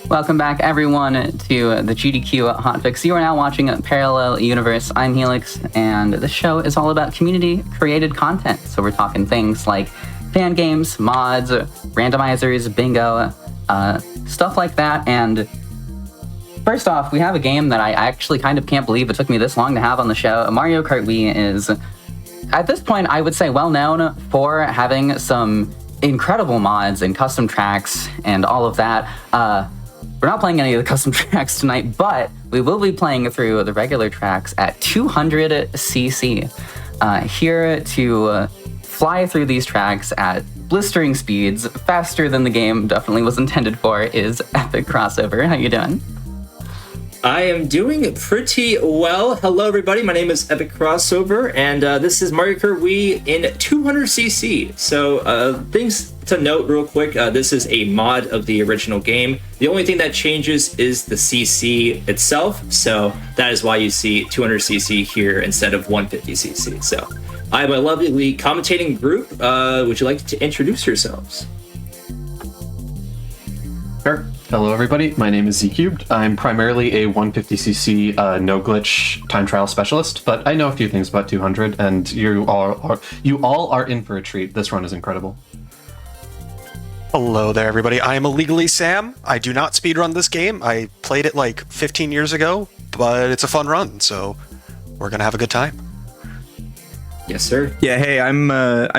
Welcome back, everyone, to the GDQ Hotfix. You are now watching a Parallel Universe. I'm Helix, and this show is all about community-created content. So we're talking things like fan games, mods, randomizers, bingo, stuff like that. And first off, we have a game that I actually kind of can't believe it took me this long to have on the show. Mario Kart Wii is, at this point, I would say well-known for having some incredible mods and custom tracks and all of that. We're not playing any of the custom tracks tonight, but we will be playing through the regular tracks at 200cc. Here to fly through these tracks at blistering speeds, faster than the game definitely was intended for, is Epic Crossover. How you doing? I am doing pretty well. Hello, everybody. My name is Epic Crossover, and this is Mario Kart Wii in 200cc. So, things to note real quick. This is a mod of the original game. The only thing that changes is the CC itself. So that is why you see 200cc here instead of 150cc. So I have a lovely commentating group. Would you like to introduce yourselves? Sure. Hello, everybody. My name is Z-Cubed. I'm primarily a 150cc no-glitch time trial specialist, but I know a few things about 200, and you all are in for a treat. This run is incredible. Hello there, everybody. I am illegally Sam. I do not speedrun this game. I played it like 15 years ago, but it's a fun run, so we're gonna have a good time. Yes, sir. Yeah, hey, I'm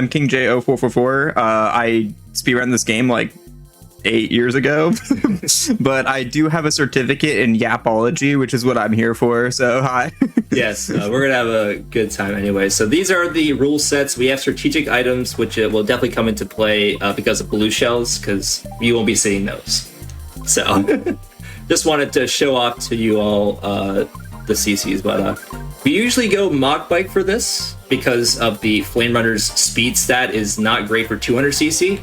King J0444. I speedrun this game like 8 years ago, but I do have a certificate in Yapology, which is what I'm here for. So hi. Yes, we're gonna have a good time anyway. So these are the rule sets. We have strategic items, which will definitely come into play because of blue shells, because you won't be seeing those. So just wanted to show off to you all the CCs, but we usually go mock bike for this because of the Flame Runner's speed stat is not great for 200cc.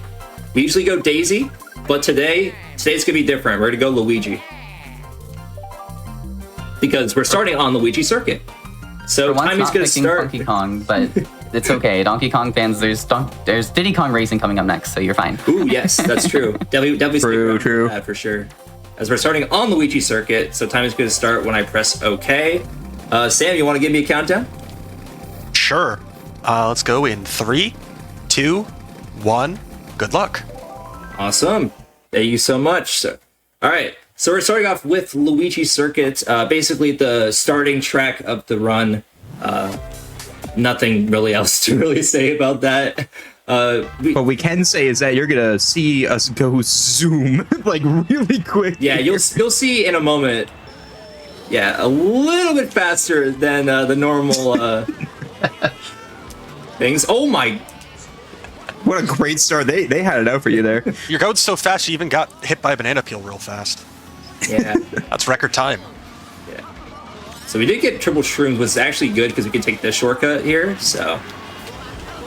We usually go Daisy. But today's gonna be different. We're gonna go Luigi because we're starting on Luigi circuit. So time is gonna start. Donkey Kong, but it's okay. Donkey Kong fans, there's Diddy Kong Racing coming up next, so you're fine. Ooh, yes, that's true. Definitely True. That for sure. As we're starting on Luigi circuit, so time is gonna start when I press OK. Sam, you want to give me a countdown? Sure. Let's go in 3, 2, 1. Good luck. Awesome. Thank you so much. So, all right. So we're starting off with Luigi Circuit, basically the starting track of the run. Nothing really else to really say about that. What we can say is that you're gonna see us go zoom like really quick. Yeah, you'll see in a moment. Yeah, a little bit faster than the normal things. Oh my. What a great start. They had it out for you there. You're going so fast, you even got hit by a banana peel real fast. Yeah. That's record time. Yeah. So we did get triple shrooms, which is actually good because we can take the shortcut here. So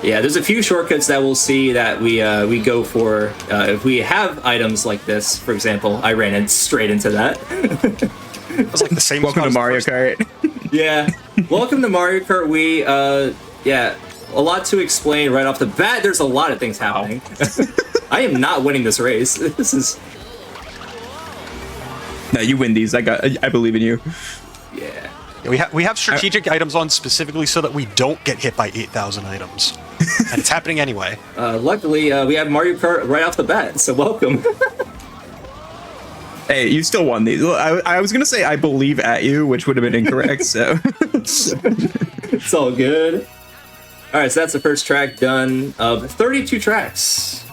yeah, there's a few shortcuts that we'll see that we go for if we have items like this. For example, I ran in straight into that. It was like the same. Welcome to Mario Kart. Yeah. Welcome to Mario Kart Wii. Yeah. A lot to explain right off the bat. There's a lot of things happening. I am not winning this race. This is... No, you win these. I believe in you. Yeah. We have strategic items on specifically so that we don't get hit by 8,000 items. And it's happening anyway. Luckily, we have Mario Kart right off the bat, so welcome. Hey, you still won these. I was gonna say I believe at you, which would have been incorrect, so... It's all good. All right, so that's the first track done of 32 tracks.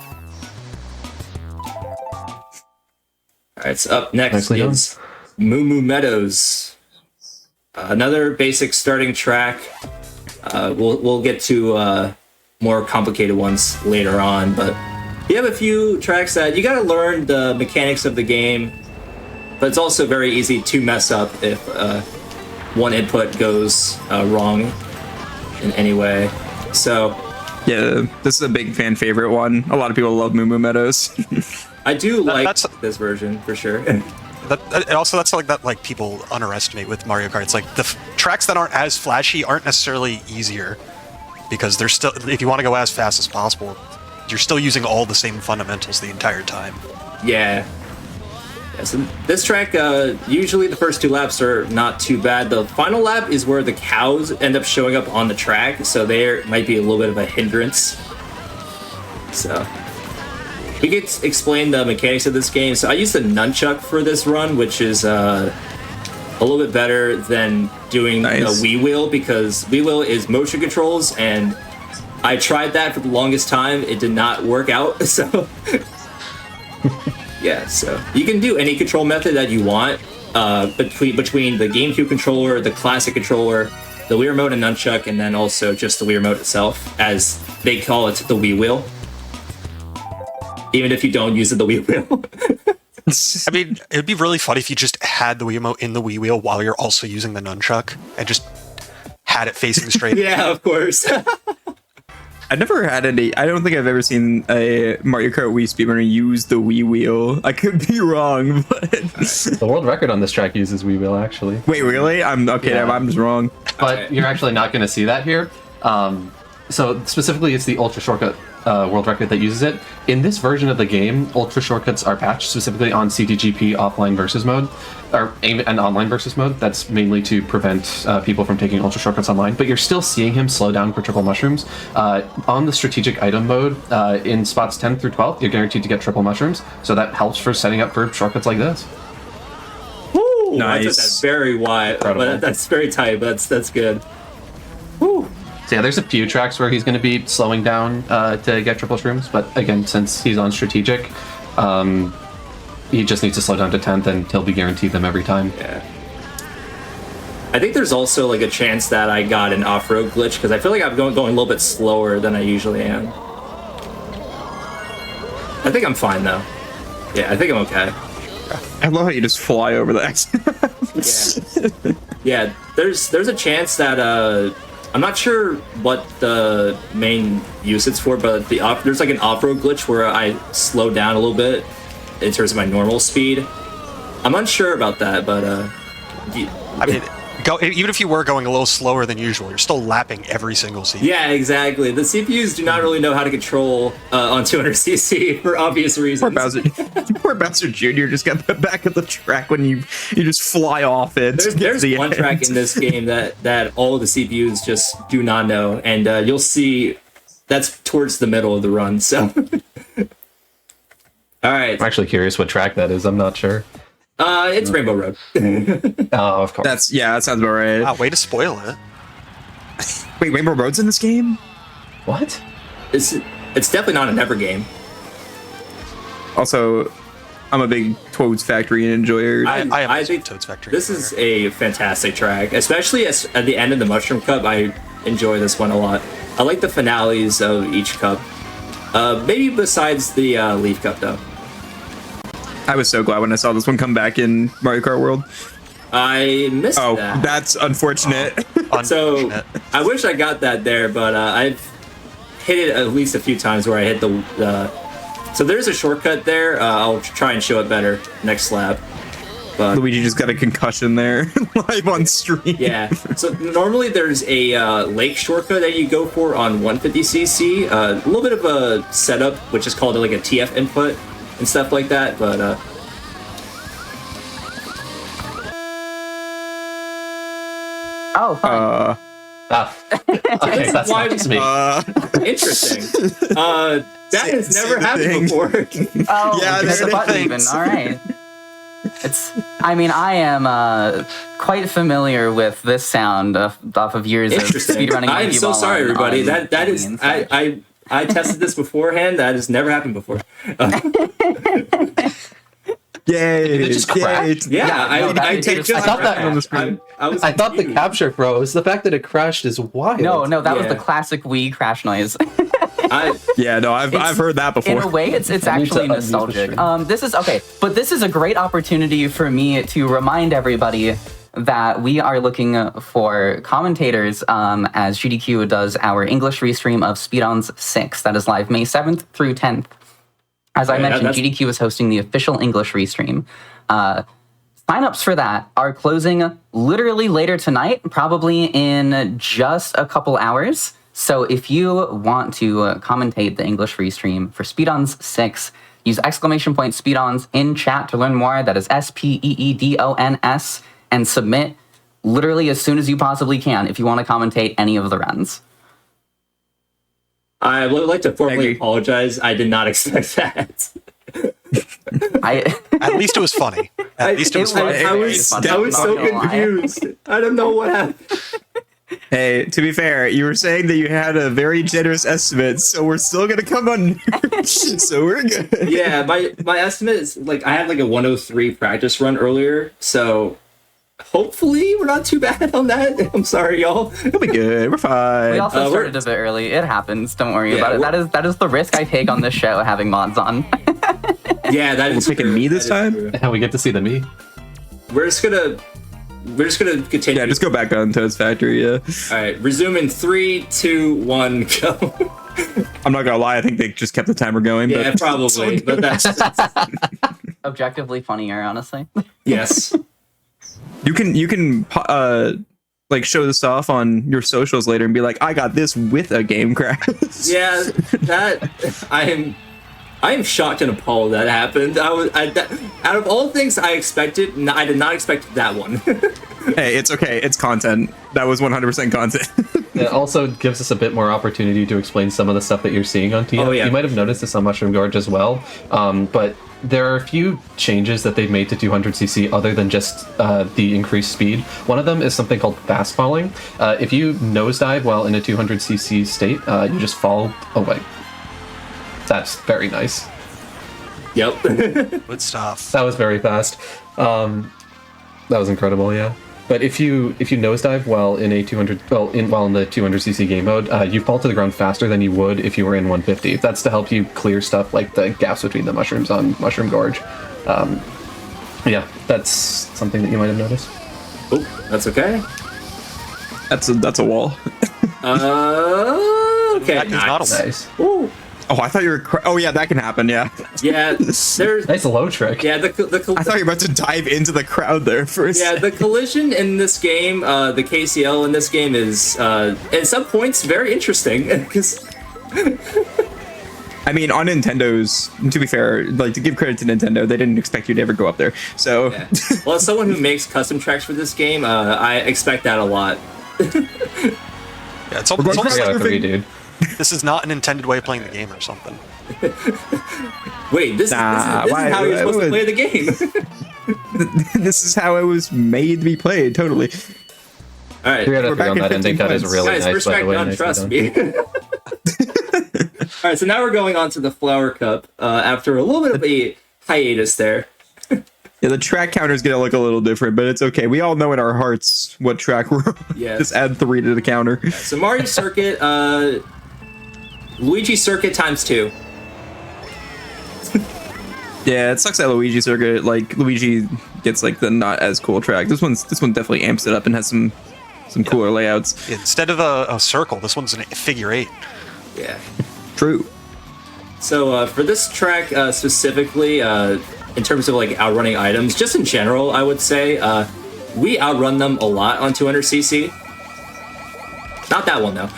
All right, so up next Nicely is Moo Moo Meadows. Another basic starting track. We'll get to more complicated ones later on, but you have a few tracks that you got to learn the mechanics of the game, but it's also very easy to mess up if one input goes wrong in any way. So yeah, this is a big fan favorite one. A lot of people love Moo Moo Meadows. I do like this version for sure. That's like that like people underestimate with Mario Kart. It's like the tracks that aren't as flashy aren't necessarily easier because they're still, if you want to go as fast as possible, you're still using all the same fundamentals the entire time. Yeah. Yeah, so this track, usually the first 2 laps are not too bad. The final lap is where the cows end up showing up on the track, so there might be a little bit of a hindrance. So we could explain the mechanics of this game. So I used the nunchuck for this run, which is a little bit better than doing the Wii wheel, because Wii wheel is motion controls, and I tried that for the longest time. It did not work out, so yeah. So you can do any control method that you want between the GameCube controller, the classic controller, the Wii remote and nunchuck, and then also just the Wii remote itself, as they call it, the Wii wheel. Even if you don't use the Wii wheel. I mean, it'd be really funny if you just had the Wiimote in the Wii wheel while you're also using the nunchuck and just had it facing straight. Yeah, of course. I never had any. I don't think I've ever seen a Mario Kart Wii speedrunner use the Wii wheel. I could be wrong, but The world record on this track uses Wii wheel, actually. wait, really? I'm okay. Yeah. I'm just wrong. But Okay. you're actually not going to see that here. So specifically, it's the Ultra Shortcut world record that uses it. In this version of the game, Ultra Shortcuts are patched specifically on CTGP offline versus mode, or aim and online versus mode. That's mainly to prevent people from taking Ultra Shortcuts online. But you're still seeing him slow down for triple mushrooms. On the strategic item mode, in spots 10 through 12, you're guaranteed to get triple mushrooms. So that helps for setting up for shortcuts like this. Woo! Nice. I took that very wide. Incredible. But that's very tight, but that's good. Woo! So yeah, there's a few tracks where he's going to be slowing down to get triple shrooms, but again, since he's on strategic, he just needs to slow down to 10th and he'll be guaranteed them every time. Yeah. I think there's also like a chance that I got an off-road glitch, because I feel like I'm going a little bit slower than I usually am. I think I'm fine though. Yeah, I think I'm okay. I love how you just fly over the X. Yeah, there's a chance that I'm not sure what the main use it's for, but there's like an off-road glitch where I slow down a little bit in terms of my normal speed. I'm unsure about that, but I mean, even if you were going a little slower than usual, you're still lapping every single seat. yeah, exactly. The CPUs do not really know how to control on 200cc for obvious reasons. Poor Bowser. Poor Bowser Jr. just got the back of the track when you just fly off it. There's The one end. track in this game that all of the CPUs just do not know, and you'll see that's towards the middle of the run. So, all right, I'm actually curious what track that is. I'm not sure. it's Rainbow Road. Oh, of course. That sounds about right. Wow, way to spoil it. Wait, Rainbow Road's in this game? What? It's definitely not a never game. Also, I'm a big Toad's Factory enjoyer. I think Toad's Factory. This is a fantastic track, especially at the end of the Mushroom Cup. I enjoy this one a lot. I like the finales of each cup. Maybe besides the Leaf Cup, though. I was so glad when I saw this one come back in Mario Kart World. I missed Oh, that. that's unfortunate. So Unfortunate. I wish I got that there, but I've hit it at least a few times where I hit the. So there's a shortcut there. I'll try and show it better next lap. But Luigi just got a concussion there live on stream. yeah, so normally there's a lake shortcut that you go for on 150cc. A little bit of a setup, which is called like a TF input and stuff like that. But Oh, fun. Okay, that's why- not just me. interesting. That has say never the happened thing. before. Oh, Yeah, there's there a it button is. even. All right. I mean, I am quite familiar with this sound off of years of Interesting. speedrunning. I am so sorry, everybody. That is I tested this beforehand. That has never happened before. Yay! Did it just crash? Yeah, no, that I is take just- just I thought that- on the screen. I thought the confused. capture froze. The fact that it crashed is wild. No, that was Yeah. the classic Wii crash noise. Yeah, no, I've heard that before. In a way, it's I need actually to unmute the nostalgic. stream. This is okay, but this is a great opportunity for me to remind everybody that we are looking for commentators as GDQ does our English restream of Speedruns 6. That is live May 7th through 10th. As I Yeah, mentioned, that's- GDQ is hosting the official English restream. Signups for that are closing literally later tonight, probably in just a couple hours. So if you want to commentate the English restream for Speedruns 6, Use exclamation point speedons in chat to learn more. That is SPEEDONS, and submit literally as soon as you possibly can if you want to commentate any of the runs. I would like to formally apologize. I did not expect that. At least it was funny. At least it was funny. I was so confused. I don't know what happened. Hey, to be fair, you were saying that you had a very generous estimate, so we're still gonna come on. So we're good. Yeah, my estimate is like I had like a 103 practice run earlier, so hopefully we're not too bad on that. I'm sorry, y'all. We'll be good. We're fine. We also started a bit early. It happens. Don't worry about it. That is the risk I take on this show, having mods on. Yeah, that is picking me this time. Yeah, we get to see the me. We're just gonna continue. Yeah, just go back on Toad's Factory. Yeah. All right, resume in 3, 2, 1, go. I'm not gonna lie. I think they just kept the timer going. Yeah, but probably. But that's Objectively funnier, honestly. yes. You can like show this off on your socials later and be like, I got this with a game crash. Yeah, that I am shocked and appalled that happened. Out of all things I expected, I did not expect that one. Hey, it's okay. It's content. That was 100% content. It also gives us a bit more opportunity to explain some of the stuff that you're seeing on TF. Oh, yeah. You might have noticed this on Mushroom Gorge as well, but there are a few changes that they've made to 200cc other than just the increased speed. One of them is something called fast falling. If you nosedive while in a 200cc state, you just fall away. That's very nice. Yep. Good stuff. That was very fast. That was incredible, yeah. But if you nosedive while in a 200 while in the 200cc game mode, you fall to the ground faster than you would if you were in 150. That's to help you clear stuff like the gaps between the mushrooms on Mushroom Gorge. Yeah, that's something that you might have noticed. Oh, that's okay. That's a wall. Okay. That is not a Nice. Ooh. Oh, I thought you were. Oh, yeah, that can happen. Yeah. Yeah, there's. Nice low trick. Yeah, I thought you were about to dive into the crowd there for a Yeah, second. the collision in this game, the KCL in this game is, at some points, very interesting. Because I mean, on Nintendo's, to be fair, like to give credit to Nintendo, they didn't expect you to ever go up there. So, yeah. Well, as someone who makes custom tracks for this game, I expect that a lot. Yeah, it's almost I like got a 3, dude. this is not an intended way of playing the game or something. Wait, this is how you're supposed to play the game. this is how it was made to be played. Totally. All right, 3 out We're of 3 back on in that ending. 15 That is points. really guys, nice, by respect the way. none, Nicely trust done. me. All right, so now we're going on to the Flower Cup after a little bit of a hiatus there. Yeah, the track counter's gonna look a little different, but it's okay. We all know in our hearts what track we're on. Yes. Just add 3 to the counter. So Mario Circuit, Luigi Circuit times 2. Yeah, it sucks that Luigi Circuit, like, Luigi gets, like, the not as cool track. This one definitely amps it up and has some cooler layouts. Instead of a circle, this one's a figure 8. Yeah. True. So for this track specifically, in terms of like outrunning items, just in general, I would say we outrun them a lot on 200cc. Not that one though.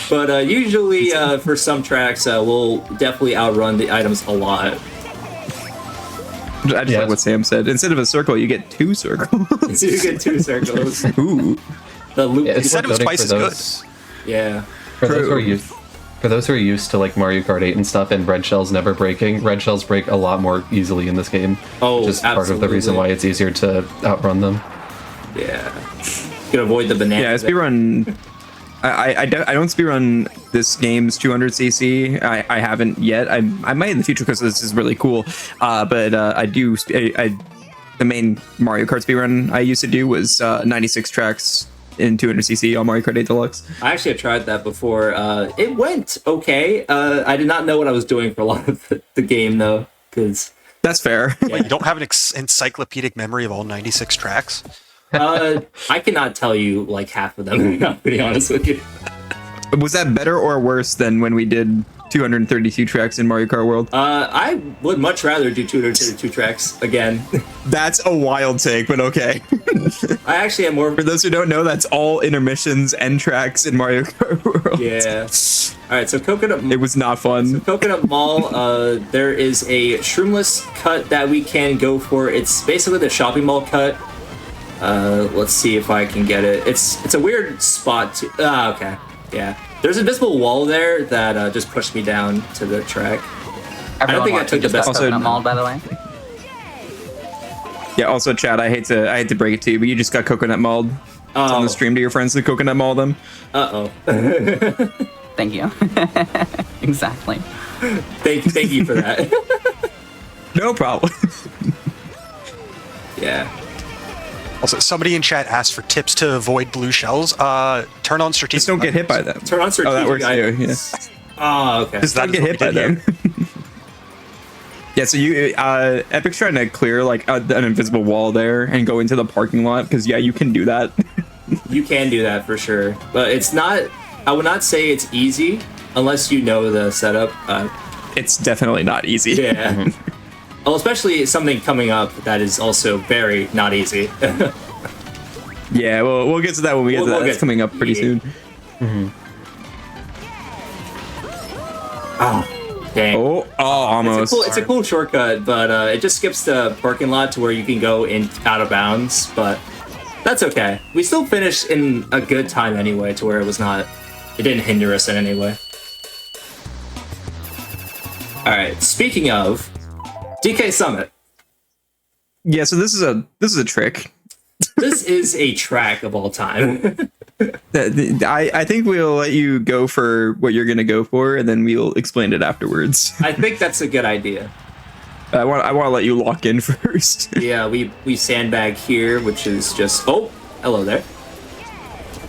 But usually for some tracks, we'll definitely outrun the items a lot. I just like what Sam said. Instead of a circle, you get 2 circles. So you get 2 circles. Ooh. The loop. Yeah, it's said it was worth twice as noting good. Yeah. For those who are used to like Mario Kart 8 and stuff, and red shells never breaking, red shells break a lot more easily in this game. Oh, which is part of the reason absolutely. why it's easier to outrun them. Yeah. You can avoid the banana. Yeah, speedrun. I don't speedrun this game's 200cc. I haven't yet. I might in the future because this is really cool. But I do. The main Mario Kart speedrun I used to do was 96 tracks in 200cc on Mario Kart 8 Deluxe. I actually have tried that before. It went okay. I did not know what I was doing for a lot of the game though, because That's fair. Like, you don't have an encyclopedic memory of all 96 tracks? I cannot tell you like half of them. To be honest with you. Was that better or worse than when we did 232 tracks in Mario Kart World. I would much rather do 232 tracks again. That's a wild take, but okay. I actually am more. For those who don't know, that's all intermissions and tracks in Mario Kart World. Yeah. All right, so Coconut. It was not fun. Coconut Mall. There is a shroomless cut that we can go for. It's basically the shopping mall cut. Let's see if I can get it. It's a weird spot to. Okay. Yeah. There's an invisible wall there that just pushed me down to the track. Everyone I don't think I wants took to the just best. Coconut Mall, by the way. Yeah, also, Chad, I hate to break it to you, but you just got coconut mauled. It's on the stream to your friends to coconut maul them. Uh-oh. Thank you. Exactly. Thank you for that. No problem. Yeah. Also, somebody in chat asked for tips to avoid blue shells. Turn on strategic. Just don't get hit by them. Turn on strategic. Oh, that works too, yeah. Oh, okay. Just don't get hit by them. Yeah, so you Epic's trying to clear like an invisible wall there and go into the parking lot because yeah, you can do that. You can do that for sure, but it's not. I would not say it's easy unless you know the setup. It's definitely not easy. Yeah. Well, especially something coming up that is also very not easy. Yeah, well, we'll get to that when we get to that. That's coming up pretty soon. Oh, dang. Oh, almost. It's a cool shortcut, but it just skips the parking lot to where you can go in out of bounds. But that's okay. We still finished in a good time anyway, to where it didn't hinder us in any way. All right. Speaking of DK Summit, Yeah, so this is a trick. this is a track of all time. I think we'll let you go for what you're gonna go for, and then we'll explain it afterwards. I think that's a good idea. I want to let you lock in first. Yeah, we sandbag here, which is just hello there.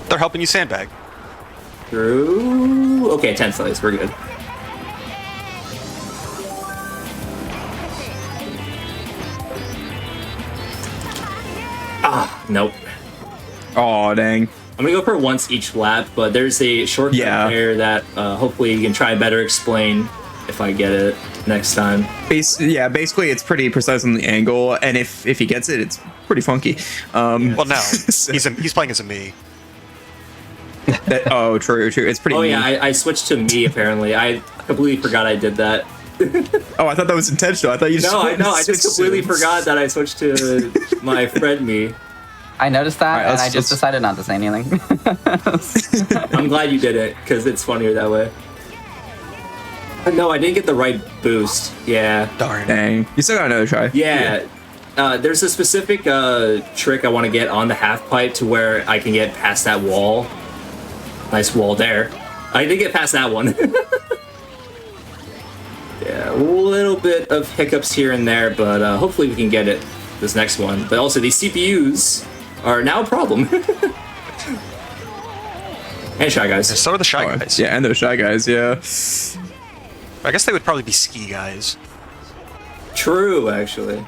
They're helping you sandbag. Through. Okay, 10 slice. We're good. Nope. Oh dang. I'm gonna go for once each lap, but there's a shortcut there that hopefully you can try and better explain if I get it next time. Basically it's pretty precise on the angle, and if he gets it, it's pretty funky. Well, no, he's playing as a me. True. It's pretty. Oh neat. yeah, I switched to me apparently. I completely forgot I did that. Oh, I thought that was intentional. I thought you just. No, I know. I just completely forgot that I switched to my friend me. I noticed that, All right, and I just decided not to say anything. I'm glad you did it, because it's funnier that way. No, I didn't get the right boost. Yeah. Darn. Dang. You still got another try. Yeah. There's a specific trick I want to get on the half pipe to where I can get past that wall. Nice wall there. I did get past that one. Yeah, a little bit of hiccups here and there, but hopefully we can get it this next one. But also, these CPUs are now a problem. And Shy Guys. So are the Shy Guys. Yeah, and those Shy Guys, yeah. I guess they would probably be Ski Guys. True, actually.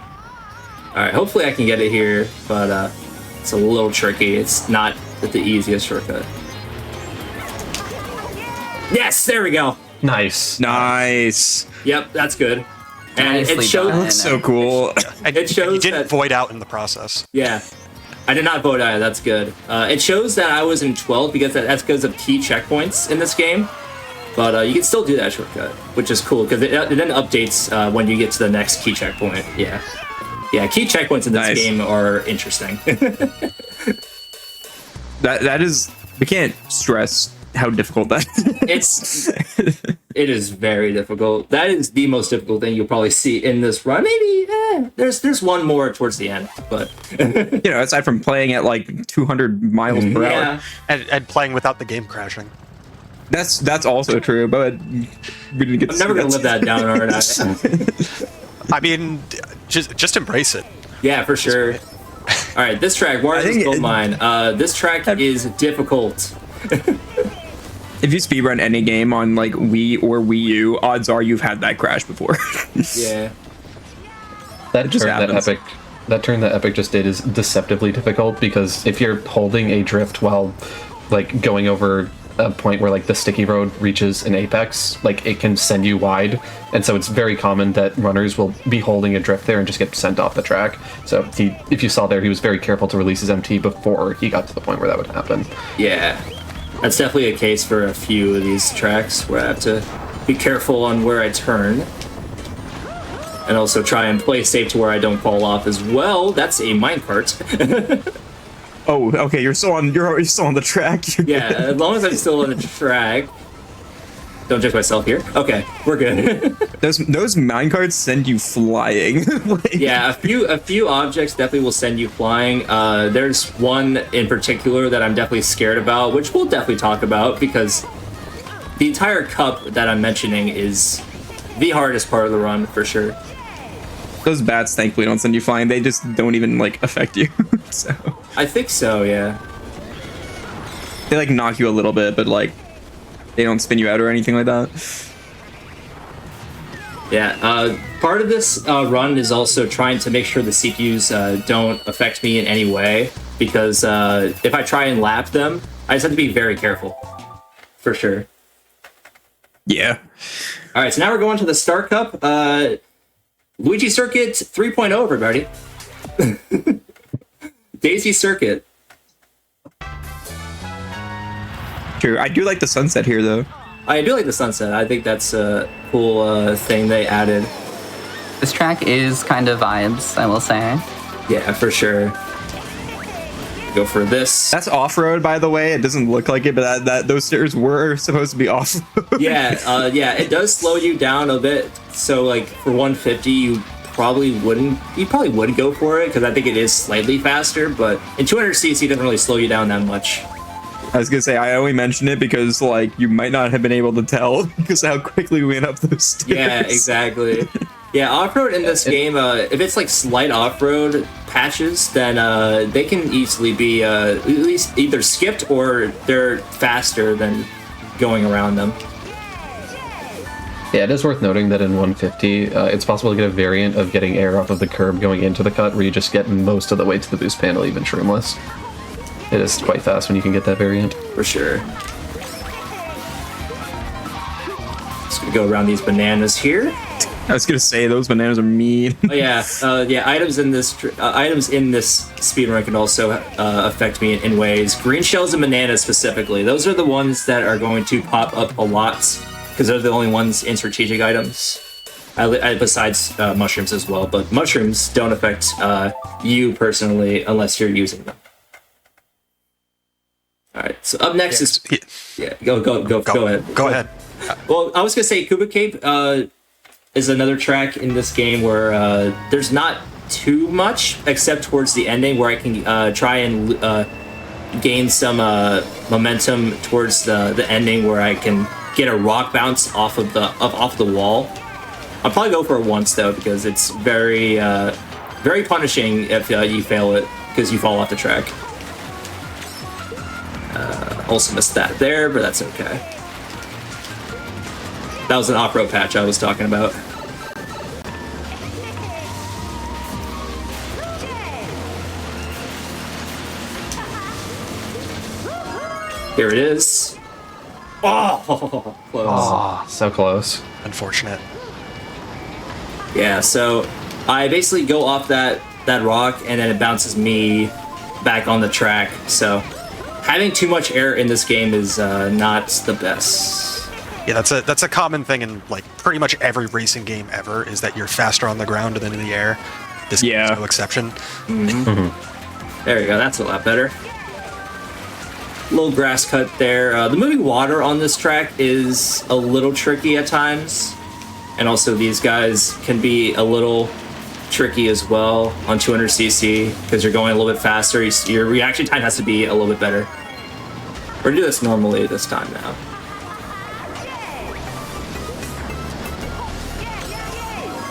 Alright, hopefully I can get it here, but it's a little tricky. It's not the easiest shortcut. Yes, there we go. Nice. Yep, that's good. And it Nicely shows. done. That's so cool. And It shows you didn't that- void out in the process. Yeah. I did not vote out. That's good. It shows that I was in 12 because that's because of key checkpoints in this game. But you can still do that shortcut, which is cool because it then updates when you get to the next key checkpoint. Yeah. Yeah, key checkpoints in this Nice. game are interesting. That is. We can't stress how difficult that is. It is very difficult. That is the most difficult thing you'll probably see in this run. Maybe there's one more towards the end, but You know, aside from playing at like 200 miles per hour. yeah. And playing without the game crashing. That's also true, but we didn't get. I'm never gonna live that down, are I? I mean, just embrace it. Yeah, for sure. All right, this track, Warriors think Gold it- Mine. This track is difficult. If you speedrun any game on like Wii or Wii U, odds are you've had that crash before. Yeah. That just turn that happens. Epic just did is deceptively difficult because if you're holding a drift while like going over a point where like the sticky road reaches an apex, like it can send you wide, and so it's very common that runners will be holding a drift there and just get sent off the track. So if you saw there, he was very careful to release his MT before he got to the point where that would happen. Yeah, that's definitely a case for a few of these tracks where I have to be careful on where I turn. And also try and play safe to where I don't fall off as well. That's a minecart. Oh, okay. You're still on the track. You're Yeah, good. as long as I'm still on the track. Don't judge myself here. Okay, we're good. Those minecarts send you flying. Like, Yeah, a few objects definitely will send you flying. There's one in particular that I'm definitely scared about, which we'll definitely talk about because the entire cup that I'm mentioning is the hardest part of the run for sure. those bats thankfully don't send you flying. They just don't even like affect you. So I think so, yeah. they like knock you a little bit, but like they don't spin you out or anything like that. Yeah, part of this run is also trying to make sure the CPUs don't affect me in any way, because if I try and lap them, I just have to be very careful, for sure. Yeah. All right, so now we're going to the Star Cup. Luigi Circuit 3.0, everybody. Daisy Circuit. True. I do like the sunset here though. I do like the sunset. I think that's a cool thing they added. This track is kind of vibes, I will say. Yeah, for sure. Go for this. That's off-road, by the way. It doesn't look like it, but that those stairs were supposed to be off-road. Yeah, yeah, it does slow you down a bit. So, like, for 150, you probably wouldn't go for it, because I think it is slightly faster, but in 200cc, it doesn't really slow you down that much. I was gonna say, I only mention it because, like, you might not have been able to tell because how quickly we went up those stairs. Yeah, exactly. Yeah, off-road in this game, if it's like slight off-road patches, then they can easily be at least either skipped or they're faster than going around them. Yeah, it is worth noting that in 150, it's possible to get a variant of getting air off of the curb going into the cut, where you just get most of the way to the boost panel, even shroomless. It is quite fast when you can get that variant. For sure. Just gonna go around these bananas here. I was gonna say those bananas are mean. Oh yeah, yeah. Items in this speedrun can also affect me in ways. Green shells and bananas specifically. Those are the ones that are going to pop up a lot because they're the only ones in strategic items. Besides mushrooms as well, but mushrooms don't affect you personally unless you're using them. All right. So up next is go ahead. Go ahead. Well, I was gonna say Kuba Cape is another track in this game where there's not too much except towards the ending, where I can try and gain some momentum towards the ending, where I can get a rock bounce off the wall. I'll probably go for it once though, because it's very very punishing if you fail it because you fall off the track. Also missed that there, but that's okay. That was an off-road patch I was talking about. Here it is. Oh, close. Oh, so close. Unfortunate. Yeah, so I basically go off that rock, and then it bounces me back on the track. So having too much air in this game is not the best. Yeah, that's a common thing in like pretty much every racing game ever, is that you're faster on the ground than in the air. This game is no exception. There you go, that's a lot better. Little grass cut there. The moving water on this track is a little tricky at times. And also these guys can be a little tricky as well on 200cc because you're going a little bit faster. Your reaction time has to be a little bit better. We're gonna do this normally this time now.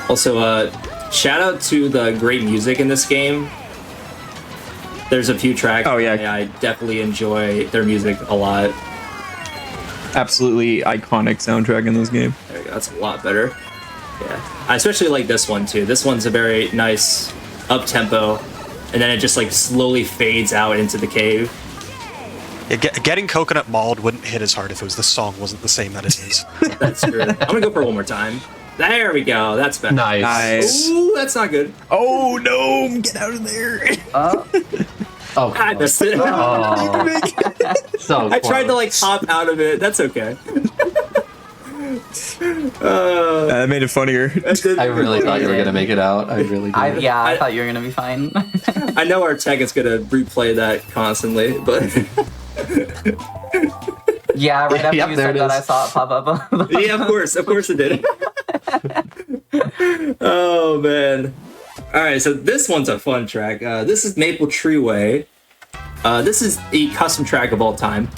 Also, shout out to the great music in this game. There's a few tracks. Oh, yeah. I definitely enjoy their music a lot. Absolutely iconic soundtrack in this game. There you go. That's a lot better. Yeah. I especially like this one too. This one's a very nice up tempo, and then it just like slowly fades out into the cave. Yeah, getting coconut mauled wouldn't hit as hard if the song wasn't the same that it is. That's true. I'm gonna go for it one more time. There we go. That's better. Nice. Ooh, that's not good. Oh no! Get out of there! Oh, I missed it. so I tried to close. like hop out of it. That's okay. That made it funnier. I really thought you were gonna make it out. I really did. I thought you were gonna be fine. I know our tech is gonna replay that constantly, but Yeah, right after Yep, you there said it that, is. I saw it pop up. yeah, of course it did. Oh man! All right, so this one's a fun track. This is Maple Tree Way. This is the custom track of all time.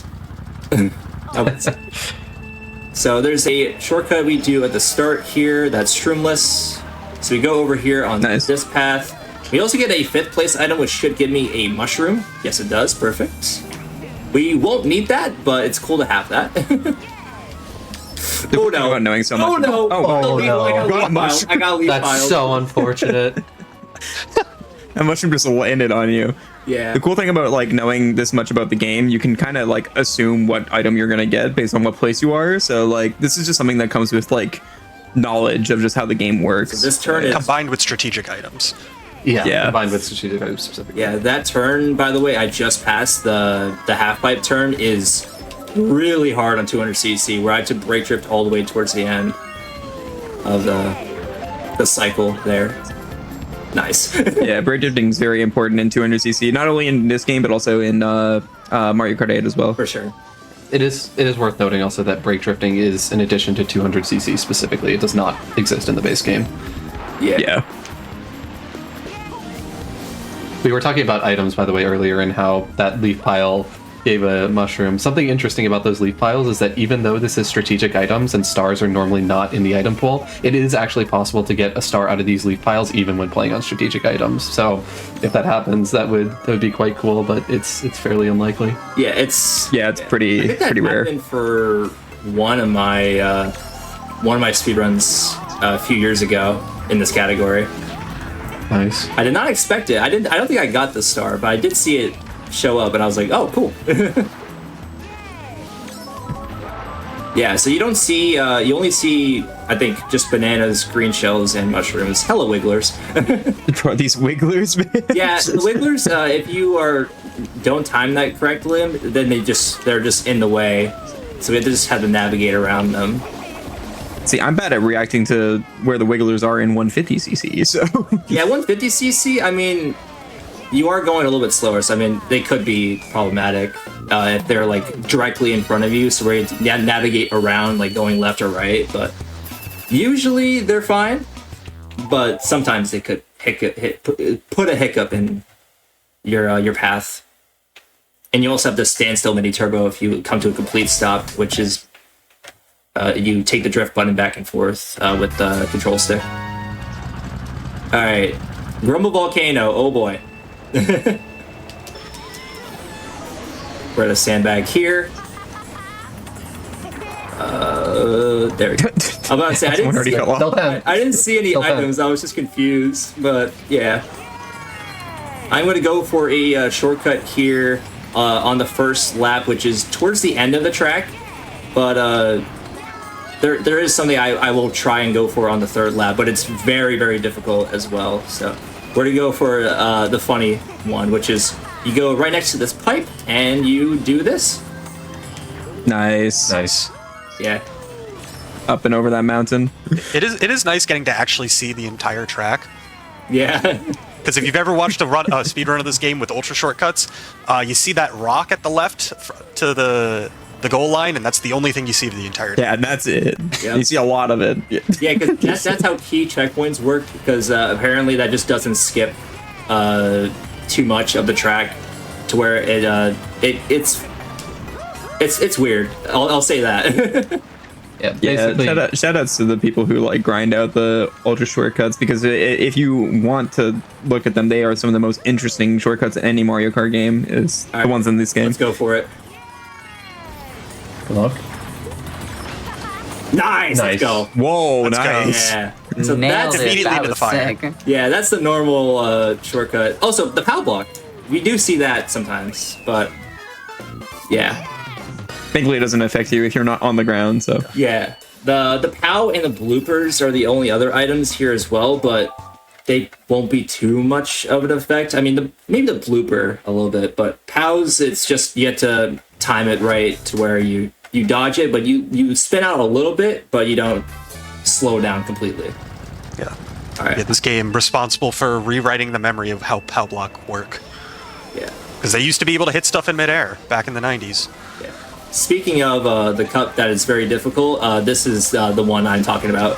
So there's a shortcut we do at the start here that's shroomless. So we go over here on Nice. this path. We also get a 5th place item, which should give me a mushroom. Yes, it does. Perfect. We won't need that, but it's cool to have that. Oh no! About knowing so much. Oh no! Oh, no. I got leaf That's piled. so unfortunate. That mushroom just landed on you. Yeah. The cool thing about like knowing this much about the game, you can kind of like assume what item you're gonna get based on what place you are. So like this is just something that comes with like knowledge of just how the game works. So this turn is Combined with strategic items. Yeah. Combined with strategic items specifically. yeah. That turn, by the way, I just passed the half pipe turn is really hard on 200cc, where I had to brake drift all the way towards the end of the cycle there. Nice. Yeah, brake drifting is very important in 200cc, not only in this game but also in Mario Kart 8 as well. For sure. It is worth noting also that brake drifting is an addition to 200cc specifically. It does not exist in the base game. Yeah. We were talking about items, by the way, earlier, and how that leaf pile gave a mushroom. Something interesting about those leaf piles is that even though this is strategic items and stars are normally not in the item pool, it is actually possible to get a star out of these leaf piles even when playing on strategic items. So if that happens, that would be quite cool, but it's fairly unlikely. Yeah, it's Yeah, it's pretty I think that pretty rare. happened for one of my speedruns a few years ago in this category. Nice. I did not expect it. I don't think I got the star, but I did see it show up, and I was like, "Oh, cool." Yeah. So you don't see. You only see, I think, just bananas, green shells, and mushrooms. Hello, wigglers. Bro, these wigglers, man. Yeah, the wigglers. If you don't time that correctly, then they're just in the way. So we have to just have to navigate around them. See, I'm bad at reacting to where the wigglers are in 150cc, so Yeah, 150cc. I mean, you are going a little bit slower, so I mean, they could be problematic if they're like directly in front of you, so where you navigate around, like going left or right. But usually they're fine. But sometimes they could put a hiccup in your path. And you also have the standstill mini turbo if you come to a complete stop, which is you take the drift button back and forth with the control stick. All right, Grumble Volcano. Oh boy. We're at a sandbag here. There we go. I'm about to say Someone already fell off. Still 10. I didn't see any Still 10. items. I was just confused, but yeah. I'm going to go for a shortcut here on the first lap, which is towards the end of the track. But there is something I will try and go for on the third lap, but it's very, very difficult as well. So we're going to go for the funny one, which is you go right next to this pipe and you do this. nice. Nice. Yeah. Up and over that mountain. It is nice getting to actually see the entire track. Yeah. Because if you've ever watched a speed run of this game with ultra shortcuts, you see that rock at the left to the goal line, and that's the only thing you see of the entire time. Yeah, and that's it. Yep. You see a lot of it. Yeah, because that's how key checkpoints work. Because apparently that just doesn't skip too much of the track to where it's weird. I'll say that. Yeah, Yeah, basically. shout outs to the people who like grind out the ultra shortcuts, because if you want to look at them, they are some of the most interesting shortcuts in any Mario Kart game. Is All the right, ones in this game. Let's go for it. Good luck. Nice. Let's Nice. go. Whoa, Let's go. nice. Yeah. So Nailed that's it. immediately That into the was fire. sick. yeah, that's the normal shortcut. Also, the POW block. We do see that sometimes, but Yeah. Thankfully, it doesn't affect you if you're not on the ground. So Yeah. The POW and the bloopers are the only other items here as well, but they won't be too much of an effect. I mean, maybe the blooper a little bit, but POWs, it's just you have to time it right to where you dodge it, but you spin out a little bit, but you don't slow down completely. Yeah. All right. Yeah, this game responsible for rewriting the memory of how POW block work. Yeah. Because they used to be able to hit stuff in midair back in the 90s. Yeah. Speaking of the cup that is very difficult, this is the one I'm talking about.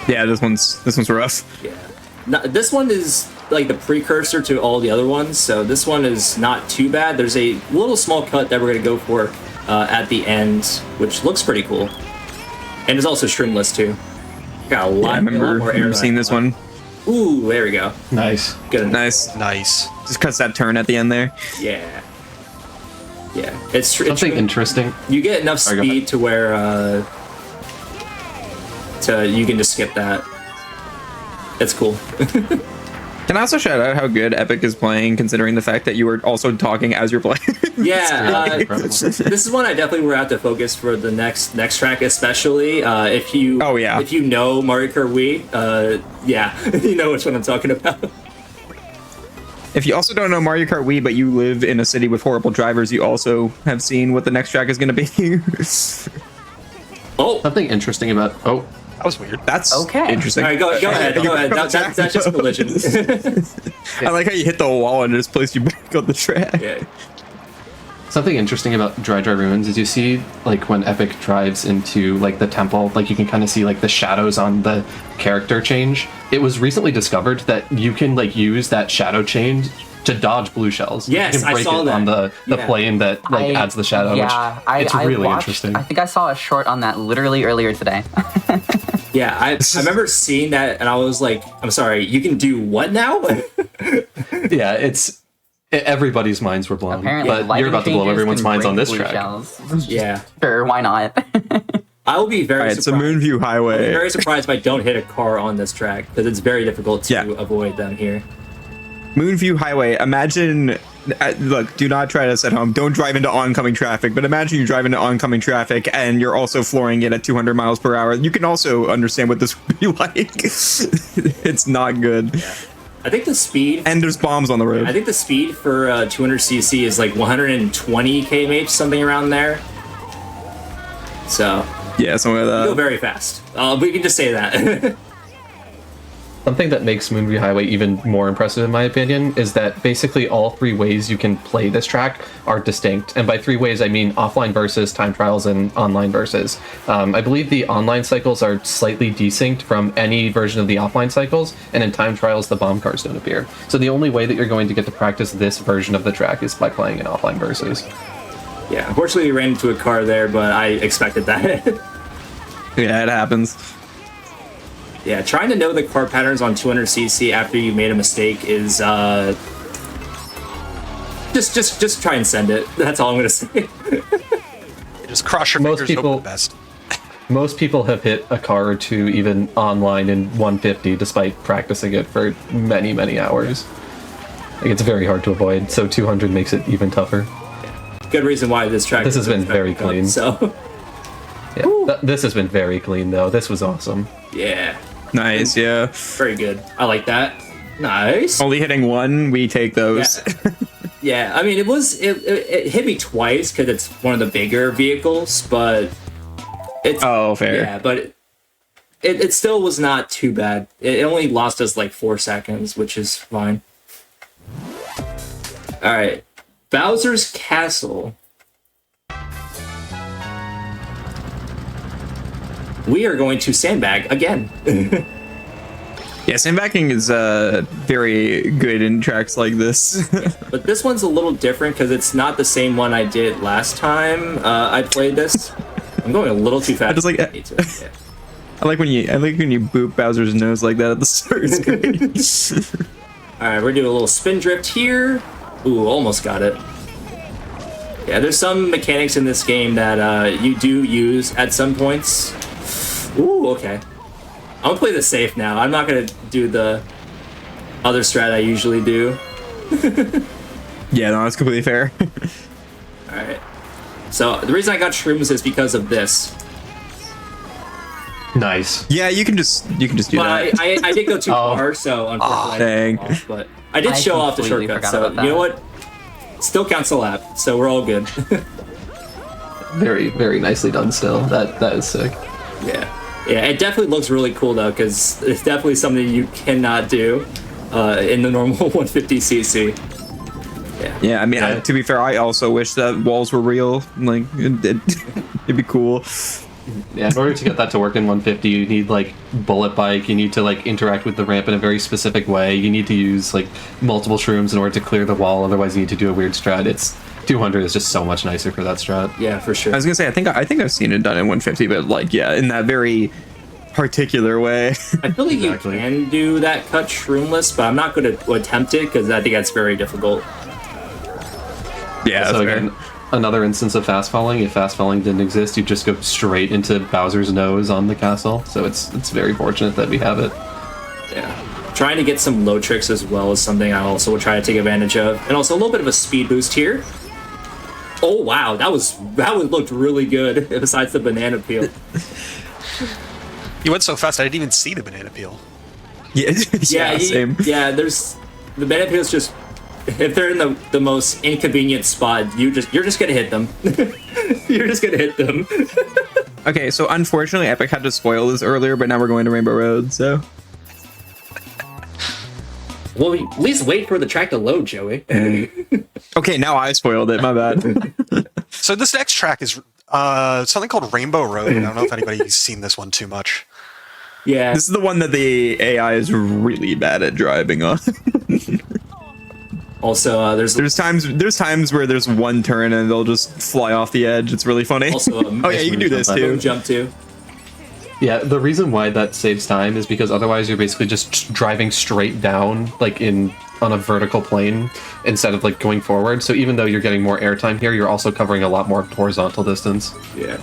yeah, this one's rough. Yeah. This one is like the precursor to all the other ones, so this one is not too bad. There's a little small cut that we're going to go for at the end, which looks pretty cool. And it's also streamless too. Got a lot, Yeah, I remember seeing this one. Ooh, there we go. Nice. Good. Nice. Nice. Just cuts that turn at the end there. Yeah. Yeah. It's Something interesting. You get enough Sorry, go ahead. speed to where you can just skip that. It's cool. Can I also shout out how good Epic is playing, considering the fact that you were also talking as you're playing? Yeah, incredible. this is one I definitely will have to focus for the next track, especially if you if you know Mario Kart Wii, yeah, you know which one I'm talking about. If you also don't know Mario Kart Wii, but you live in a city with horrible drivers, you also have seen what the next track is going to be. Oh, Something interesting about That was weird. That's Okay. interesting. all right, go ahead. That's just collision. I like how you hit the wall and it just placed you back on the track. Yeah. Something interesting about Dry Ruins is you see, like, when Epic drives into, like, the temple, like, you can kind of see, like, the shadows on the character change. It was recently discovered that you can, like, use that shadow change to dodge blue shells. Yes, you can I break saw it that. on the Yeah. plane that, like, adds the shadow, Yeah, which it's really interesting. I think I saw a short on that literally earlier today. Yeah, I remember seeing that and I was like, I'm sorry, you can do what now? Yeah, everybody's minds were blown. Apparently, but you're lighting about to blow changes everyone's can minds on break this blue track. shells. Yeah. Sure, why not? I will be very All right, so surprised. Moonview I'm Highway. very surprised if I don't hit a car on this track because it's very difficult to avoid them here. Moonview Highway. Imagine, look, do not try this at home. Don't drive into oncoming traffic, but imagine you drive into oncoming traffic and you're also flooring it at 200 miles per hour. You can also understand what this would be like. It's not good. Yeah. I think the speed, And there's bombs on the road. I think the speed for 200cc is like 120 km/h, something around there. So Yeah, something like go that. very fast. We can just say that. Something that makes Moonview Highway even more impressive, in my opinion, is that basically all three ways you can play this track are distinct. And by three ways, I mean offline versus, time trials, and online versus. I believe the online cycles are slightly desynced from any version of the offline cycles, and in time trials, the bomb cars don't appear. So the only way that you're going to get to practice this version of the track is by playing in offline versus. Yeah, unfortunately, we ran into a car there, but I expected that. Yeah, it happens. Yeah, trying to know the car patterns on 200cc after you made a mistake is just try and send it. That's all I'm gonna say. Just cross your Most fingers, hope people- for the best. Most people have hit a car or two even online in 150 despite practicing it for many, many hours. Like, it's very hard to avoid, so 200 makes it even tougher. Good reason why this track. This has been very clean. So Yeah. This has been very clean, though. This was awesome. yeah, Nice, yeah. very good. I like that. Nice. Only hitting one, we take those. Yeah. Yeah, I mean, it hit me twice because it's one of the bigger vehicles, but it's Oh, fair. yeah, but it still was not too bad. It only lost us like 4 seconds, which is fine. All right, Bowser's Castle. We are going to sandbag again. Yeah, sandbagging is very good in tracks like this. But this one's a little different because it's not the same one I did last time I played this. I'm going a little too fast. I just like to hate it, yeah. I like when you boop Bowser's nose like that at the start. It's great. All right, we're doing a little spin drift here. Ooh, almost got it. Yeah, there's some mechanics in this game that you do use at some points. Ooh, okay. I'm gonna play this safe now. I'm not gonna do the other strat I usually do. Yeah, no, that's completely fair. So the reason I got shrooms is because of this. Nice. Yeah, you can just do But that. I did go too far, so unfortunately I dang. didn't off, but I did show off the completely shortcut, forgot so about you know that. what? Still counts a lap, so we're all good. Very, very nicely done still. That is sick. Yeah. Yeah, it definitely looks really cool though, because it's definitely something you cannot do in the normal 150cc. Yeah, I mean, to be fair, I also wish that walls were real. Like, it'd be cool. Yeah, in order to get that to work in 150, you need like bullet bike. You need to like interact with the ramp in a very specific way. You need to use like multiple shrooms in order to clear the wall. Otherwise, you need to do a weird strat. It's 200 is just so much nicer for that strat. Yeah, for sure. I was gonna say, I think I've seen it done in 150, but like, yeah, in that very particular way. I feel like Exactly. you can do that cut shroomless, but I'm not going to attempt it because I think that's very difficult. Yeah, So that's fair. again, another instance of fast falling. If fast falling didn't exist, you'd just go straight into Bowser's nose on the castle. So it's very fortunate that we have it. Yeah. Trying to get some low tricks as well is something I also will try to take advantage of. And also a little bit of a speed boost here. Oh wow, that looked really good besides the banana peel. You went so fast, I didn't even see the banana peel. Yeah, yeah, same. Yeah, there's the banana peel's just if they're in the most inconvenient spot, you're just gonna hit them. You're just gonna hit them. Okay, so unfortunately, Epic had to spoil this earlier, but now we're going to Rainbow Road, so. Well, at least wait for the track to load, Joey. Okay, now I spoiled it, my bad. So this next track is something called Rainbow Road. I don't know if anybody's seen this one too much. Yeah. This is the one that the AI is really bad at driving on. Also, there's There's times where there's one turn and they'll just fly off the edge. It's really funny. also a Oh yeah, you can do this too. jump too. Yeah, the reason why that saves time is because otherwise you're basically just driving straight down, like on a vertical plane, instead of like going forward. So even though you're getting more airtime here, you're also covering a lot more horizontal distance. Yeah.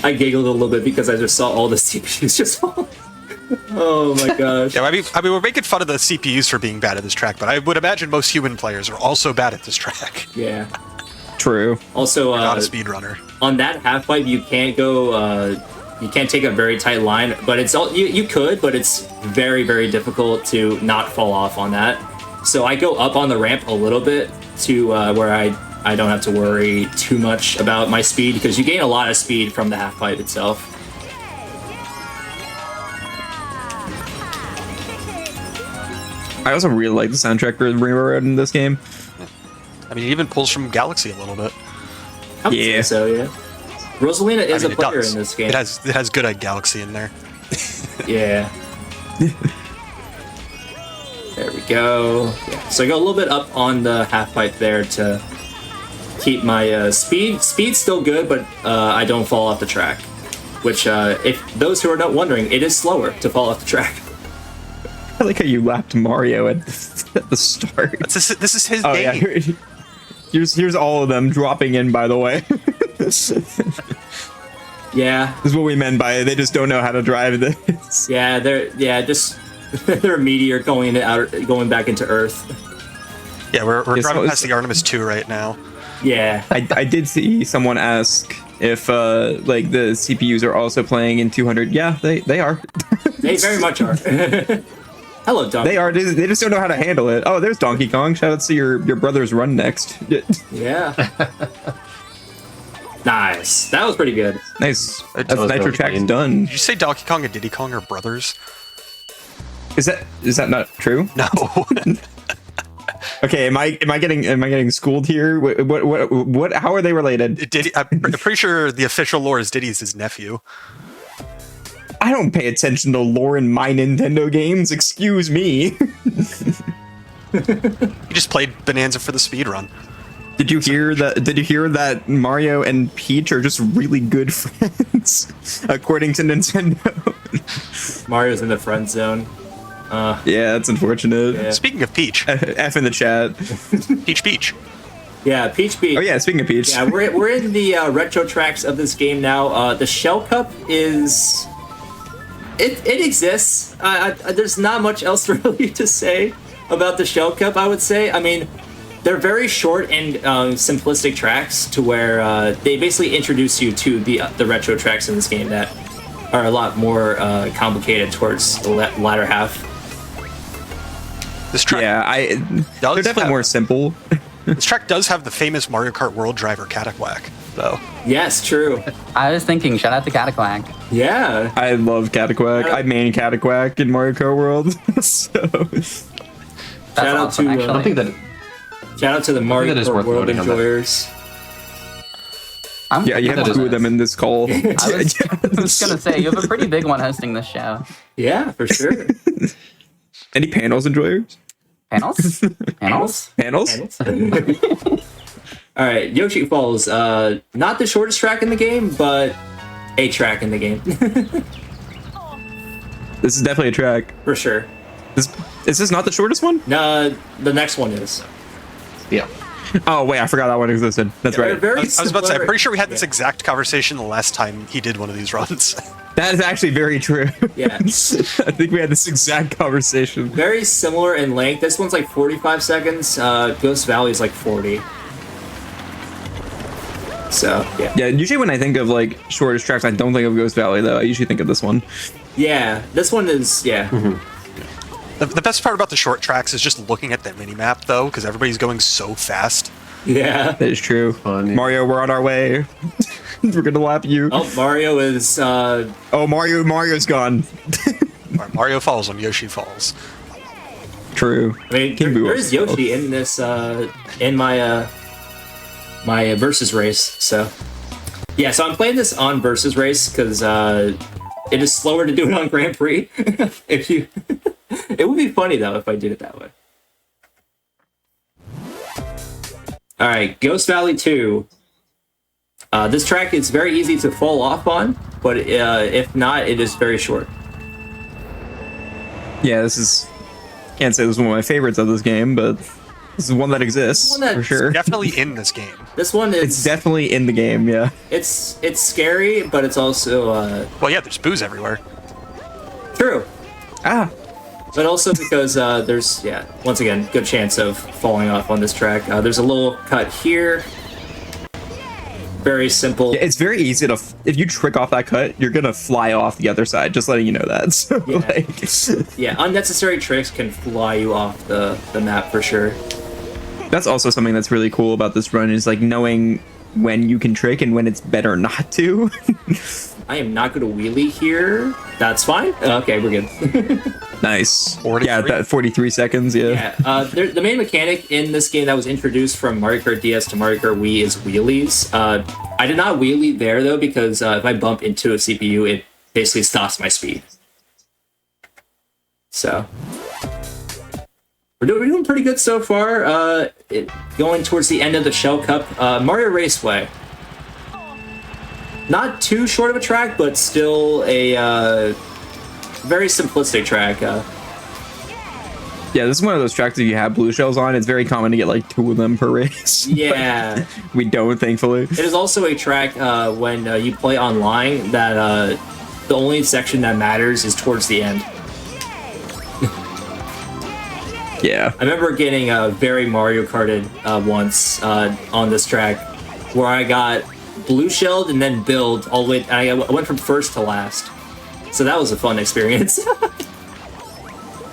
I giggled a little bit because I just saw all the CPUs just fall. Oh my gosh. Yeah, I mean, we're making fun of the CPUs for being bad at this track, but I would imagine most human players are also bad at this track. Yeah. True. Also, Not a speedrunner. on that half pipe, you can't go. You can't take a very tight line, but it's all you could, but it's very, very difficult to not fall off on that. So I go up on the ramp a little bit to where I don't have to worry too much about my speed because you gain a lot of speed from the half pipe itself. I also really like the soundtrack for Rainbow Road in this game. I mean, it even pulls from Galaxy a little bit. I would Yeah. say so, yeah. Rosalina is I mean, a player it does. in this game. It has good Galaxy in there. Yeah. There we go. Yeah. So I go a little bit up on the half pipe there to keep my speed. Speed's still good, but I don't fall off the track. Which, if those who are not wondering, it is slower to fall off the track. I like how you lapped Mario at the start. This is his Oh game. yeah. Here's all of them dropping in, by the way. Yeah. This is what we meant by they just don't know how to drive this. Yeah. Just they're a meteor going back into Earth. Yeah, we're Yeah, driving so- past the Artemis 2 right now. Yeah. I did see someone ask if like the CPUs are also playing in 200. Yeah, they are. They very much are. Hello, Donkey. They are. They just don't know how to handle it. Oh, there's Donkey Kong. Shout out to your brother's run next. Yeah. Nice. That was pretty good. Nice. That That's was Nitro really Track's clean. done. Did you say Donkey Kong and Diddy Kong are brothers? Is that not true? No. Okay, am I getting schooled here? What how are they related? Diddy, I'm pretty sure the official lore is Diddy's his nephew. I don't pay attention to lore in my Nintendo games. Excuse me. He just played Bonanza for the speedrun. Did you hear that Mario and Peach are just really good friends, according to Nintendo? Mario's in the friend zone. Yeah, that's unfortunate. Yeah. Speaking of Peach, F in the chat. Peach. Yeah, Peach Beach. Oh yeah, speaking of Peach. Yeah, we're in the retro tracks of this game now. The Shell Cup is it exists. There's not much else really to say about the Shell Cup. I would say. I mean, they're very short and simplistic tracks to where they basically introduce you to the retro tracks in this game that are a lot more complicated towards the latter half. This track, Yeah, they're definitely more simple. this track does have the famous Mario Kart World driver Cataquack, though. Yes, true. I was thinking, shout out to Cataquack. Yeah. I love Cataquack. I main Cataquack in Mario Kart World. So That's Shout out awesome, to, I don't actually. think that. Shout out to the Mario that is Kart worth World noting on that. enjoyers. yeah, you have That two is- of them in this call. I was gonna say, you have a pretty big one hosting this show. Yeah, for sure. Any panels enjoyers? Panels? Panels? Panels? All right, Yoshi Falls. Not the shortest track in the game, but a track in the game This is definitely a track. for sure. Is this not the shortest one? No, the next one is. Yeah. Oh wait, I forgot that one existed. That's They're right. very I was about to say, I'm similar- pretty sure we had this Yeah. exact conversation the last time he did one of these runs. That is actually very true. Yeah. I think we had this exact conversation. Very similar in length. This one's like 45 seconds. Ghost Valley is like 40. So yeah. Yeah, usually when I think of like shortest tracks, I don't think of Ghost Valley though. I usually think of this one. Yeah, this one is The best part about the short tracks is just looking at that mini map, though, because everybody's going so fast. yeah. That is true. Funny. Mario, we're on our way. We're gonna lap you. Oh, Mario is Oh, Mario's gone. All right, Mario falls on Yoshi falls. True. I mean, King Boo there's also. Yoshi in this in my my versus race. So yeah, so I'm playing this on versus race because it is slower to do it on Grand Prix. If you, it would be funny though if I did it that way. All right, Ghost Valley 2. This track is very easy to fall off on, but if not, it is very short. Yeah, this is. Can't say this is one of my favorites of this game, but this is one that exists One that's for sure. Definitely in this game. This one is It's definitely in the game. Yeah. it's scary, but it's also Well, yeah, there's booze everywhere. true. Ah. But also because there's, yeah, once again, good chance of falling off on this track. There's a little cut here. Very simple. Yeah, it's very easy to. If you trick off that cut, you're gonna fly off the other side. Just letting you know that. So, Yeah. like, Yeah, unnecessary tricks can fly you off the map for sure. that's also something that's really cool about this run is like knowing when you can trick and when it's better not to. I am not going to wheelie here. That's fine. Okay, we're good. Nice. 43? Yeah, that 43 seconds. Yeah. Yeah, the main mechanic in this game that was introduced from Mario Kart DS to Mario Kart Wii is wheelies. I did not wheelie there though because if I bump into a CPU, it basically stops my speed. So we're doing pretty good so far. Going towards the end of the Shell Cup, Mario Raceway. Not too short of a track, but still a very simplistic track. Yeah, this is one of those tracks that you have blue shells on. It's very common to get like 2 of them per race. Yeah. We don't, thankfully. It is also a track when you play online that the only section that matters is towards the end. Yeah. I remember getting very Mario Karted once on this track where I got blue shelled and then billed all the way. I went from first to last. So that was a fun experience.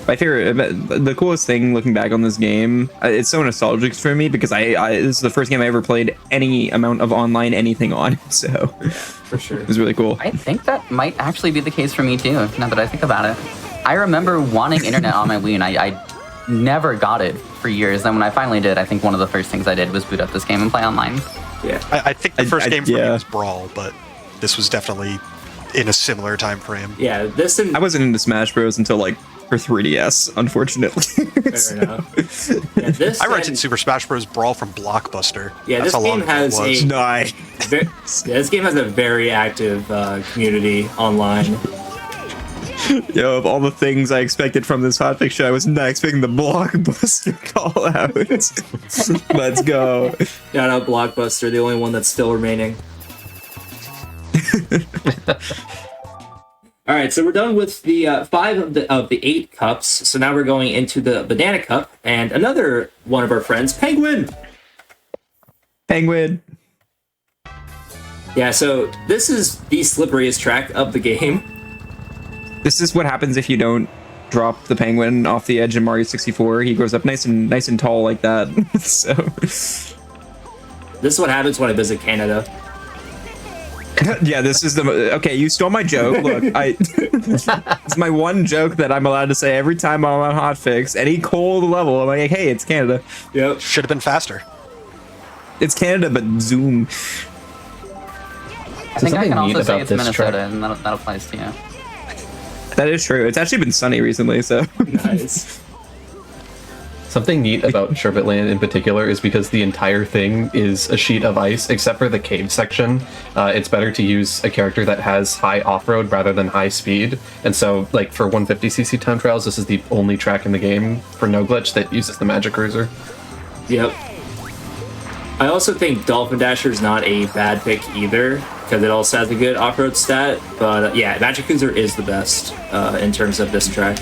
My favorite, the coolest thing looking back on this game, it's so nostalgic for me because this is the first game I ever played any amount of online anything on. So For sure. it was really cool. I think that might actually be the case for me too, now that I think about it. I remember wanting internet on my Wii, and I never got it for years. And when I finally did, I think one of the first things I did was boot up this game and play online. Yeah. I think the first game for me yeah. was Brawl, but this was definitely in a similar time frame. Yeah, this and I wasn't into Smash Bros until like for 3DS, unfortunately. fair enough. Yeah, this I rented and- Super Smash Bros. Brawl from Blockbuster. Yeah, That's this how long game ago it has was. a- Nice. yeah, this game has a very active community online. Yo, of all the things I expected from this hotfix show, I was not expecting the Blockbuster call out. Let's go. Shout out Blockbuster, the only one that's still remaining. All right, so we're done with the 5 of the 8 cups. So now we're going into the banana cup and another one of our friends, Penguin. Penguin. Yeah, so this is the slipperiest track of the game. This is what happens if you don't drop the penguin off the edge in Mario 64. He grows up nice and tall like that. So This is what happens when I visit Canada. yeah, this is the okay. You stole my joke. Look, it's my one joke that I'm allowed to say every time I'm on Hotfix. Any cold level, I'm like, hey, it's Canada. Yep. Should have been faster. It's Canada, but zoom. I think I something can neat also say about it's this Minnesota, track- and that applies to you. That is true. It's actually been sunny recently, so Nice. Something neat about Sherbet Land in particular is because the entire thing is a sheet of ice, except for the cave section. It's better to use a character that has high off-road rather than high speed. And so, like, for 150cc time trials, this is the only track in the game for no glitch that uses the Magic Cruiser. Yep. I also think Dolphin Dasher is not a bad pick either, because it also has a good off-road stat. But yeah, Magic Cruiser is the best in terms of this track.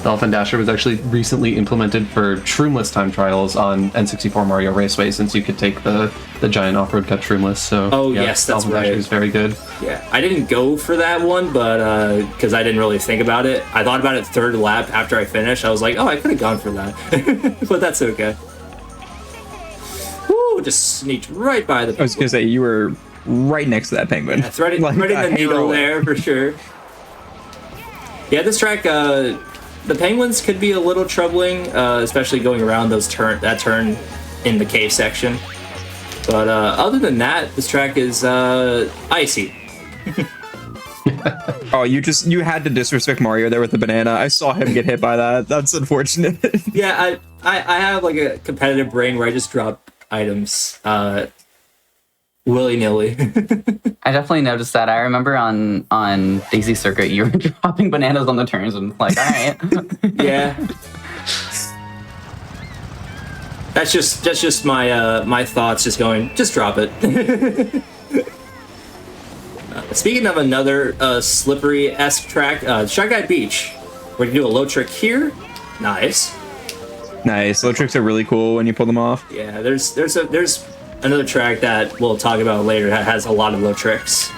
Dolphin Dasher was actually recently implemented for shroomless time trials on N64 Mario Raceway, since you could take the giant off-road cut shroomless. So Oh, yes, that's Dolphin right. Dasher is very good. Yeah, I didn't go for that one, but because I didn't really think about it. I thought about it third lap after I finished. I was like, oh, I could have gone for that, but that's okay. Woo! Just sneaked right by the. I was gonna say you were right next to that penguin. That's right, Like, right in a the hair needle away. there for sure. Yeah, this track, the penguins could be a little troubling, especially going around that turn in the cave section. But other than that, this track is icy. Oh, you had to disrespect Mario there with the banana. I saw him get hit by that. That's unfortunate. Yeah, I have like a competitive brain where I just drop items willy-nilly. I definitely noticed that. I remember on Daisy Circuit, you were dropping bananas on the turns, and like, all right. Yeah. That's just my my thoughts. Just going, just drop it. Speaking of another slippery-esque track, Shy Guy Beach. We're gonna do a low trick here. Nice. Nice. Low tricks are really cool when you pull them off. Yeah, there's another track that we'll talk about later that has a lot of low tricks.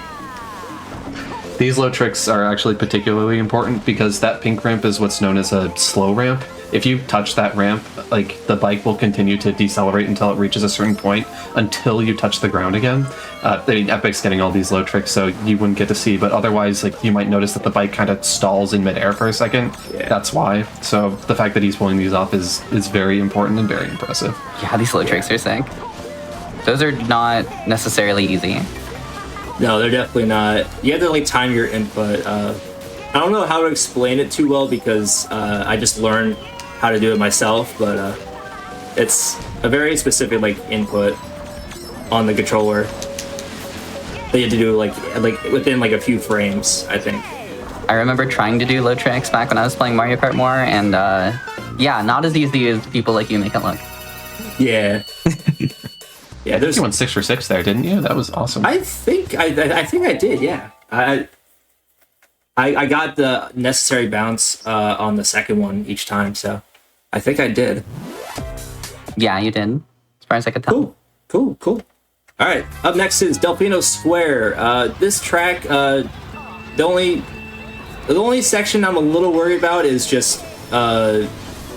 These low tricks are actually particularly important because that pink ramp is what's known as a slow ramp. If you touch that ramp, like, the bike will continue to decelerate until it reaches a certain point until you touch the ground again. I mean, Epic's getting all these low tricks, so you wouldn't get to see, but otherwise, like, you might notice that the bike kind of stalls in midair for a second. Yeah. That's why. So the fact that he's pulling these off is very important and very impressive. Yeah, these low tricks are sick. Those are not necessarily easy. No, they're definitely not. You have to like time your input. I don't know how to explain it too well because I just learned how to do it myself, but it's a very specific like input on the controller that you have to do like within like a few frames, I think. I remember trying to do low tricks back when I was playing Mario Kart more, and yeah, not as easy as people like you make it look. Yeah. Yeah, there's. You went 6 for 6 there, didn't you? That was awesome. I think I did. Yeah. I got the necessary bounce on the second one each time, so I think I did. Yeah, you did. As far as I could tell. Cool. All right, up next is Delfino Square. This track, the only section I'm a little worried about is just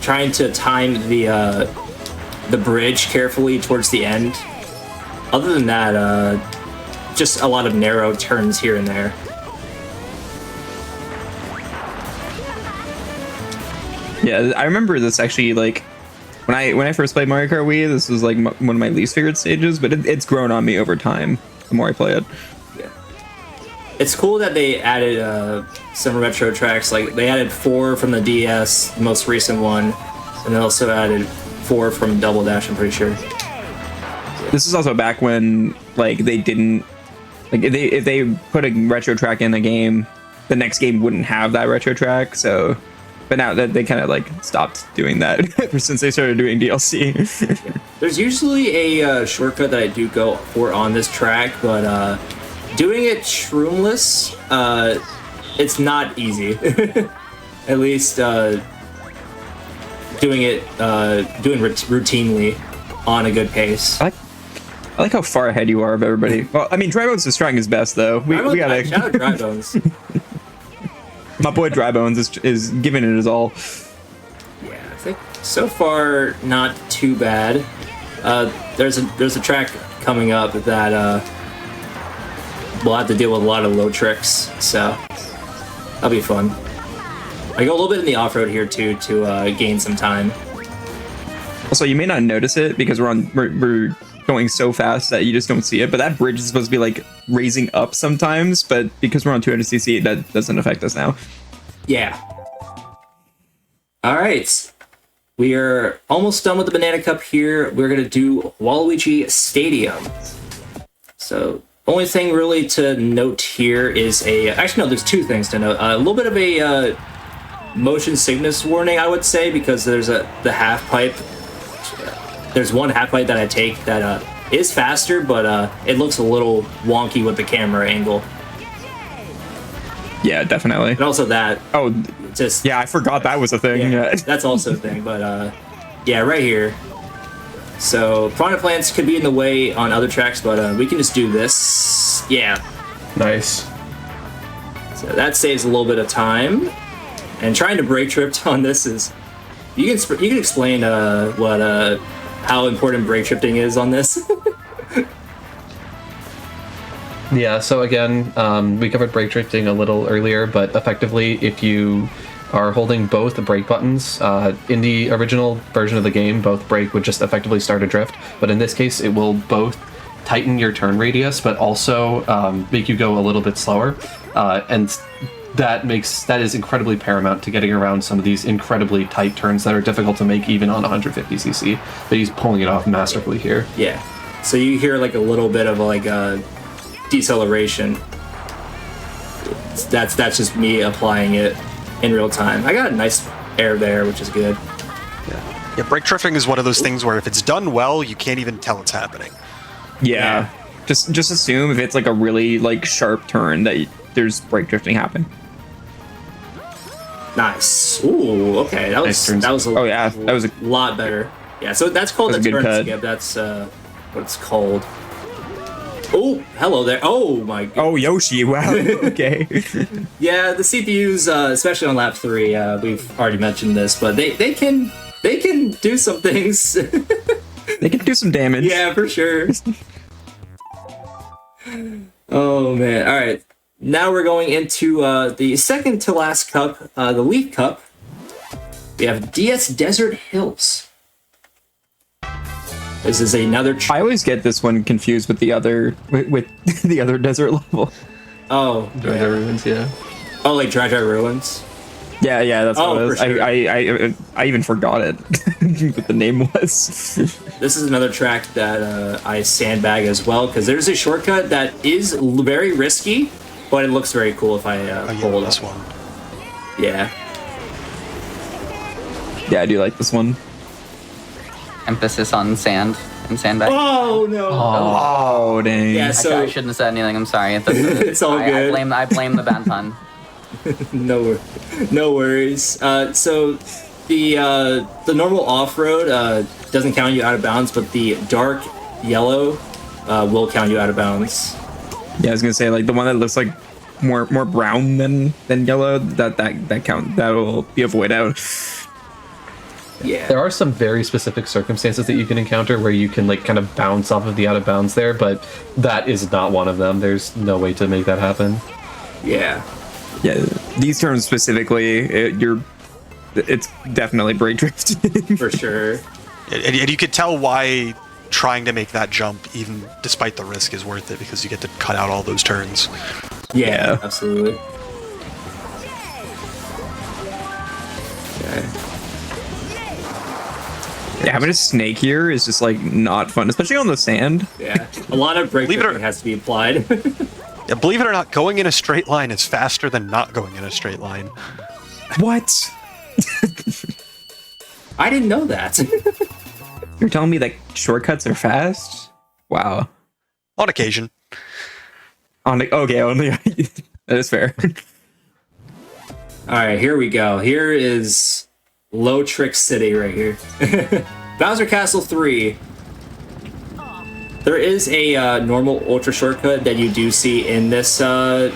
trying to time the bridge carefully towards the end. Other than that, just a lot of narrow turns here and there. Yeah, I remember this actually, like, when I first played Mario Kart Wii, this was like one of my least favorite stages, but it's grown on me over time the more I play it. Yeah. It's cool that they added some retro tracks. Like they added 4 from the DS, the most recent one, and they also added 4 from Double Dash, I'm pretty sure. This is also back when like they didn't like if they put a retro track in a game, the next game wouldn't have that retro track. So, but now that they kind of like stopped doing that ever since they started doing DLC. There's usually a shortcut that I do go for on this track, but doing it shroomless it's not easy. At least doing it routinely on a good pace. I like how far ahead you are of everybody. Well, I mean, Drybones is trying his best though. We gotta shout out Drybones. My boy Drybones is giving it his all. Yeah, I think so far not too bad. There's a track coming up that we'll have to deal with a lot of low tricks, so that'll be fun. I go a little bit in the off-road here too to gain some time. Also, you may not notice it because we're going so fast that you just don't see it, but that bridge is supposed to be like raising up sometimes, but because we're on 200cc, that doesn't affect us now. Yeah. All right. We are almost done with the Banana Cup here. We're going to do Waluigi Stadium. So, only thing really to note here is actually, no, there's two things to note. A little bit of a motion sickness warning, I would say, because there's the half pipe. There's one half pipe that I take that is faster, but it looks a little wonky with the camera angle. Yeah, definitely. And also that. Oh, just yeah, I forgot that was a thing. Yeah, that's also a thing, but yeah, right here. So piranha plants could be in the way on other tracks, but we can just do this. Yeah. Nice. So that saves a little bit of time. And trying to brake trip on this is, you can explain how important brake tripping is on this. Yeah, so again, we covered brake drifting a little earlier, but effectively, if you are holding both the brake buttons, in the original version of the game, both brake would just effectively start a drift, but in this case, it will both tighten your turn radius, but also make you go a little bit slower, and that is incredibly paramount to getting around some of these incredibly tight turns that are difficult to make even on 150cc, but he's pulling it off masterfully here. Yeah, so you hear like a little bit of like a deceleration. That's just me applying it in real time. I got a nice air there, which is good. Yeah, brake drifting is one of those things where if it's done well, you can't even tell it's happening. Yeah. Just assume if it's like a really like sharp turn that there's brake drifting happen. Nice. Ooh, okay. That was a lot better. Yeah, so that's called a turn skip. That's what it's called. Oh, hello there. Oh my god. Oh, Yoshi. Wow. Okay. Yeah, the CPUs, especially on lap 3, we've already mentioned this, but they can do some things. They can do some damage. Yeah, for sure. Oh man. All right. Now we're going into the second to last cup, the Leaf Cup. We have DS Desert Hills. This is another. I always get this one confused with the other with the other desert level. Oh, Dry Ruins, yeah. Oh, like Dry Ruins. Yeah, that's what it was. For sure. I even forgot it. What the name was. This is another track that I sandbag as well because there's a shortcut that is very risky, but it looks very cool if I pull this up. one. Yeah. Yeah, I do like this one. Emphasis on sand and sandbag. Oh no! Oh dang! Yeah, so I shouldn't have said anything. I'm sorry. It's all good. I blame the bad pun. No worries. So the normal off-road doesn't count you out of bounds, but the dark yellow will count you out of bounds. Yeah, I was gonna say like the one that looks like more brown than yellow. That will be a void out. Yeah. There are some very specific circumstances that you can encounter where you can like kind of bounce off of the out of bounds there, but that is not one of them. There's no way to make that happen. Yeah. Yeah, these terms specifically, it's definitely brake drifting. For sure. And you could tell why trying to make that jump, even despite the risk, is worth it because you get to cut out all those turns. Yeah. Absolutely. Okay. Yeah, having a snake here is just like not fun, especially on the sand. Yeah, a lot of brake drifting has to be applied. Yeah, believe it or not, going in a straight line is faster than not going in a straight line. What? I didn't know that. You're telling me that shortcuts are fast? Wow. On occasion. Okay, only that is fair. All right, here we go. Here is Low Trick City right here. Bowser Castle 3. There is a normal ultra shortcut that you do see in this, normally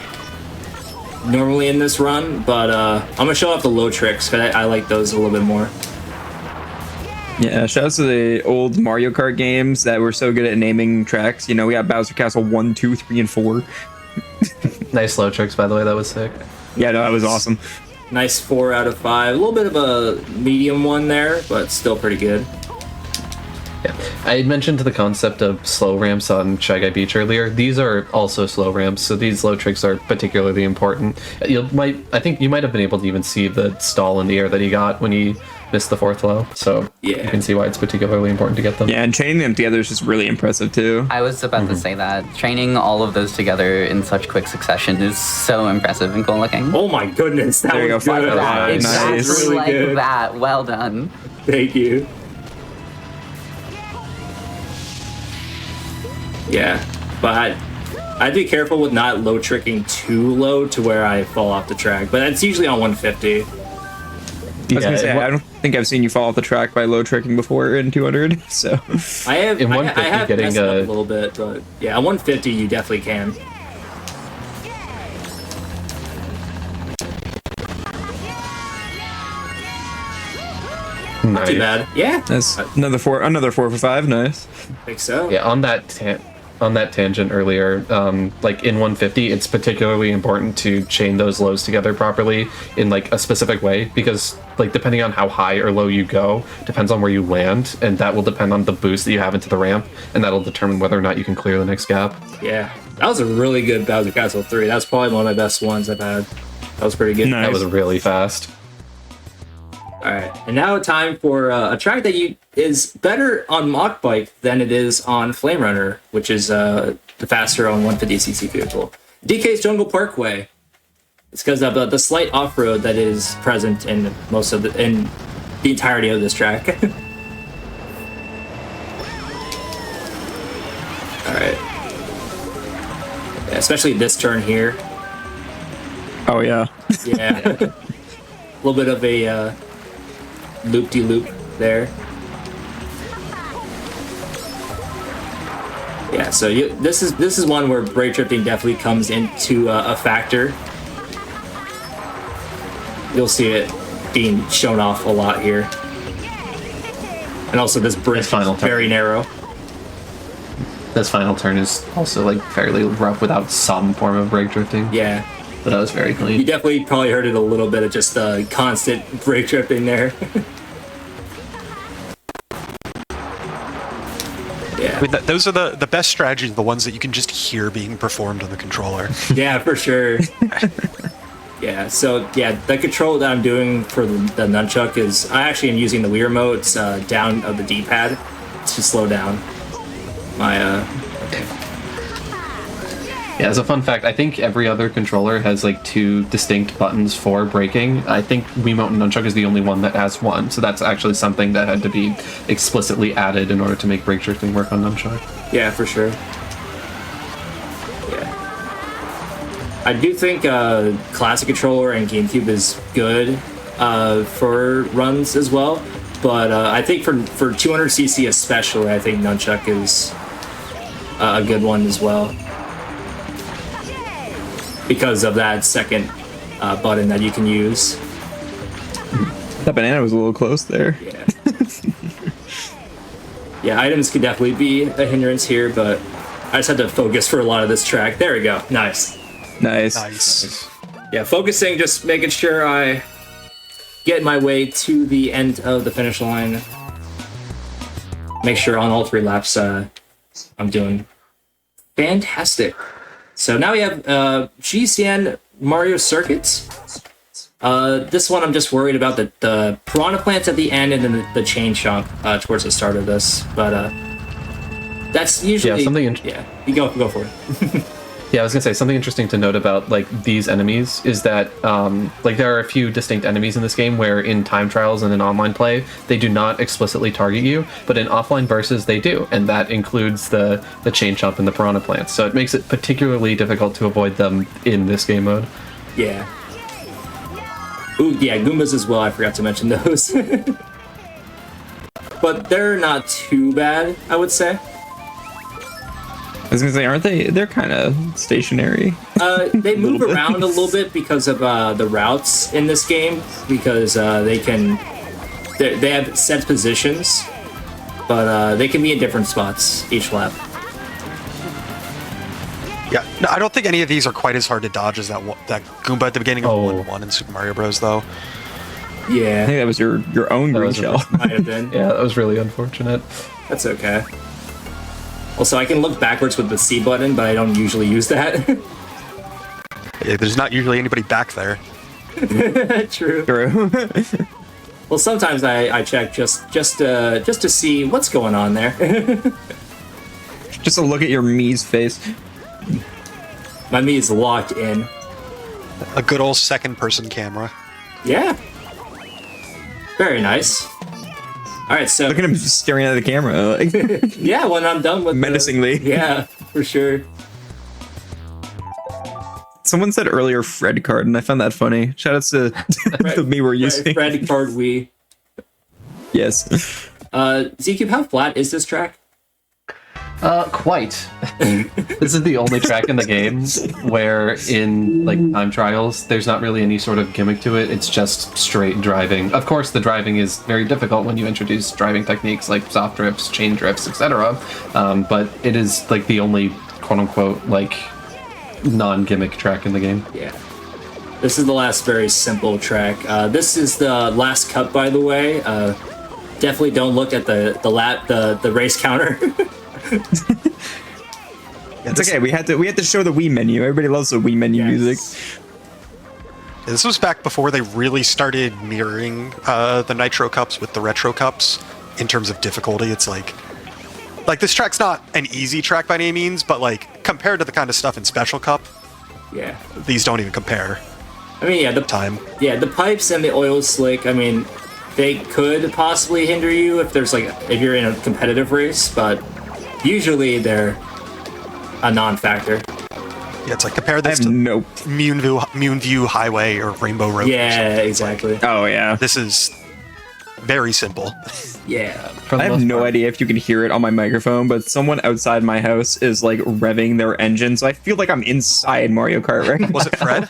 in this run, but I'm gonna show off the low tricks because I like those a little bit more. Yeah, shout out to the old Mario Kart games that were so good at naming tracks. You know, we got Bowser Castle 1, 2, 3, and 4. Nice low tricks, by the way. That was sick. Yeah, no, that was awesome. Nice 4 out of 5. A little bit of a medium one there, but still pretty good. Yeah. I had mentioned the concept of slow ramps on Shy Guy Beach earlier. These are also slow ramps, so these low tricks are particularly important. I think you might have been able to even see the stall in the air that he got when he missed the fourth low, so Yeah. you can see why it's particularly important to get them. Yeah, and chaining them together is just really impressive too. I was about to say that. Training all of those together in such quick succession is so impressive and cool looking. Oh my goodness, that There you was go, 5 good. out of 5. Exactly Nice. Really like good. that. Well done. Thank you. Yeah, but I'd be careful with not low tricking too low to where I fall off the track, but that's usually on 150. I was gonna say, and I don't think I've seen you fall off the track by low tricking before in 200, so. I have, In I 150 have getting messed up a- a little bit, but yeah, on 150 you definitely can. Not too bad. Yeah, That's another 4 for 5, nice. I think so. Yeah, on that tangent earlier, like in 150, it's particularly important to chain those lows together properly in like a specific way, because like depending on how high or low you go, depends on where you land, and that will depend on the boost that you have into the ramp, and that'll determine whether or not you can clear the next gap. Yeah, that was a really good Bowser Castle 3. That's probably one of my best ones I've had. That was pretty good. Nice. That was really fast. All right, and now time for a track that is better on mock bike than it is on Flame Runner, which is the faster on 150cc vehicle. DK's Jungle Parkway. It's because of the slight off-road that is present in in the entirety of this track. All right, yeah, especially this turn here. Oh yeah. Yeah, a little bit of a loop-de-loop there. Yeah, so this is one where brake drifting definitely comes into a factor. You'll see it being shown off a lot here, and also this bridge This final is turn. very narrow. This final turn is also like fairly rough without some form of brake drifting. Yeah, But that was very you clean. definitely probably heard it a little bit of just constant brake drifting there. Yeah. I mean, those are the best strategies, the ones that you can just hear being performed on the controller. Yeah, for sure. Yeah, so yeah, the control that I'm doing for the nunchuck is I actually am using the Wii remotes down of the D-pad to slow down my Yeah, as a fun fact, I think every other controller has like 2 distinct buttons for braking. I think Wiimote and Nunchuck is the only one that has one, so that's actually something that had to be explicitly added in order to make brake drifting work on Nunchuck. Yeah, for sure. Yeah. I do think Classic Controller and GameCube is good for runs as well, but I think for 200cc especially, I think Nunchuck is a good one as well. Because of that second button that you can use. That banana was a little close there. Yeah. Yeah, items could definitely be a hindrance here, but I just had to focus for a lot of this track. There we go. Nice. Nice. Nice. Yeah, focusing, just making sure I get my way to the end of the finish line. Make sure on all 3 laps I'm doing fantastic. So now we have GCN Mario Circuits. This one I'm just worried about the piranha plants at the end and then the chain chomp towards the start of this. But that's usually... Yeah, something yeah, you go for it. Yeah, I was gonna say something interesting to note about like these enemies is that like there are a few distinct enemies in this game where in time trials and in online play they do not explicitly target you, but in offline versus they do, and that includes the chain chomp and the piranha plants. So it makes it particularly difficult to avoid them in this game mode. Yeah. Ooh, yeah, Goombas as well. I forgot to mention those. But they're not too bad, I would say. I was gonna say, aren't they? They're kind of stationary. They move around a little bit because of the routes in this game, because they have set positions, but they can be in different spots each lap. Yeah, no, I don't think any of these are quite as hard to dodge as that Goomba at the beginning of 1-1 in Super Mario Bros. Though. I Yeah, think that was your own green was a- shell. might have been. Yeah, that was really unfortunate. That's okay. Also, I can look backwards with the C button, but I don't usually use that. Yeah, there's not usually anybody back there. True. True. Well, sometimes I check just to see what's going on there. Just to look at your Mii's face. My Mii is locked in. A good old second-person camera. Yeah. Very nice. All right, so Look at him just staring at the camera. Like, yeah, when I'm done with menacingly. yeah, for sure. someone said earlier Fred card, and I found that funny. Shout outs to the me we're using. Fred Kart Wii. Yes. ZCube, how flat is this track? Quite. This is the only track in the game where in like time trials there's not really any sort of gimmick to it. It's just straight driving. Of course the driving is very difficult when you introduce driving techniques like soft drifts, chain drifts, etc. But it is like the only quote unquote like non-gimmick track in the game. Yeah. This is the last very simple track. This is the last cut, by the way. Definitely don't look at the race counter. It's okay. We had to show the Wii menu. Everybody loves the Wii menu music. This was back before they really started mirroring the Nitro Cups with the Retro Cups in terms of difficulty. It's like this track's not an easy track by any means, but like compared to the kind of stuff in Special Cup, Yeah. these don't even compare. I mean, yeah, the Time. pipes and the oil slick. I mean, they could possibly hinder you if you're in a competitive race, but usually they're a non-factor. Yeah, it's like compare I this have to no. Moonview Highway or Rainbow Road. or Yeah, something. exactly. Oh yeah. This is very simple. Yeah. For the I have most no part. idea if you can hear it on my microphone, but someone outside my house is like revving their engine, so I feel like I'm inside Mario Kart right Was it Fred?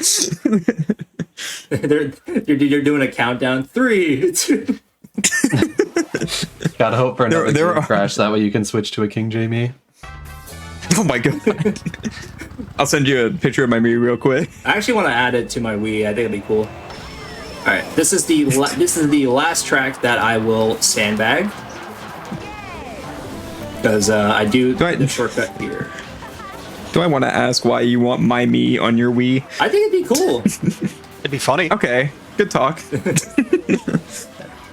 You're doing a countdown. 3, 2. Gotta hope for another There game are- crash. That way you can switch to a King Jamie. Oh my god. I'll send you a picture of my Mii real quick. I actually want to add it to my Wii. I think it'd be cool. All right, this is the last track that I will sandbag because I do Right. the shortcut here. Do I want to ask why you want my Mii on your Wii? I think it'd be cool. It'd be funny. Okay, good talk.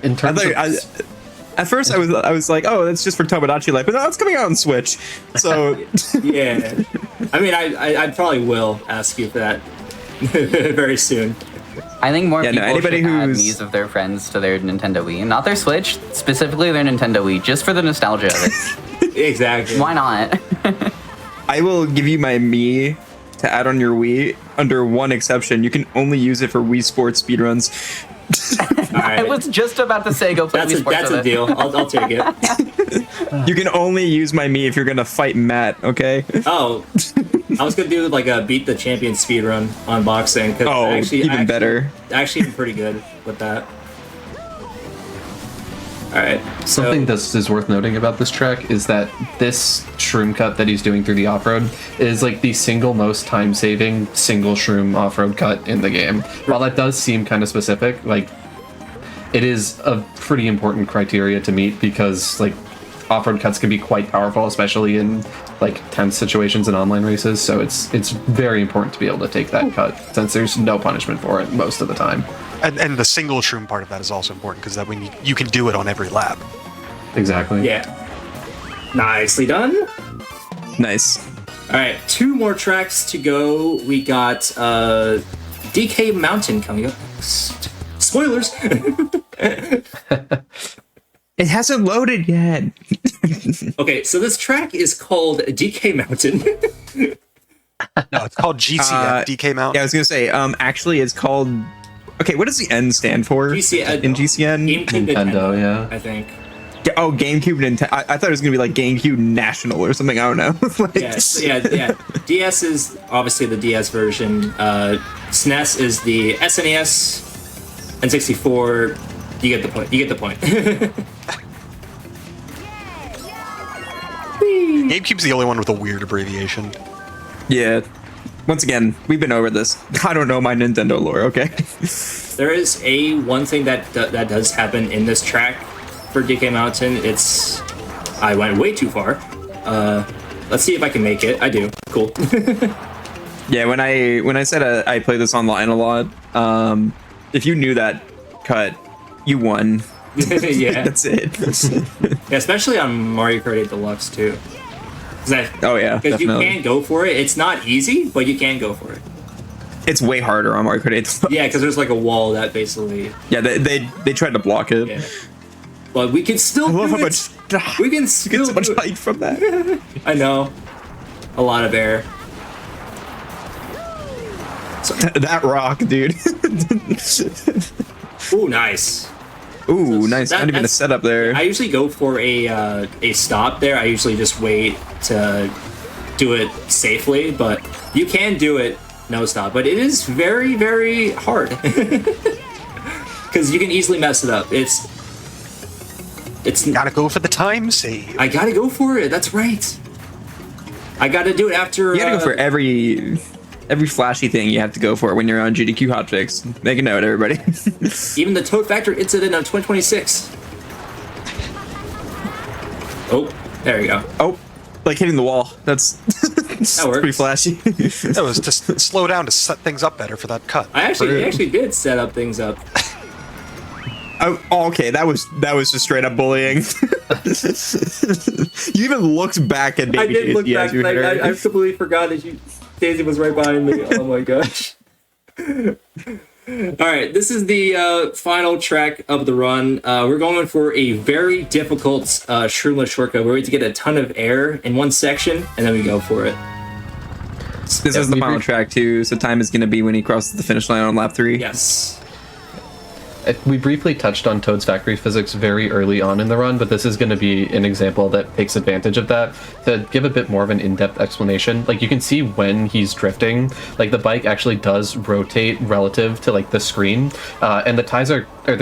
In terms At first I was like, oh, that's just for Tomodachi Life, but no, it's coming out on Switch. So Yeah, I mean, I probably will ask you for that very soon. I think more Yeah, no, people anybody should add who's- Mii's of their friends to their Nintendo Wii, not their Switch, specifically their Nintendo Wii, just for the nostalgia of it. Exactly. Why not? I will give you my Mii to add on your Wii under one exception. You can only use it for Wii Sports speedruns. All right. I was just about to say go play That's Wii a, Sports that's with a it. deal. I'll take it. You can only use my Mii if you're gonna fight Matt, okay? Oh, I was gonna do like a beat the champion speedrun unboxing. 'Cause Oh, even better. Actually, I'm pretty good with that. All right, so Something that is worth noting about this track is that this shroom cut that he's doing through the off-road is like the single most time-saving single shroom off-road cut in the game. While that does seem kind of specific, like it is a pretty important criteria to meet because like off-road cuts can be quite powerful, especially in like tense situations in online races. So it's very important to be able to take that cut since there's no punishment for it most of the time. And the single shroom part of that is also important because that when you can do it on every lap. Exactly. yeah, nicely done. Nice. All right, 2 more tracks to go. We got DK Mountain coming up next. Spoilers. It hasn't loaded yet. Okay, so this track is called DK Mountain. No, it's called GCM DK Mount. Yeah, I was gonna say, actually it's called Okay, what does the N stand for GCN, in GCN? GameCube Nintendo, yeah. I think. Oh, GameCube Nintendo. I thought it was gonna be like GameCube National or something. I don't know. Like, Yeah. DS is obviously the DS version. SNES is the SNES. N64. You get the point. GameCube's the only one with a weird abbreviation. Yeah. Once again, we've been over this. I don't know my Nintendo lore. Okay. There is one thing that does happen in this track for DK Mountain. I went way too far. Let's see if I can make it. I do. Cool. Yeah. When I said I play this online a lot, if you knew that cut, you won. Yeah. That's it. Yeah, especially on Mario Kart 8 Deluxe too. Oh yeah, Because you definitely. can go for it. It's not easy, but you can go for it. It's way harder on Mario Kart 8. Yeah, because there's like a wall that basically. Yeah, they tried to block it. Yeah. But we can still. I love do how it. much We can get still. so much do it. hype from that. I know. A lot of air. That rock, dude. Ooh, nice. Ooh, nice. Not even a that's- setup there. I usually go for a stop there. I usually just wait to do it safely, but you can do it no stop. But it is very, very hard because you can easily mess it up. It's Gotta go for the time save. I gotta go for it. That's right. I gotta do it after. You gotta go for every flashy thing you have to go for when you're on GDQ Hotfix. Make a note, everybody. even the Toad Factor incident of 2026. Oh, there you go. Oh, like hitting the wall. That's That works. pretty flashy. That was to slow down to set things up better for that cut. I actually did set up things up. Oh, okay, that was just straight up bullying. You even looked back at I Baby did look Daisy back. as you hit her. I completely forgot that Daisy was right behind me. Oh my gosh. All right, this is the final track of the run. We're going for a very difficult shroomless shortcut where we have to get a ton of air in one section, and then we go for it. This is the final track too, so time is going to be when he crosses the finish line on lap 3. Yes. We briefly touched on Toad's factory physics very early on in the run, but this is going to be an example that takes advantage of that to give a bit more of an in-depth explanation. Like, you can see when he's drifting, like the bike actually does rotate relative to like the screen, and the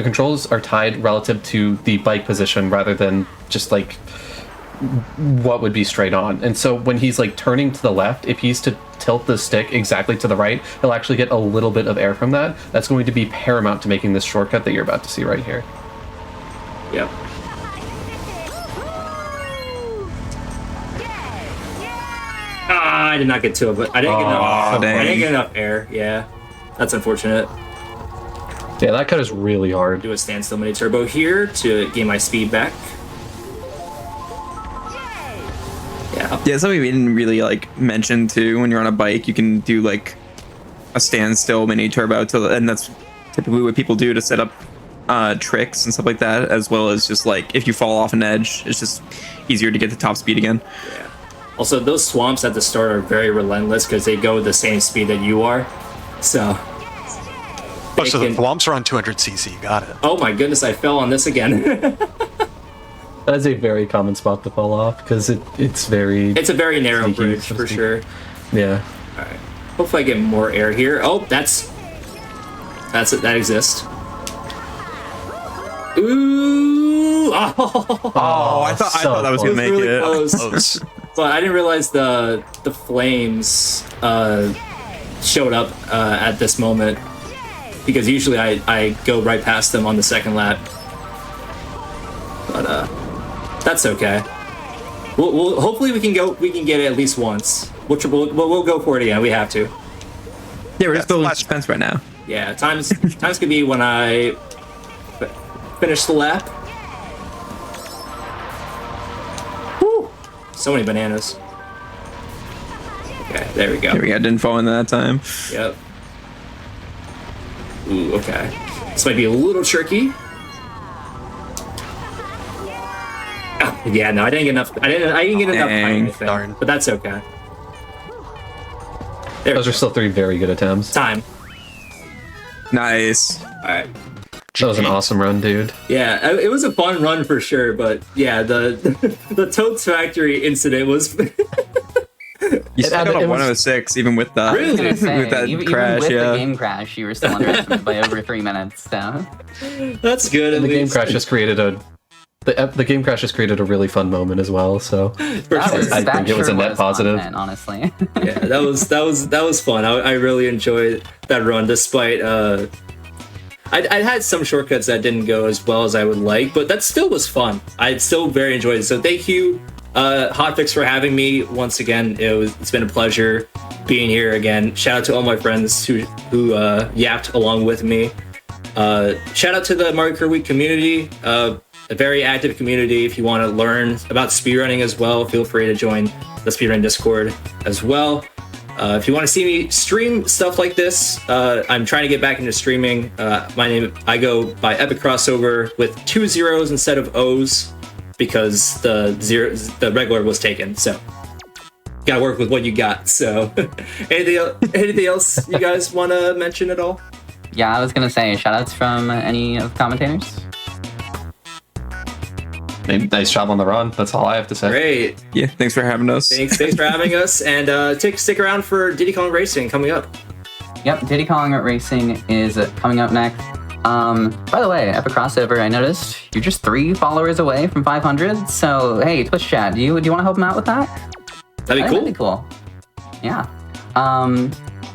controls are tied relative to the bike position rather than just like what would be straight on. And so when he's like turning to the left, if he's to tilt the stick exactly to the right, he'll actually get a little bit of air from that. That's going to be paramount to making this shortcut that you're about to see right here. Yep. I did not get to it, but I didn't get enough. dang. I didn't get enough air. Yeah, that's unfortunate. Yeah, that cut is really hard. Do a standstill mini turbo here to gain my speed back. Yeah. Yeah, something we didn't really like mention too. When you're on a bike, you can do like a standstill mini turbo, and that's typically what people do to set up tricks and stuff like that, as well as just like if you fall off an edge, it's just easier to get to top speed again. Yeah. Also, those swamps at the start are very relentless because they go the same speed that you are. So. Oh, so the can- thwomps are on 200cc. Got it. Oh my goodness! I fell on this again. That is a very common spot to fall off because it's very... It's a very narrow sneaky, bridge so to for speak. sure. Yeah. All right. Hopefully, I get more air here. Oh, that's it. That exists. Ooh! Oh, I thought that was so gonna It was make really it. close. Close. But I didn't realize the flames showed up at this moment because usually I go right past them on the second lap. But that's okay. We'll hopefully we can get it at least once. We'll go for it again. We have to. Yeah, we're just building last suspense right now. Yeah, times could be when I finish the lap. Woo! So many bananas. Okay, there we go. There we go. Didn't fall into that time. Yep. Ooh, okay. This might be a little tricky. Oh, yeah, no, I didn't get enough. I didn't get enough Dang. time, I think, Darn. but that's okay. There we Those are go. still 3 very good attempts. Time. Nice. right. That was an awesome run, dude. Yeah, it was a fun run for sure, but yeah, the the Toad's Factory incident was. You still got a 106 even with that. Really? I was gonna say, with that even crash, with the yeah. game crash, you were still underestimated by over 3 minutes. So That's good. And at the game least. crash just created the game crash just created a really fun moment as well. So I think it was a net positive. Content, honestly. Yeah, that was fun. I really enjoyed that run, despite I had some shortcuts that didn't go as well as I would like, but that still was fun. I still very enjoyed it. So thank you, Hotfix, for having me once again. It's been a pleasure being here again. Shout out to all my friends who yapped along with me. Shout out to the Mario Kart Wii community. A very active community. If you want to learn about speedrunning as well, feel free to join the speedrun Discord as well. If you want to see me stream stuff like this, I'm trying to get back into streaming. I go by Epic Crossover with 2 zeros instead of O's because the regular was taken. So gotta work with what you got. So anything else you guys want to mention at all? Yeah, I was gonna say shoutouts from any of the commentators. Nice job on the run. That's all I have to say. Great. Yeah, thanks for having us. Thanks for having us, and stick around for Diddy Kong Racing coming up. Yep, Diddy Kong Racing is coming up next. By the way, Epic Crossover, I noticed you're just 3 followers away from 500. So hey, Twitch chat, do you want to help him out with that? That'd be cool. That'd be cool. Yeah.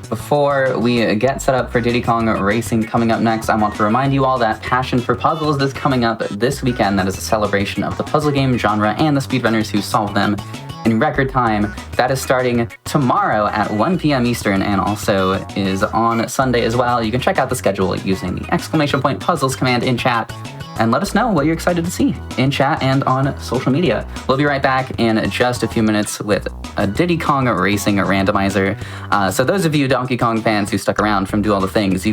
Before we get set up for Diddy Kong Racing coming up next, I want to remind you all that Passion for Puzzles is coming up this weekend. That is a celebration of the puzzle game genre and the speedrunners who solve them in record time. That is starting tomorrow at 1 p.m. Eastern and also is on Sunday as well. You can check out the schedule using the ! Puzzles command in chat and let us know what you're excited to see in chat and on social media. We'll be right back in just a few minutes with a Diddy Kong Racing randomizer. So those of you Donkey Kong fans who stuck around from Do All the Things,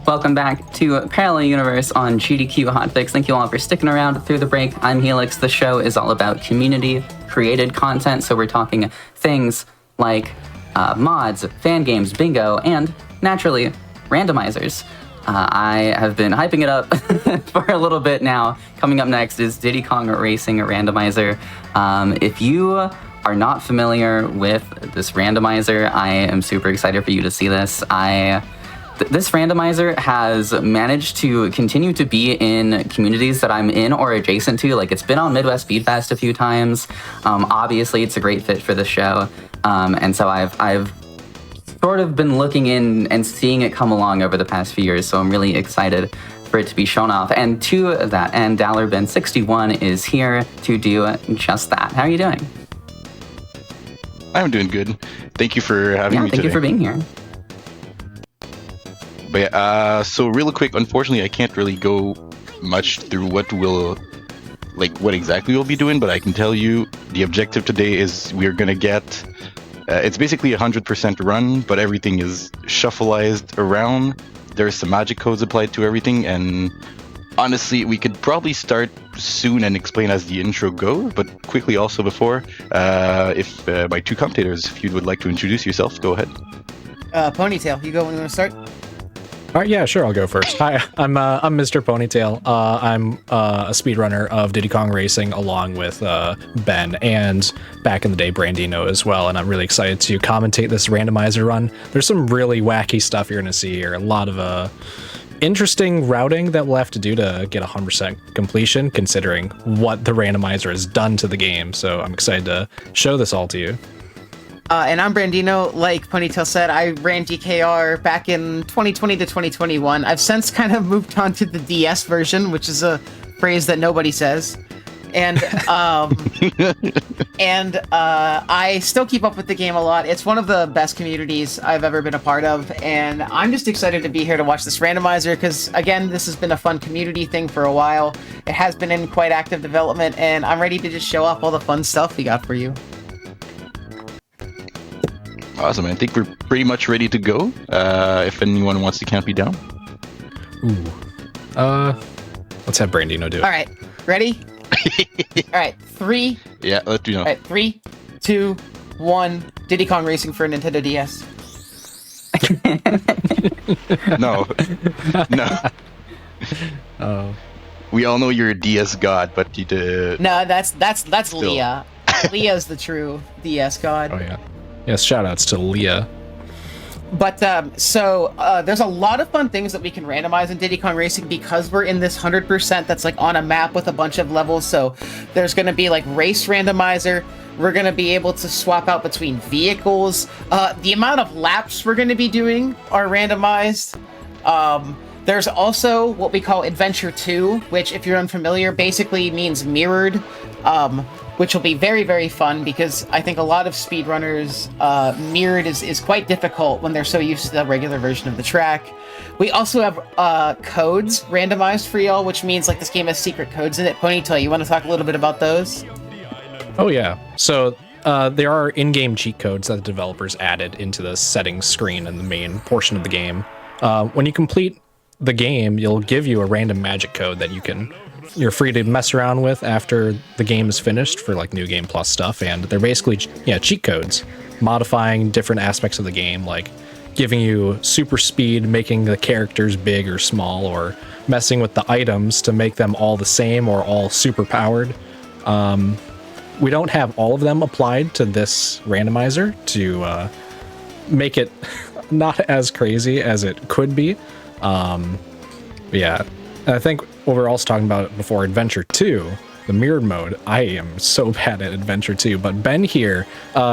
welcome back to Parallel Universe on GDQ Hotfix. Thank you all for sticking around through the break. I'm Helix. The show is all about community-created content, so we're talking things like mods, fan games, bingo, and, naturally, randomizers. I have been hyping it up for a little bit now. Coming up next is Diddy Kong Racing randomizer. If you are not familiar with this randomizer, I am super excited for you to see this. This randomizer has managed to continue to be in communities that I'm in or adjacent to. Like, it's been on Midwest Speed Fest a few times. Obviously, it's a great fit for the show. And so I've sort of been looking in and seeing it come along over the past few years. So I'm really excited for it to be shown off. And to that end, DallarBen61 is here to do just that. How are you doing? I'm doing good. Thank you for having me Thank today. you for being here. But yeah, so real quick, unfortunately, I can't really go much through what exactly we'll be doing, but I can tell you the objective today is we're gonna get. It's basically 100% run, but everything is shuffleized around. There's some magic codes applied to everything, and honestly, we could probably start soon and explain as the intro goes, but quickly also before, if my 2 commentators, if you would like to introduce yourself, go ahead. Ponytail, you go when you want to start? All right, yeah, sure, I'll go first. Hi, I'm Mr. Ponytail. I'm a speedrunner of Diddy Kong Racing along with Ben, and back in the day, Brandino as well, and I'm really excited to commentate this randomizer run. There's some really wacky stuff you're going to see here. A lot of interesting routing that we'll have to do to get 100% completion, considering what the randomizer has done to the game, so I'm excited to show this all to you. And I'm Brandino. Like Ponytail said, I ran DKR back in 2020 to 2021. I've since kind of moved on to the DS version, which is a phrase that nobody says. And I still keep up with the game a lot. It's one of the best communities I've ever been a part of, and I'm just excited to be here to watch this randomizer because, again, this has been a fun community thing for a while. It has been in quite active development, and I'm ready to just show off all the fun stuff we got for you. Awesome, I think we're pretty much ready to go. If anyone wants to count me down. Let's have Brandino do it. All right, ready? All right, 3. Yeah, let's do that. All right, 3, 2, 1. Diddy Kong Racing for Nintendo DS. No. No. Oh. We all know you're a DS god, but you did. No, that's Leah. Leah's the true DS god. Oh yeah. Yes, shout outs to Leah. But there's a lot of fun things that we can randomize in Diddy Kong Racing because we're in this 100% that's like on a map with a bunch of levels. So there's going to be like race randomizer. We're going to be able to swap out between vehicles. The amount of laps we're going to be doing are randomized. There's also what we call Adventure 2, which, if you're unfamiliar, basically means mirrored, which will be very, very fun because I think a lot of speedrunners, mirrored is quite difficult when they're so used to the regular version of the track. We also have codes randomized for y'all, which means like this game has secret codes in it. Ponytail, you want to talk a little bit about those? Oh yeah. So there are in-game cheat codes that the developers added into the settings screen in the main portion of the game. When you complete the game, you'll give you a random magic code that you're free to mess around with after the game is finished for like New Game Plus stuff, and they're basically cheat codes, modifying different aspects of the game, like giving you super speed, making the characters big or small, or messing with the items to make them all the same or all super powered. We don't have all of them applied to this randomizer to make it not as crazy as it could be. Yeah, I think what we're also talking about before, Adventure 2, the mirrored mode. I am so bad at Adventure 2, but Ben here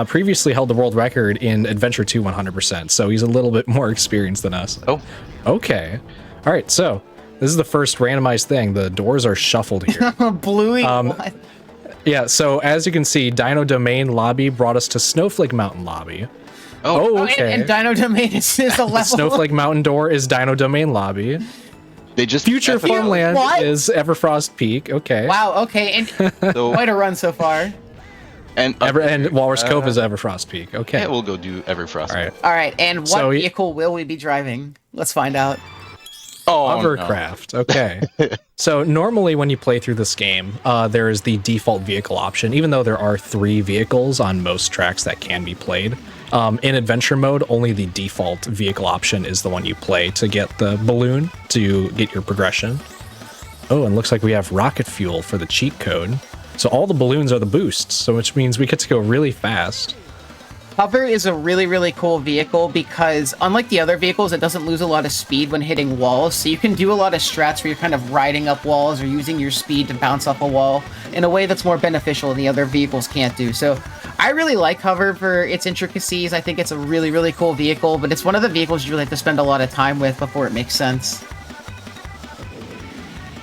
previously held the world record in Adventure 2 100%, so he's a little bit more experienced than us. Oh. Okay. All right, so this is the first randomized thing. The doors are shuffled here. Bluey. What? Yeah, so as you can see, Dino Domain Lobby brought us to Snowflake Mountain Lobby. Oh, okay. And Dino Domain is a level. The Snowflake Mountain door is Dino Domain Lobby. They just Future Funland What? is Everfrost Peak. Okay. Wow. Okay. And quite a run so far. and And Walrus Cove is Everfrost Peak. Okay. Yeah, we'll go do Everfrost. All right. All right. And what So vehicle will we be driving? Let's find out. Oh, Hovercraft. Okay. So normally when you play through this game, there is the default vehicle option, even though there are 3 vehicles on most tracks that can be played. In adventure mode, only the default vehicle option is the one you play to get the balloon to get your progression. Oh, and looks like we have rocket fuel for the cheat code. So all the balloons are the boosts, so which means we get to go really fast. Hover is a really, really cool vehicle because unlike the other vehicles, it doesn't lose a lot of speed when hitting walls. So you can do a lot of strats where you're kind of riding up walls or using your speed to bounce off a wall in a way that's more beneficial and the other vehicles can't do. So I really like Hover for its intricacies. I think it's a really, really cool vehicle, but it's one of the vehicles you really have to spend a lot of time with before it makes sense.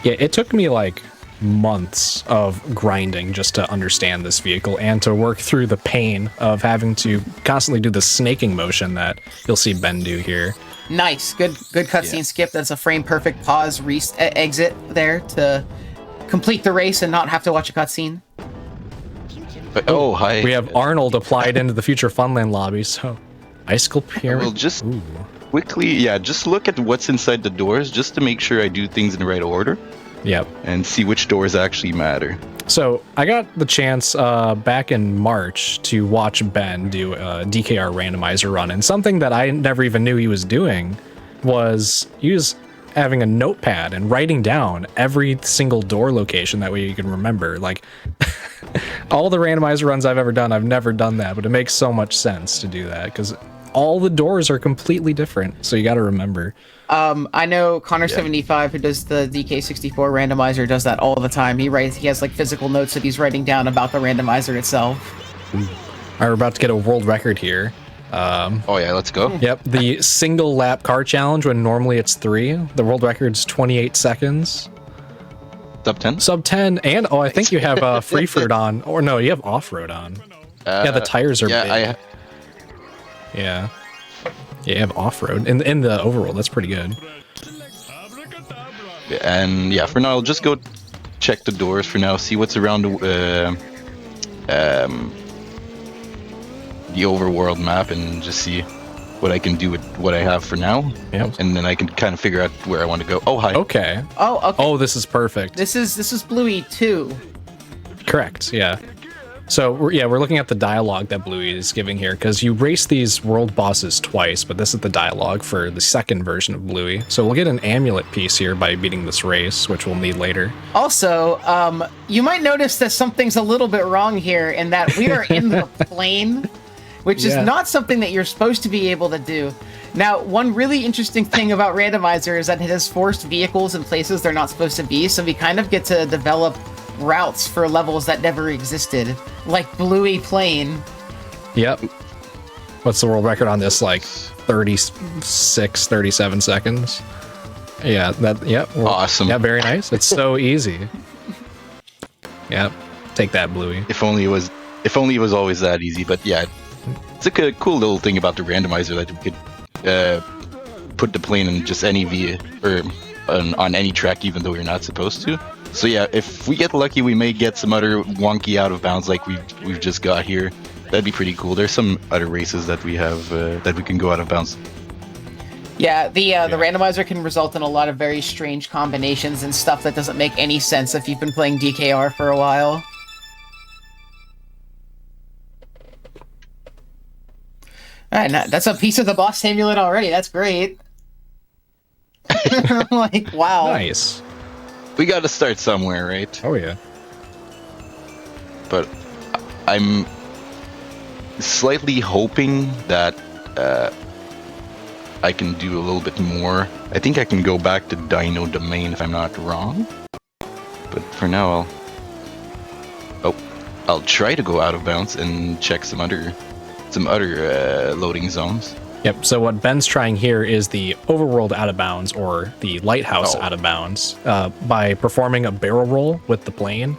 Yeah, it took me like months of grinding just to understand this vehicle and to work through the pain of having to constantly do the snaking motion that you'll see Ben do here. Nice. Good cutscene skip. That's a frame perfect pause exit there to complete the race and not have to watch a cutscene. But, oh, hi. We have Arnold applied into the Future Funland lobby, so Icicle Pyramid. Well, just quickly, just look at what's inside the doors just to make sure I do things in the right order. Yep. And see which doors actually matter. So I got the chance back in March to watch Ben do a DKR randomizer run, and something that I never even knew he was doing was he was having a notepad and writing down every single door location. That way you can remember. Like all the randomizer runs I've ever done, I've never done that, but it makes so much sense to do that because all the doors are completely different, so you got to remember. I know Connor75, who does the DK64 randomizer, does that all the time. He has like physical notes that he's writing down about the randomizer itself. All right, we're about to get a world record here. Oh yeah, let's go. Yep, the single lap car challenge when normally it's 3. The world record's 28 seconds. Sub 10? Sub 10, and I think you have free fruit on, or no, you have off road on. Yeah, the tires are big. Yeah, you have off road in the overworld. That's pretty good. And yeah, for now, I'll just go check the doors for now, see what's around the overworld map, and just see what I can do with what I have for now. Yep. And then I can kind of figure out where I want to go. Oh, hi. Okay. Oh, okay. Oh, this is perfect. This is Bluey 2. Correct. Yeah. So we're looking at the dialogue that Bluey is giving here, because you race these world bosses twice, but this is the dialogue for the second version of Bluey. So we'll get an amulet piece here by beating this race, which we'll need later. Also, you might notice that something's a little bit wrong here in that we are in the plane, which is not something that you're supposed to be able to do. Now, one really interesting thing about Randomizer is that it has forced vehicles in places they're not supposed to be, so we kind of get to develop routes for levels that never existed, like Bluey Plane. Yep. What's the world record on this? Like 36, 37 seconds. Yeah, Awesome. Yeah, very nice. It's so easy. Yep. Take that, Bluey. If only it was always that easy. But yeah, it's like a cool little thing about the randomizer that we could put the plane in just any or on any track, even though you're not supposed to. So yeah, if we get lucky, we may get some other wonky out of bounds like we've just got here. That'd be pretty cool. There's some other races that we have that we can go out of bounds. Yeah, the randomizer can result in a lot of very strange combinations and stuff that doesn't make any sense if you've been playing DKR for a while. Alright, that's a piece of the boss amulet already. That's great. Like, wow. Nice. We got to start somewhere, right? Oh yeah. But I'm slightly hoping that I can do a little bit more. I think I can go back to Dino Domain if I'm not wrong. But for now, I'll try to go out of bounds and check some other loading zones. Yep, so what Ben's trying here is the overworld out of bounds, or the lighthouse out of bounds, by performing a barrel roll with the plane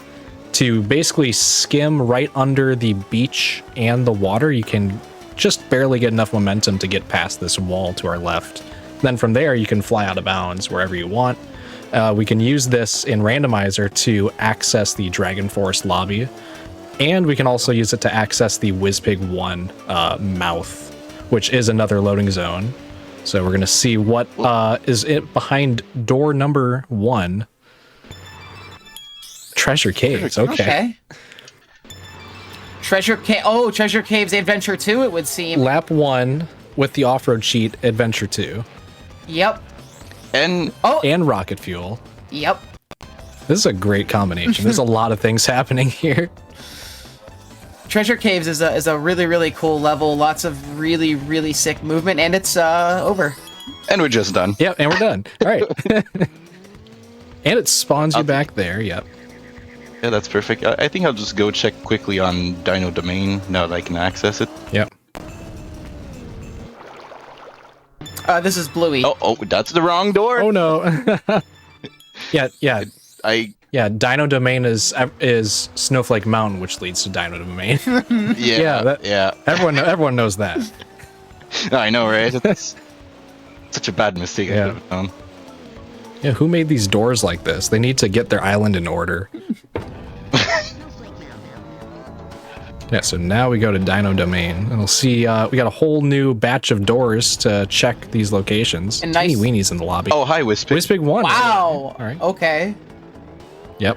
to basically skim right under the beach and the water. You can just barely get enough momentum to get past this wall to our left. Then from there, you can fly out of bounds wherever you want. We can use this in Randomizer to access the Dragon Forest lobby, and we can also use it to access the Wizpig 1 mouth, which is another loading zone. So we're going to see what is it behind door number 1. Treasure Caves, okay. Treasure Caves Adventure 2, it would seem. Lap 1 with the off-road cheat, Adventure 2. Yep. And rocket fuel. Yep. This is a great combination. There's a lot of things happening here. Treasure Caves is a really, really cool level. Lots of really, really sick movement, and it's over. And we're just done. Yep, and we're done. All right. And it spawns you back there, yep. Yeah, that's perfect. I think I'll just go check quickly on Dino Domain now that I can access it. Yep. This is Bluey. Oh, that's the wrong door. Oh no. Yeah. Yeah, Dino Domain is Snowflake Mountain, which leads to Dino Domain. Yeah. Everyone knows that. I know, right? It's such a bad mistake. I could have done. Yeah, who made these doors like this? They need to get their island in order. Yeah, so now we go to Dino Domain, and we'll see, we got a whole new batch of doors to check these locations. And nice. Teeny weenies in the lobby. Oh, hi, Wizpig. Wizpig 1. Wow. All right. Okay. Yep.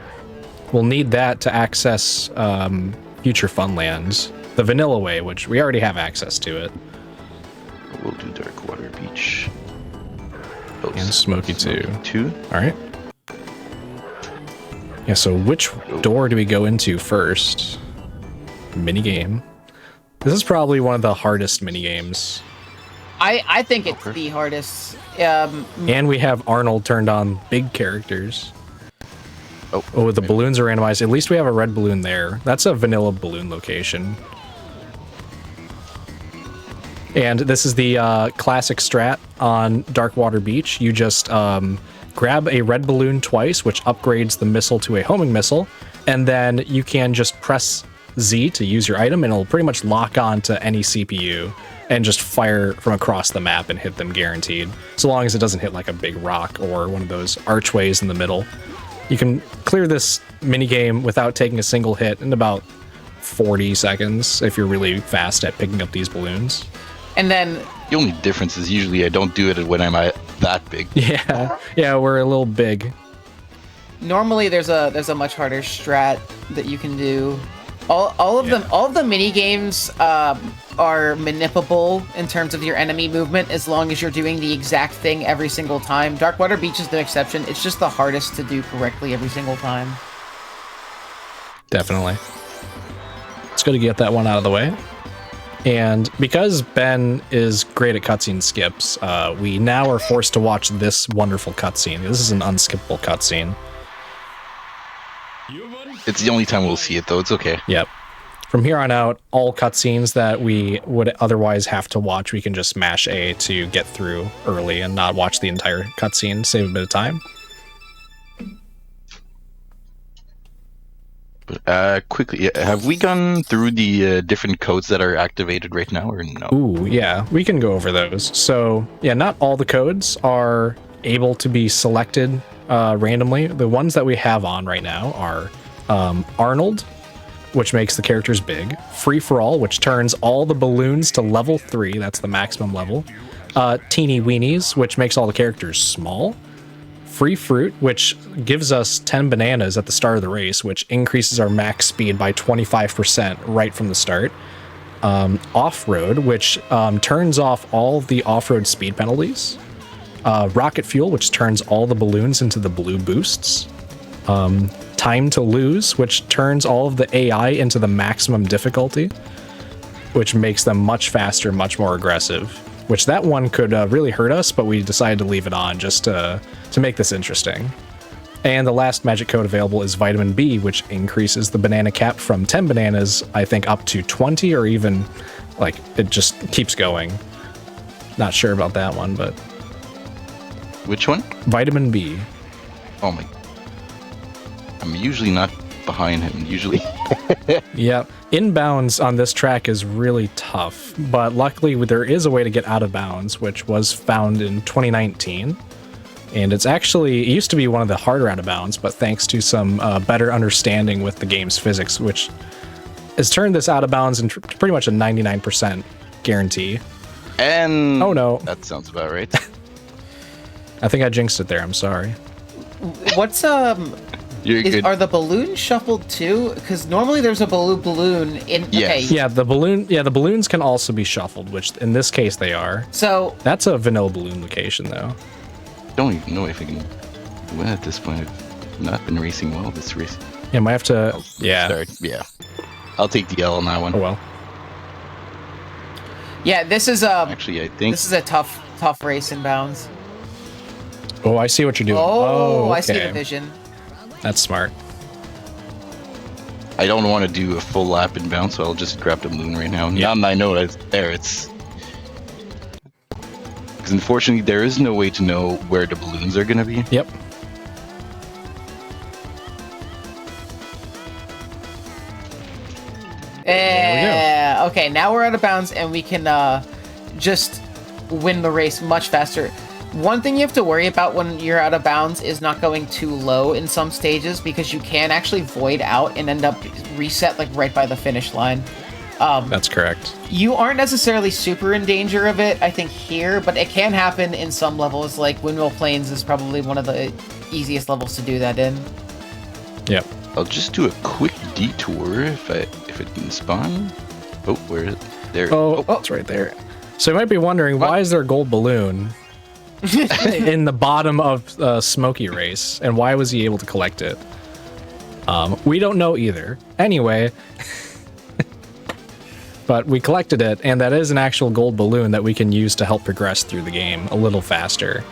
We'll need that to access future Funlands. The vanilla way, which we already have access to it. We'll do Darkwater Beach. And Smoky 2. All right. Yeah, so which door do we go into first? Minigame. This is probably one of the hardest minigames. I think it's the hardest. And we have Arnold turned on big characters. Oh, the balloons are randomized. At least we have a red balloon there. That's a vanilla balloon location. And this is the classic strat on Darkwater Beach. You just grab a red balloon twice, which upgrades the missile to a homing missile, and then you can just press Z to use your item, and it'll pretty much lock on to any CPU and just fire from across the map and hit them guaranteed, so long as it doesn't hit like a big rock or one of those archways in the middle. You can clear this minigame without taking a single hit in about 40 seconds if you're really fast at picking up these balloons. And then the only difference is usually I don't do it when I'm that big. Yeah, we're a little big. Normally there's a much harder strat that you can do. All of the mini games are manipulable in terms of your enemy movement as long as you're doing the exact thing every single time. Darkwater Beach is the exception. It's just the hardest to do correctly every single time. Definitely. It's good to get that one out of the way. And because Ben is great at cutscene skips, we now are forced to watch this wonderful cutscene. This is an unskippable cutscene. It's the only time we'll see it, though. It's okay. Yep. From here on out, all cutscenes that we would otherwise have to watch, we can just mash A to get through early and not watch the entire cutscene, save a bit of time. Quickly, have we gone through the different codes that are activated right now, or no? Ooh, yeah, we can go over those. So, yeah, not all the codes are able to be selected randomly. The ones that we have on right now are Arnold, which makes the characters big. Free for All, which turns all the balloons to level 3. That's the maximum level. Teeny Weenies, which makes all the characters small. Free Fruit, which gives us 10 bananas at the start of the race, which increases our max speed by 25% right from the start. Off-Road, which turns off all the off-road speed penalties. Rocket Fuel, which turns all the balloons into the blue boosts. Time to Lose, which turns all of the AI into the maximum difficulty, which makes them much faster, much more aggressive. Which that one could really hurt us, but we decided to leave it on just to make this interesting. And the last magic code available is Vitamin B, which increases the banana cap from 10 bananas, I think, up to 20, or even, like, it just keeps going. Not sure about that one, but... Which one? Vitamin B. Oh my... I'm usually not behind him, usually. Yeah, inbounds on this track is really tough, but luckily there is a way to get out of bounds, which was found in 2019. And it's actually, it used to be one of the harder out of bounds, but thanks to some better understanding with the game's physics, which has turned this out of bounds into pretty much a 99% guarantee. And... Oh no. That sounds about right. I think I jinxed it there, I'm sorry. What's You're good. Are the balloons shuffled too? Because normally there's a balloon in. Yes. Okay. Yeah, the balloons can also be shuffled, which in this case they are. So That's a vanilla balloon location, though. Don't even know if I can win at this point. I've not been racing well this race. Yeah, might have to. Yeah. Start. Yeah. I'll take the L on that one. Oh well. yeah, this is Actually, I think... this is a tough race in bounds. Oh, I see what you're doing. Oh, okay. I see the vision. That's smart. I don't want to do a full lap in bounds, so I'll just grab the balloon right now. Yeah. Now that I know it's there, it's... Because unfortunately, there is no way to know where the balloons are going to be. Yep. Yeah. Okay, now we're out of bounds and we can just win the race much faster. One thing you have to worry about when you're out of bounds is not going too low in some stages, because you can actually void out and end up reset like right by the finish line. That's correct. You aren't necessarily super in danger of it, I think, here, but it can happen in some levels. Like Windmill Plains is probably one of the easiest levels to do that in. Yep. I'll just do a quick detour if it can spawn. Oh, where is it? There. Oh, it's right there. So you might be wondering, why is there a gold balloon in the bottom of Smokey Race, and why was he able to collect it? We don't know either. Anyway, but we collected it, and that is an actual gold balloon that we can use to help progress through the game a little faster.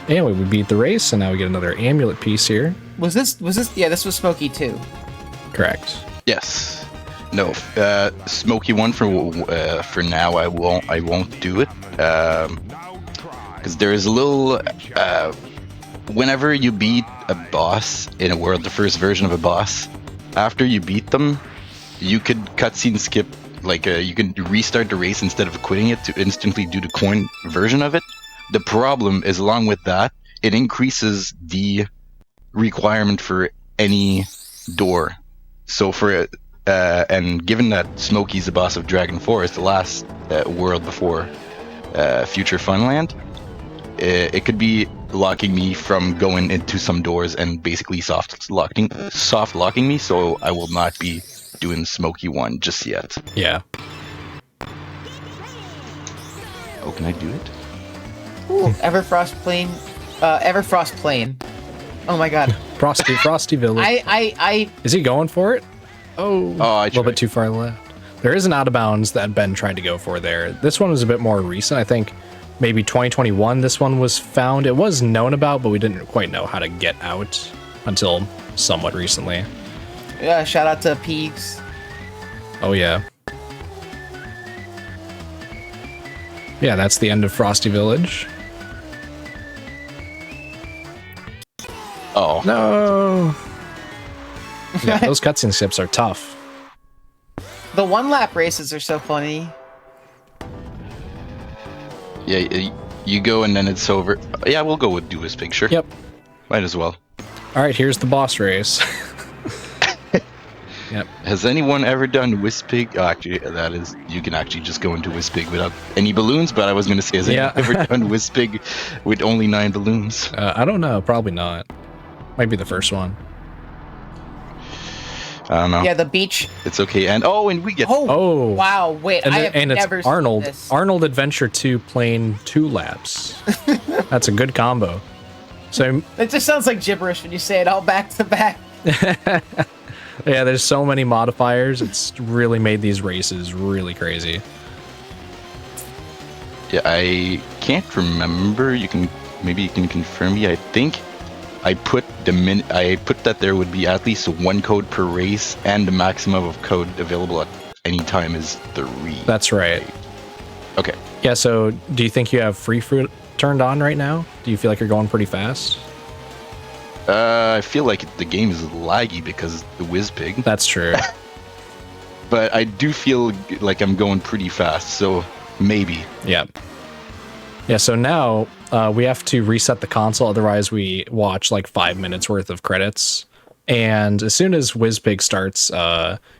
Anyway, we beat the race, and now we get another amulet piece here. Was this? Yeah, this was Smokey too. Correct. Yes. No. Smoky one for now. I won't do it. Because there is a little. Whenever you beat a boss in a world, the first version of a boss, after you beat them, you could cutscene skip. Like you can restart the race instead of quitting it to instantly do the coin version of it. The problem is, along with that, it increases the requirement for any door. So for and given that Smokey's the boss of Dragon Forest, the last world before Future Funland, it could be locking me from going into some doors and basically soft locking me, so I will not be doing Smoky 1 just yet. Yeah. Oh, can I do it? Ooh, Everfrost Plane. Oh my god. Frosty Village. I Is he going for it? Oh, I a little tried. bit too far left. There is an out of bounds that Ben tried to go for there. This one was a bit more recent. I think maybe 2021 this one was found. It was known about, but we didn't quite know how to get out until somewhat recently. shout out to Peaks. Oh, yeah. Yeah, that's the end of Frosty Village. Oh. No! Yeah, those cutscene skips are tough. The one lap races are so funny. Yeah, you go and then it's over. Yeah, we'll go with Duelist Picture. Yep. Might as well. Alright, here's the boss race. Yep. Has anyone ever done Wispig? Oh, actually, that is, you can actually just go into Wispig without any balloons, but I was going to say, has anyone ever done Wispig with only 9 balloons? I don't know, probably not. Might be the first one. I don't know. Yeah, the beach. It's okay. And we get... Oh. Wow, wait, I have never it's Arnold. seen this. Arnold Adventure 2 playing 2 laps. That's a good combo. So It just sounds like gibberish when you say it all back to back. yeah, there's so many modifiers. It's really made these races really crazy. Yeah, I can't remember. Maybe you can confirm me. I think I put that there would be at least 1 code per race, and the maximum of code available at any time is 3. That's right. Okay. Yeah, so do you think you have free fruit turned on right now? Do you feel like you're going pretty fast? I feel like the game is laggy because the Wispig. That's true. But I do feel like I'm going pretty fast, so maybe. Yeah. Yeah, so now we have to reset the console, otherwise we watch like 5 minutes worth of credits. And as soon as Wispig starts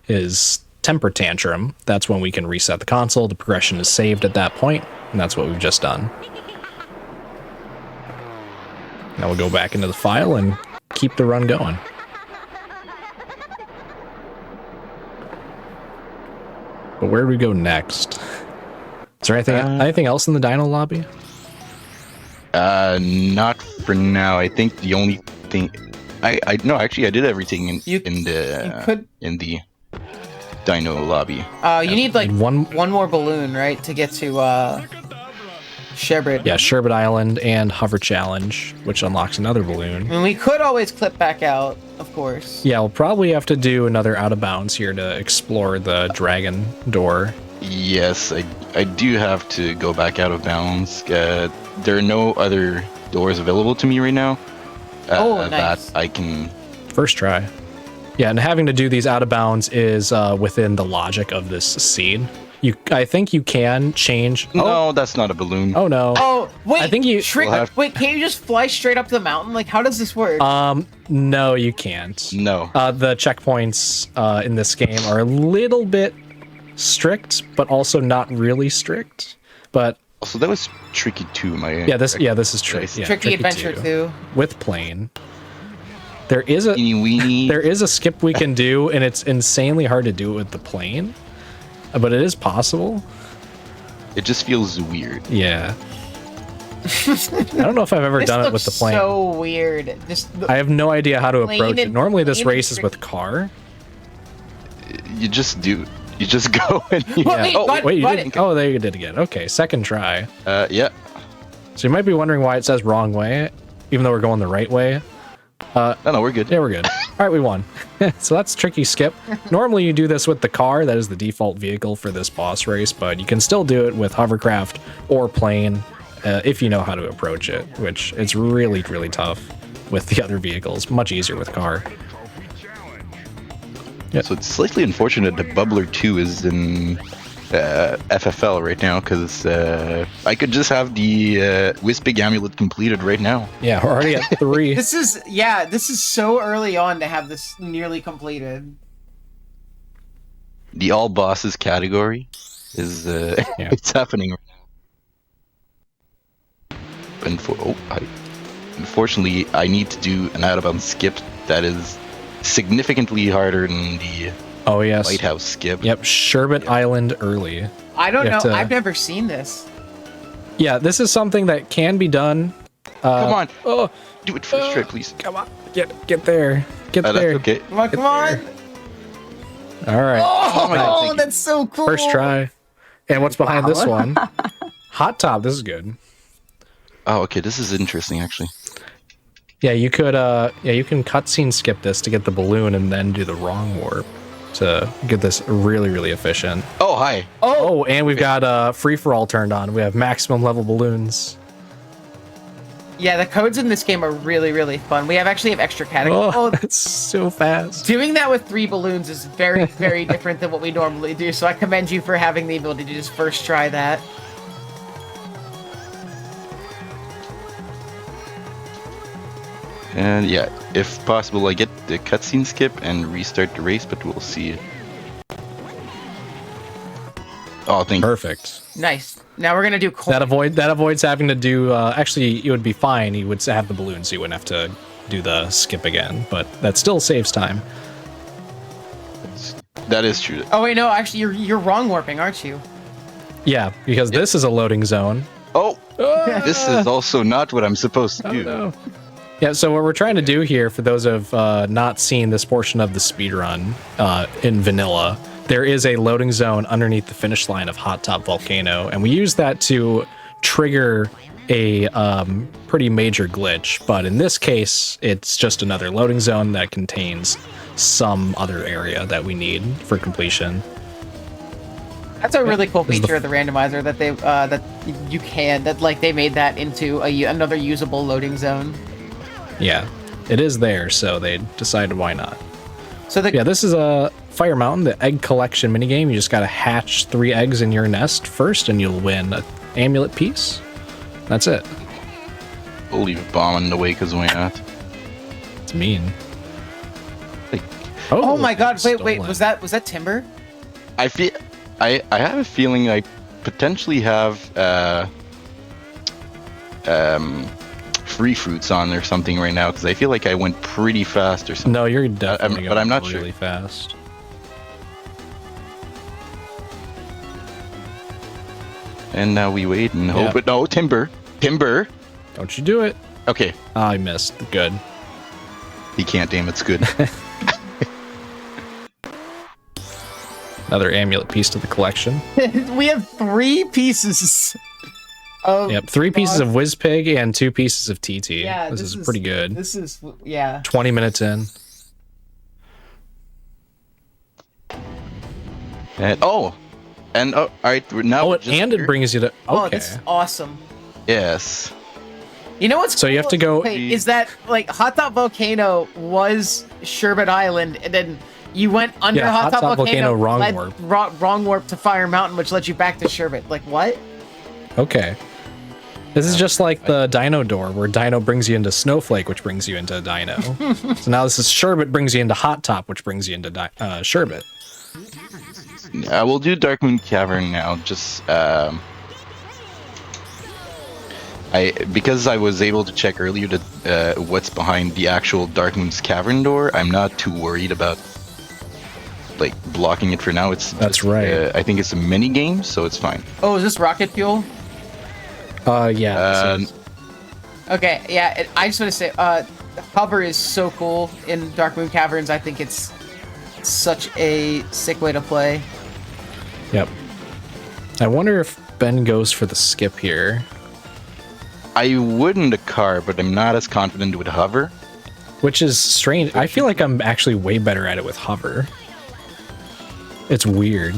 his temper tantrum, that's when we can reset the console. The progression is saved at that point, and that's what we've just done. Now we'll go back into the file and keep the run going. But where do we go next? Is there anything else in the Dino lobby? Not for now. I think the only thing no, actually I did everything in the Dino lobby. You need like one more balloon, right, to get to Sherbet. Yeah, Sherbet Island and Hover Challenge, which unlocks another balloon. I mean, we could always clip back out, of course. Yeah, we'll probably have to do another out of bounds here to explore the dragon door. Yes, I do have to go back out of bounds. There are no other doors available to me right now. Nice. That I can... First try. Yeah, and having to do these out of bounds is within the logic of this scene. I think you can change... No, that's not a balloon. Oh, no. Oh, wait. I think you... Wait, can't you just fly straight up the mountain? Like, how does this work? No, you can't. No. The checkpoints in this game are a little bit strict, but also not really strict. But also, that was tricky too. This is tricky. Yeah, tricky adventure too. With plane. There is a skip we can do, and it's insanely hard to do it with the plane, but it is possible. It just feels weird. Yeah. I don't know if I've ever done it with the plane. So weird. I have no idea how to approach it. Normally, this race is with car. You just do. You just go and you... Wait, you didn't. Oh, there you did again. Okay, second try. Yeah. So you might be wondering why it says wrong way, even though we're going the right way. No, we're good. Yeah, we're good. All right, we won. So that's tricky skip. Normally you do this with the car. That is the default vehicle for this boss race, but you can still do it with hovercraft or plane if you know how to approach it, which it's really, really tough with the other vehicles. Much easier with car. Yep. So it's slightly unfortunate that Bubbler 2 is in FFL right now, because I could just have the Wispig Amulet completed right now. Yeah, we're already at 3. This is so early on to have this nearly completed. The all bosses category is it's happening right now. And hi. unfortunately, I need to do an out-of-bounds skip that is significantly harder than the Oh yes. lighthouse skip. Yep. Sherbet Island early. I don't You know. have to- I've never seen this. Yeah, this is something that can be done. Come on, Oh, do it first try, please. come on. Get there. Get That's there. okay. Come on, come on. All right. Oh my God, thank you. That's so cool. First try. And what's behind this one? Hot top. This is good. Oh, okay, this is interesting, actually. Yeah, you could you can cutscene skip this to get the balloon and then do the wrong warp to get this really, really efficient. Oh, hi. Oh, and we've got free for all turned on. We have maximum level balloons. Yeah, the codes in this game are really, really fun. We actually have extra categories. Oh, that's so fast. Doing that with 3 balloons is very, very different than what we normally do. So I commend you for having the ability to just first try that. And yeah, if possible, I get the cutscene skip and restart the race, but we'll see. Oh, thank you. Perfect. Nice. Now we're gonna do coin. That avoids having to do. Actually, it would be fine. You would have the balloon, so you wouldn't have to do the skip again. But that still saves time. That is true. Oh wait, no, actually, you're wrong warping, aren't you? Yeah, because this is a loading zone. Oh, this is also not what I'm supposed to do. No. Yeah, so what we're trying to do here, for those of not seen this portion of the speedrun in vanilla, there is a loading zone underneath the finish line of Hot Top Volcano, and we use that to trigger a pretty major glitch. But in this case, it's just another loading zone that contains some other area that we need for completion. That's a really cool This is the feature of the randomizer that they made that into another usable loading zone. Yeah, it is there, so they decided why not. So This is a Fire Mountain, the egg collection minigame. You just gotta hatch 3 eggs in your nest first, and you'll win an amulet piece. That's it. We'll leave a bomb in the way, because why not? It's mean. Like, Oh my God! Wait, stolen. was that timber? I feel, I have a feeling I potentially have free fruits on or something right now, because I feel like I went pretty fast or something. No, you're definitely but I'm not really sure. fast. And now we wait and hope. Yeah. But no, timber. Don't you do it. Okay, Oh, I missed. Good. he can't aim. It's good. Another amulet piece to the collection. We have 3 pieces. Yep, 3 pieces of Whizpig and 2 pieces of TT. Yeah, this is pretty good. This is 20 minutes in. And all right. Now, Oh, and it brings you to. Oh, Okay. this is awesome. yes. You know what's So you have to go- Wait, is that like Hot Top Volcano was Sherbet Island, and then you went under Yeah, Hot Top Volcano, wrong led- warp. wrong warp to Fire Mountain, which led you back to Sherbet. Like what? Okay. This is just like the Dino door, where Dino brings you into Snowflake, which brings you into Dino. So now this is Sherbet brings you into Hot Top, which brings you into Sherbet. I will do Dark Moon Cavern now. Just because I was able to check earlier that what's behind the actual Dark Moon's Cavern door. I'm not too worried about like blocking it for now. That's just, right. I think it's a mini game, so it's fine. Oh, is this rocket fuel? Yeah. this is- Okay, yeah. I just want to say, hover is so cool in Dark Moon Caverns. I think it's such a sick way to play. Yep. I wonder if Ben goes for the skip here, I would in the car, but I'm not as confident with hover. which is strange. I feel like I'm actually way better at it with hover. It's weird.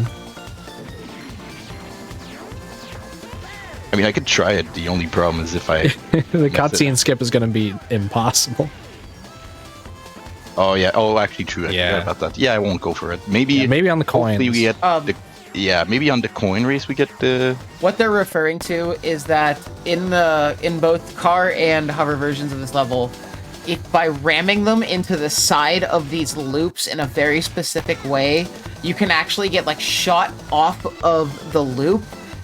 I mean, I could try it. The only problem is if I. The That's it. cutscene skip is going to be impossible. Oh yeah. Oh, actually, true. I Yeah. forgot about that. Yeah, I won't go for it. Maybe. Yeah, maybe on the Hopefully coins. we get the. Yeah, maybe on the coin race we get the. What they're referring to is that in both car and hover versions of this level, by ramming them into the side of these loops in a very specific way, you can actually get like shot off of the loop,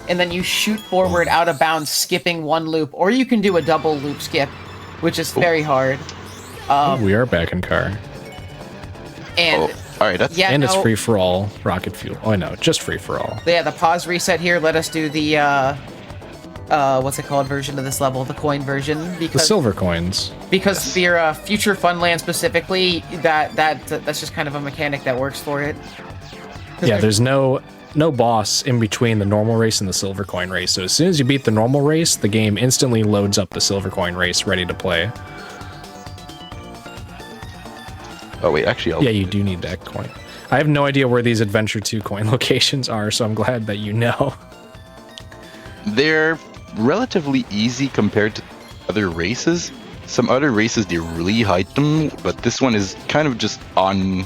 and then you shoot forward out of bounds, skipping one loop, or you can do a double loop skip which is very hard. We are back in car. And All right, that's And it's free for all rocket fuel. Oh, no, just free for all. yeah, the pause reset here let us do the what's it called version of this level, the coin version, The because silver coins. for your future Funland specifically, that's just kind of a mechanic that works for it. Yeah, there's no boss in between the normal race and the silver coin race. So as soon as you beat the normal race, the game instantly loads up the silver coin race ready to play. Oh wait, actually, Yeah, you do need that coin. I have no idea where these Adventure 2 coin locations are, so I'm glad that you know. they're relatively easy compared to other races. Some other races they really hide them, but this one is kind of just on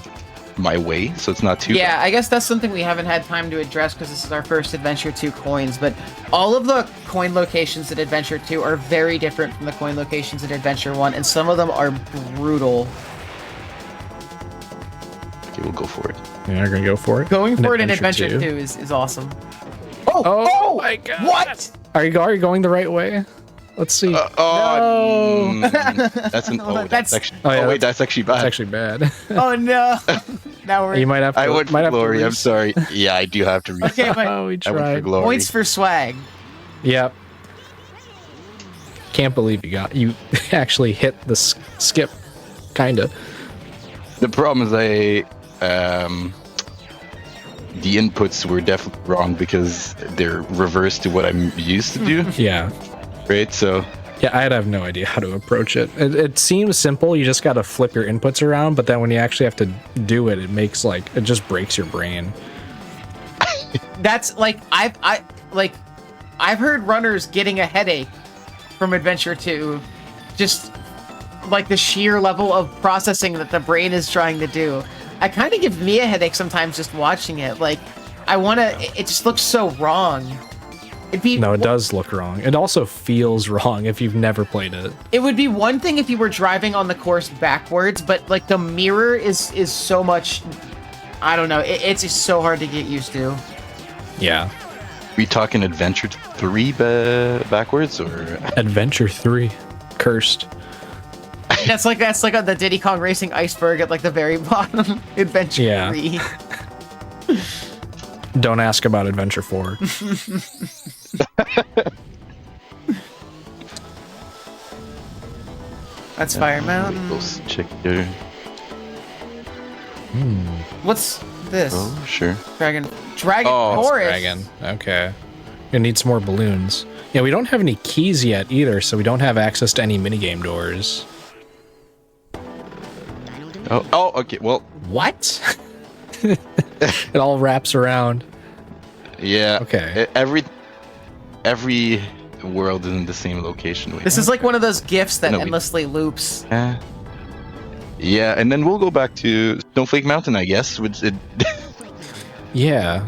my way, so it's not too Yeah, bad. I guess that's something we haven't had time to address because this is our first Adventure 2 coins, but all of the coin locations in Adventure 2 are very different from the coin locations in Adventure 1, and some of them are brutal. Okay, we'll go for it. Yeah, you're gonna go for it. Going for it in Adventure 2 is awesome. Oh my god! What? Are you going the right way? Let's see. That's an. Oh, that's actually. Oh, yeah, Oh wait, that's actually bad. It's actually bad. Oh no! Now we're You might have to. I went might for have to glory. I'm res- sorry. Yeah, I do have to reset. okay, but Oh, we I went for tried. glory. points for swag. Yep. Can't believe you actually hit the skip, kinda. The problem is the inputs were definitely wrong because they're reversed to what I'm used to do, Yeah. right? So Yeah, I'd have no idea how to approach it. It seems simple. You just got to flip your inputs around, but then when you actually have to do it, it just breaks your brain. That's like I've heard runners getting a headache from Adventure 2, just like the sheer level of processing that the brain is trying to do. It kind of gives me a headache sometimes just watching it. Like it just looks so wrong. No, it does look wrong. It also feels wrong if you've never played it. It would be one thing if you were driving on the course backwards, but like the mirror is so much. I don't know. It's just so hard to get used to. Yeah. we talking Adventure 3 backwards or Adventure 3. Cursed. That's like the Diddy Kong Racing iceberg at like the very bottom. Adventure Yeah. 3. Don't ask about Adventure 4. That's Fire Mountain. Let's check there. What's this? Oh, sure. Dragon Oh, Forest. Dragon. Okay. Gonna need some more balloons. Yeah, we don't have any keys yet either, so we don't have access to any minigame doors. Oh, okay. Well, What? It all wraps around. yeah. Okay. Every world is in the same location. Wait, This is like one of those gifts that No, we- endlessly loops. yeah, and then we'll go back to Snowflake Mountain, I guess. Which Yeah.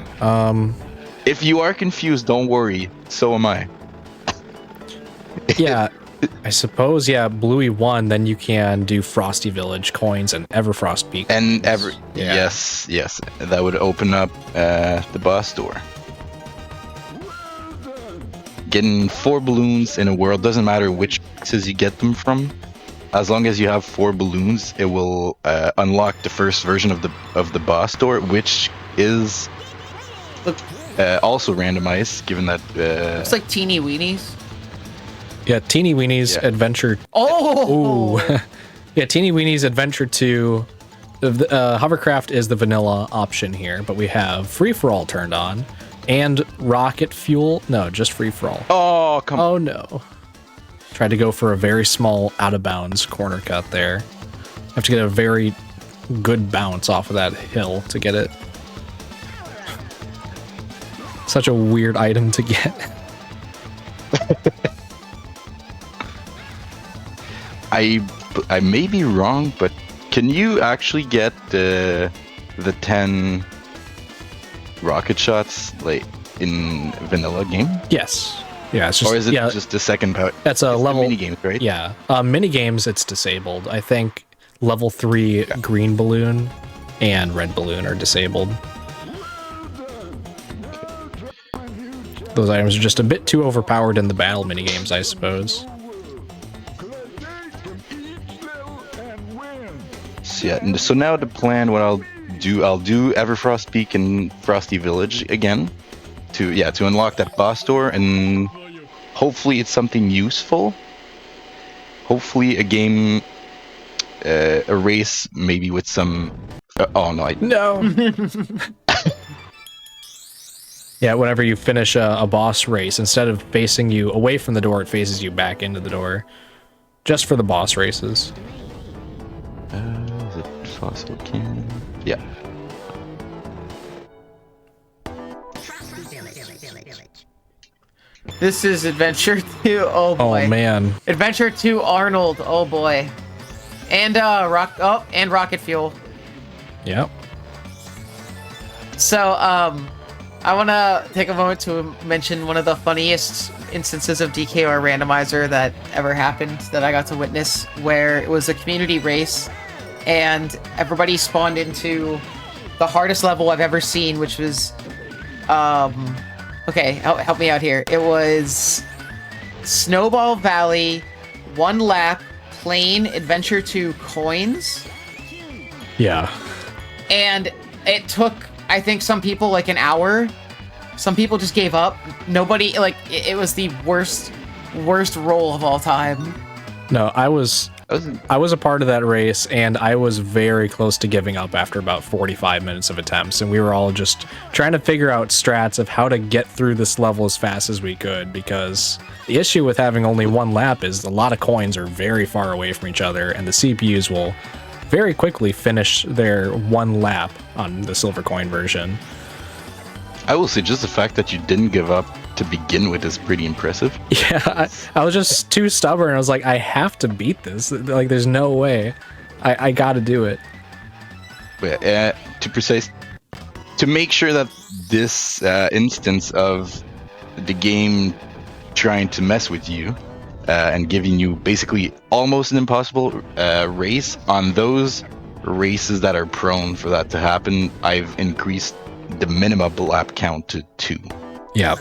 if you are confused, don't worry. So am I. Yeah. I suppose, yeah, Bluey 1, then you can do Frosty Village coins and Everfrost Peak. And Yeah. yes, that would open up the boss door. Getting 4 balloons in a world doesn't matter which boxes you get them from. As long as you have 4 balloons, it will unlock the first version of the boss door, which is Look, also randomized. Given that it's like teeny weenies. Yeah, Teeny Weenie's Yeah. Adventure. Oh, Ooh. Yeah, Teeny Weenie's Adventure 2. Hovercraft is the vanilla option here, but we have Free For All turned on. And Rocket Fuel. No, just Free For All. oh come on. Oh no. Tried to go for a very small out of bounds corner cut there. Have to get a very good bounce off of that hill to get it. Such a weird item to get. I may be wrong, but can you actually get the 10 rocket shots like in vanilla game? Yes. Yeah, it's just, Or is it yeah, just the second part? that's a It's the level mini games, right? Yeah. Mini games it's disabled. I think level 3 green balloon and red balloon are disabled. Those items are just a bit too overpowered in the battle mini games, I suppose. So yeah, so now the plan, what I'll do Everfrost Peak and Frosty Village again to unlock that boss door, and hopefully it's something useful. Hopefully a game, a race, maybe with some. Oh no! No. Yeah, whenever you finish a boss race, instead of facing you away from the door, it faces you back into the door. Just for the boss races. Is it Fossil Can? Yeah. This is Adventure 2. Oh boy. Oh man. Adventure 2 Arnold. Oh boy. And rocket fuel. Yep. So, I want to take a moment to mention one of the funniest instances of DKR randomizer that ever happened that I got to witness, where it was a community race and everybody spawned into the hardest level I've ever seen, which was, okay, help me out here. It was Snowball Valley, 1 lap, plain Adventure 2 coins. Yeah. And it took, I think, some people like an hour. Some people just gave up. Nobody, like, it was the worst roll of all time. No, I was a part of that race, and I was very close to giving up after about 45 minutes of attempts, and we were all just trying to figure out strats of how to get through this level as fast as we could, because the issue with having only 1 lap is a lot of coins are very far away from each other, and the CPUs will very quickly finish their 1 lap on the silver coin version. I will say just the fact that you didn't give up to begin with is pretty impressive. Yeah, I was just too stubborn. I was like, I have to beat this. Like, there's no way. I gotta do it. But, to make sure that this instance of the game trying to mess with you and giving you basically almost an impossible race, on those races that are prone for that to happen, I've increased the minimum lap count to 2. Yeah,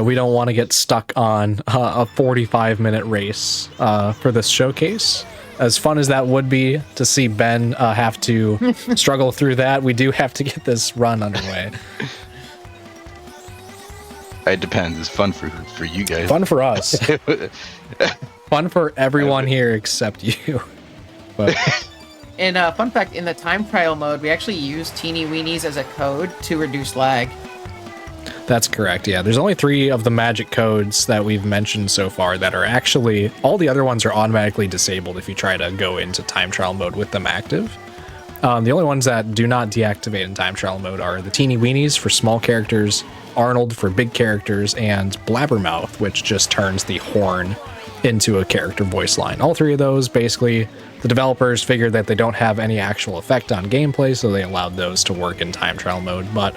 we don't want to get stuck on a 45-minute race for this showcase. As fun as that would be to see Ben have to struggle through that, we do have to get this run underway. It depends. It's fun for you guys. Fun for us. Fun for everyone here except you. But And fun fact, in the time trial mode, we actually use teeny weenies as a code to reduce lag. that's correct, yeah. There's only 3 of the magic codes that we've mentioned so far that are actually... All the other ones are automatically disabled if you try to go into time trial mode with them active. The only ones that do not deactivate in time trial mode are the teeny weenies for small characters, Arnold for big characters, and Blabbermouth, which just turns the horn into a character voice line. All 3 of those, basically, the developers figured that they don't have any actual effect on gameplay, so they allowed those to work in time trial mode. But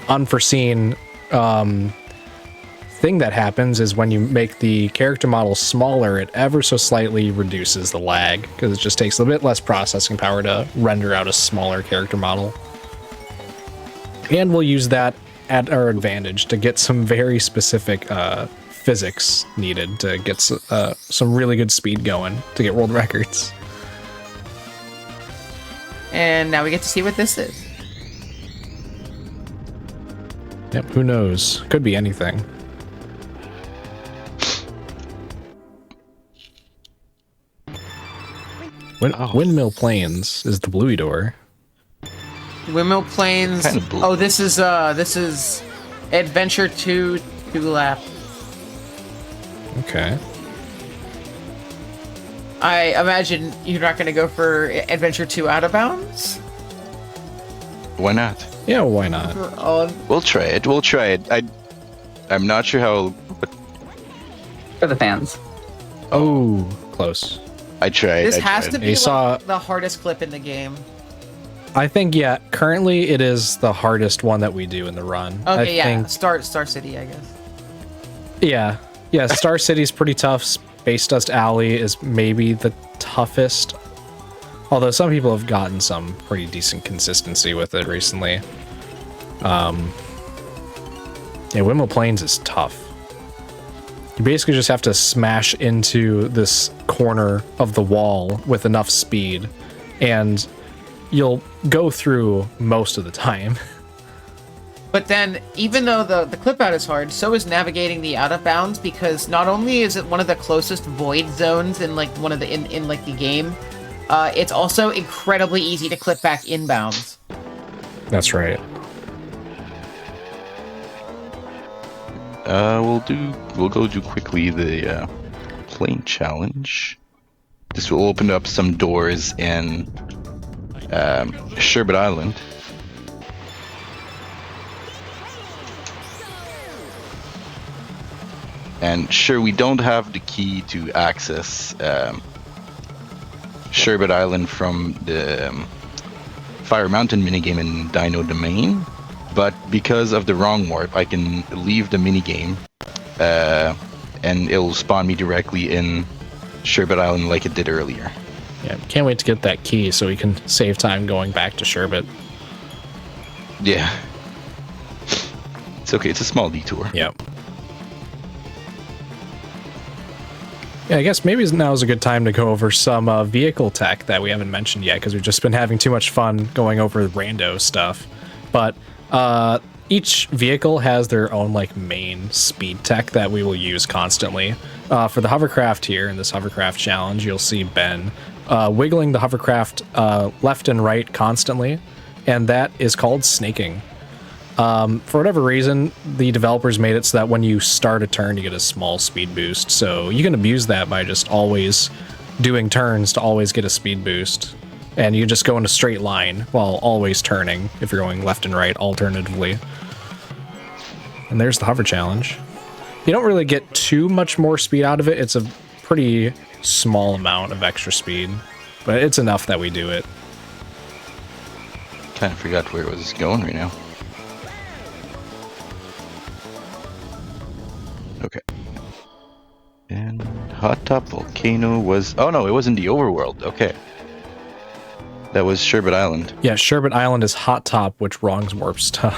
unforeseen thing that happens is when you make the character model smaller, it ever so slightly reduces the lag, because it just takes a bit less processing power to render out a smaller character model. And we'll use that at our advantage to get some very specific physics needed to get some really good speed going to get world records. And now we get to see what this is. Yep, who knows? Could be anything. Windmill Plains is the bluey door. Windmill Plains. Kind of blue. Oh, this is Adventure 2 lap. Okay. I imagine you're not going to go for Adventure 2 Out of Bounds? Why not? Yeah, why not? We'll try it. I'm not sure how. For the fans. Oh, close. I tried. This has to be You saw- the hardest clip in the game. I think, yeah, currently it is the hardest one that we do in the run. Okay, I yeah. think, Star City, I guess. yeah, Star City's pretty tough. Space Dust Alley is maybe the toughest. Although some people have gotten some pretty decent consistency with it recently. Yeah, Windmill Plains is tough. You basically just have to smash into this corner of the wall with enough speed, and you'll go through most of the time. But then, even though the clip out is hard, so is navigating the out of bounds, because not only is it one of the closest void zones in like one of the in like the game, it's also incredibly easy to clip back inbounds. That's right. We'll go do quickly the plane challenge. This will open up some doors in Sherbet Island. And sure, we don't have the key to access Sherbet Island from the Fire Mountain minigame in Dino Domain, but because of the wrong warp, I can leave the minigame and it'll spawn me directly in Sherbet Island like it did earlier. Yeah, can't wait to get that key so we can save time going back to Sherbet. Yeah. It's okay, it's a small detour. Yep. Yeah, I guess maybe now is a good time to go over some vehicle tech that we haven't mentioned yet, because we've just been having too much fun going over rando stuff. But each vehicle has their own like main speed tech that we will use constantly. For the hovercraft here in this hovercraft challenge, you'll see Ben wiggling the hovercraft left and right constantly, and that is called snaking. For whatever reason, the developers made it so that when you start a turn, you get a small speed boost. So you can abuse that by just always doing turns to always get a speed boost. And you just go in a straight line while always turning if you're going left and right alternatively. And there's the hover challenge. You don't really get too much more speed out of it. It's a pretty small amount of extra speed, but it's enough that we do it. Kind of forgot where it was going right now. Okay. And Hot Top Volcano was... Oh no, it was in the overworld. Okay. That was Sherbet Island. Yeah, Sherbet Island is Hot Top, which wrongs warps to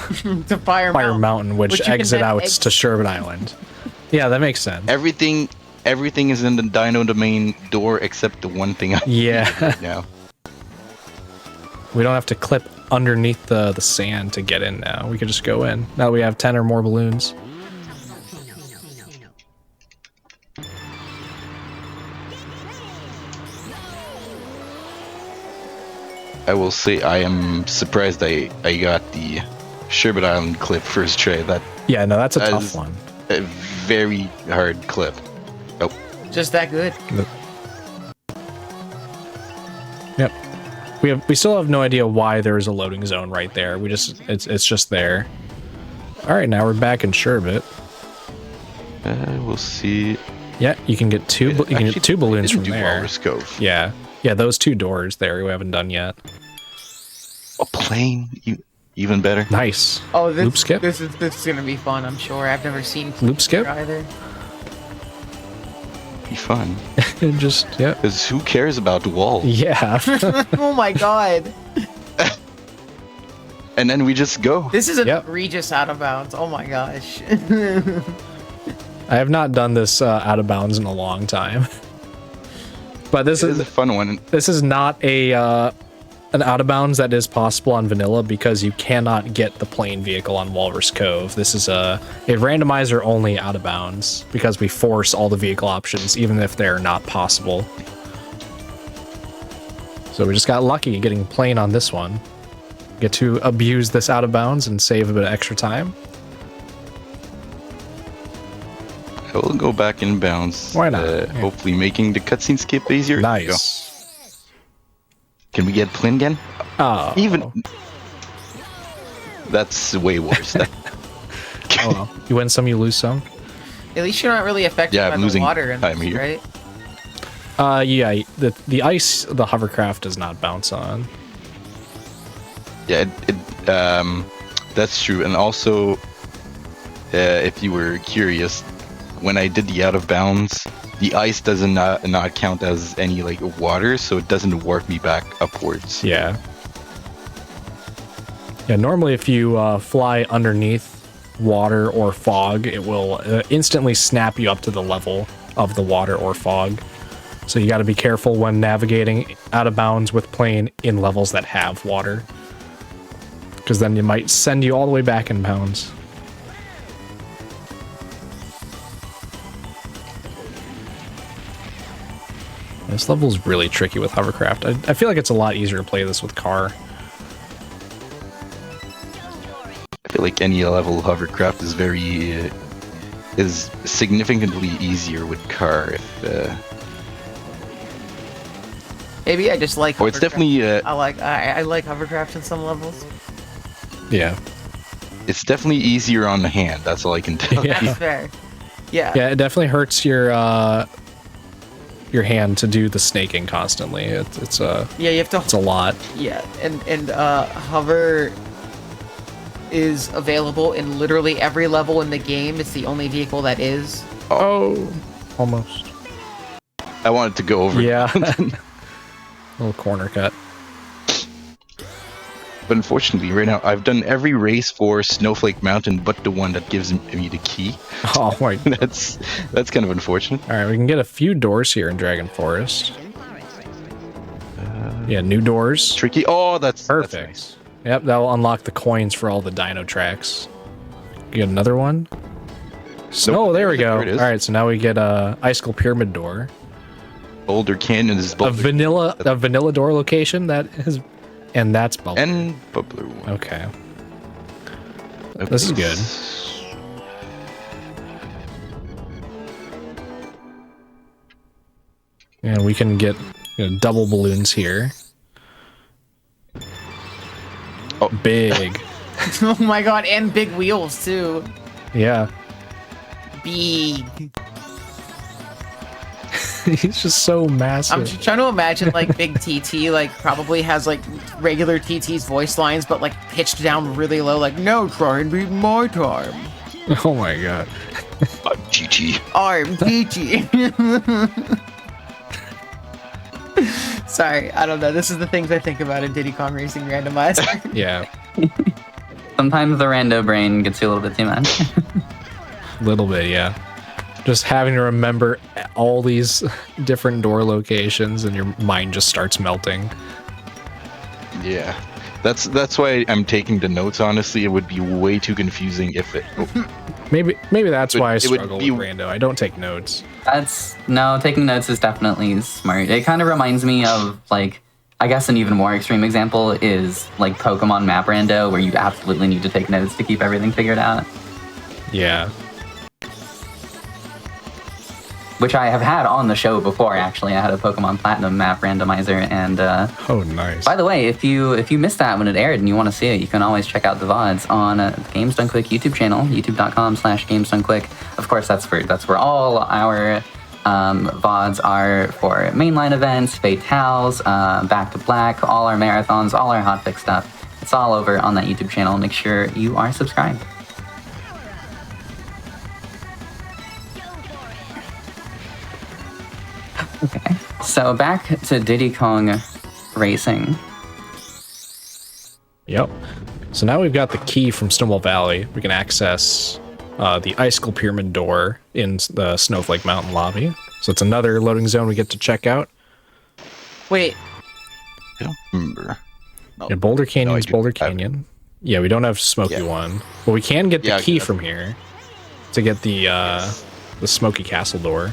To Fire Mountain, which you can exit then outs to Sherbet Island. Yeah, that makes sense. Everything is in the Dino Domain door except the one thing Yeah. right now. We don't have to clip underneath the sand to get in now. We can just go in. Now that we have 10 or more balloons. I will say I am surprised I got the Sherbet Island clip first try. Yeah, no, that's a tough is one. A very hard clip. Oh, Just that good. Yep. We still have no idea why there's a loading zone right there. It's just there. All right, now we're back in Sherbet. we'll see. Yeah, you can get two balloons from there. Walrus Cove. Yeah, those two doors there we haven't done yet. A plane, even better. Nice. Oh, this, Loop skip? This is gonna be fun. I'm sure. I've never seen Loop skip? either. Be fun. Just yeah. Because who cares about the wall? Yeah. Oh my god. And then we just go. This is an Yep. egregious out of bounds. Oh my gosh. I have not done this out of bounds in a long time. But this It is a fun one. This is not an out of bounds that is possible on vanilla because you cannot get the plane vehicle on Walrus Cove. This is a randomizer only out of bounds because we force all the vehicle options even if they're not possible. So we just got lucky getting plane on this one. Get to abuse this out of bounds and save a bit of extra time. I will go back in bounds. Why not? Yeah. Hopefully making the cutscene skip easier. Nice. Go. Can we get plane again? Oh. Even... That's way worse. Oh well. You win some, you lose some. At least you're not really affected Yeah, by I'm the losing water in time this, here. right? Yeah, the ice the hovercraft does not bounce on. Yeah, that's true. And also, if you were curious, when I did the out of bounds, the ice does not count as any like water, so it doesn't warp me back upwards. Yeah. Yeah, normally if you fly underneath water or fog, it will instantly snap you up to the level of the water or fog. So you got to be careful when navigating out of bounds with plane in levels that have water. Because then you might send you all the way back in bounds. This level is really tricky with hovercraft. I feel like it's a lot easier to play this with car. I feel like any level hovercraft is is significantly easier with car. Maybe I just like. Oh, it's definitely. I like hovercraft in some levels. Yeah. It's definitely easier on the hand. That's all I can tell. Yeah. That's fair. Yeah. Yeah, it definitely hurts your hand to do the snaking constantly. It's Yeah, you have to. a lot. Yeah, and hover is available in literally every level in the game. It's the only vehicle that is. Oh, almost. I wanted to go over. Yeah. Little corner cut. But unfortunately, right now, I've done every race for Snowflake Mountain but the one that gives me the key. Oh my. That's kind of unfortunate. All right, we can get a few doors here in Dragon Forest. Yeah, new doors. Tricky. Oh, that's Perfect. That's nice. Yep, that will unlock the coins for all the dino tracks. You get another one? Oh, there we go. There it is. All right, so now we get a Icicle Pyramid door. Boulder Canyon is A Boulder. vanilla door location that is, and that's bubble. And Bubbler one. Okay. This is good. And we can get double balloons here. Oh. Big. Oh my god, and big wheels too. Yeah. Big. He's just so massive. I'm just trying to imagine like Big TT like probably has like regular TT's voice lines, but like pitched down really low. Like, no, try and beat my time. Oh my god. I'm GG. I'm TT. Sorry, I don't know. This is the things I think about in Diddy Kong Racing Randomizer. Yeah. Sometimes the rando brain gets you a little bit too much. Little bit, yeah. Just having to remember all these different door locations and your mind just starts melting. Yeah. That's why I'm taking the notes. Honestly, it would be way too confusing if it. Maybe that's why I it would struggle be- with rando. I don't take notes. No, taking notes is definitely smart. It kind of reminds me of, like, I guess an even more extreme example is like Pokemon Map Rando, where you absolutely need to take notes to keep everything figured out. Yeah. Which I have had on the show before, actually. I had a Pokemon Platinum map randomizer, and Oh, nice. by the way, if you missed that when it aired and you want to see it, you can always check out the VODs on the Games Done Quick YouTube channel, youtube.com/GamesDoneQuick. Of course, that's where all our VODs are for mainline events, fatales, Back to Black, all our marathons, all our hotfix stuff. It's all over on that YouTube channel. Make sure you are subscribed. Okay, so back to Diddy Kong Racing. Yep. So now we've got the key from Snowball Valley. We can access the Icicle Pyramid door in the Snowflake Mountain lobby. So it's another loading zone we get to check out. Wait, I don't remember. Yeah, Boulder Canyon's do. Boulder Canyon. Yeah, we don't have Smoky Yeah. one. But we can get the Yeah, key that's- from here to get the Smoky Castle door.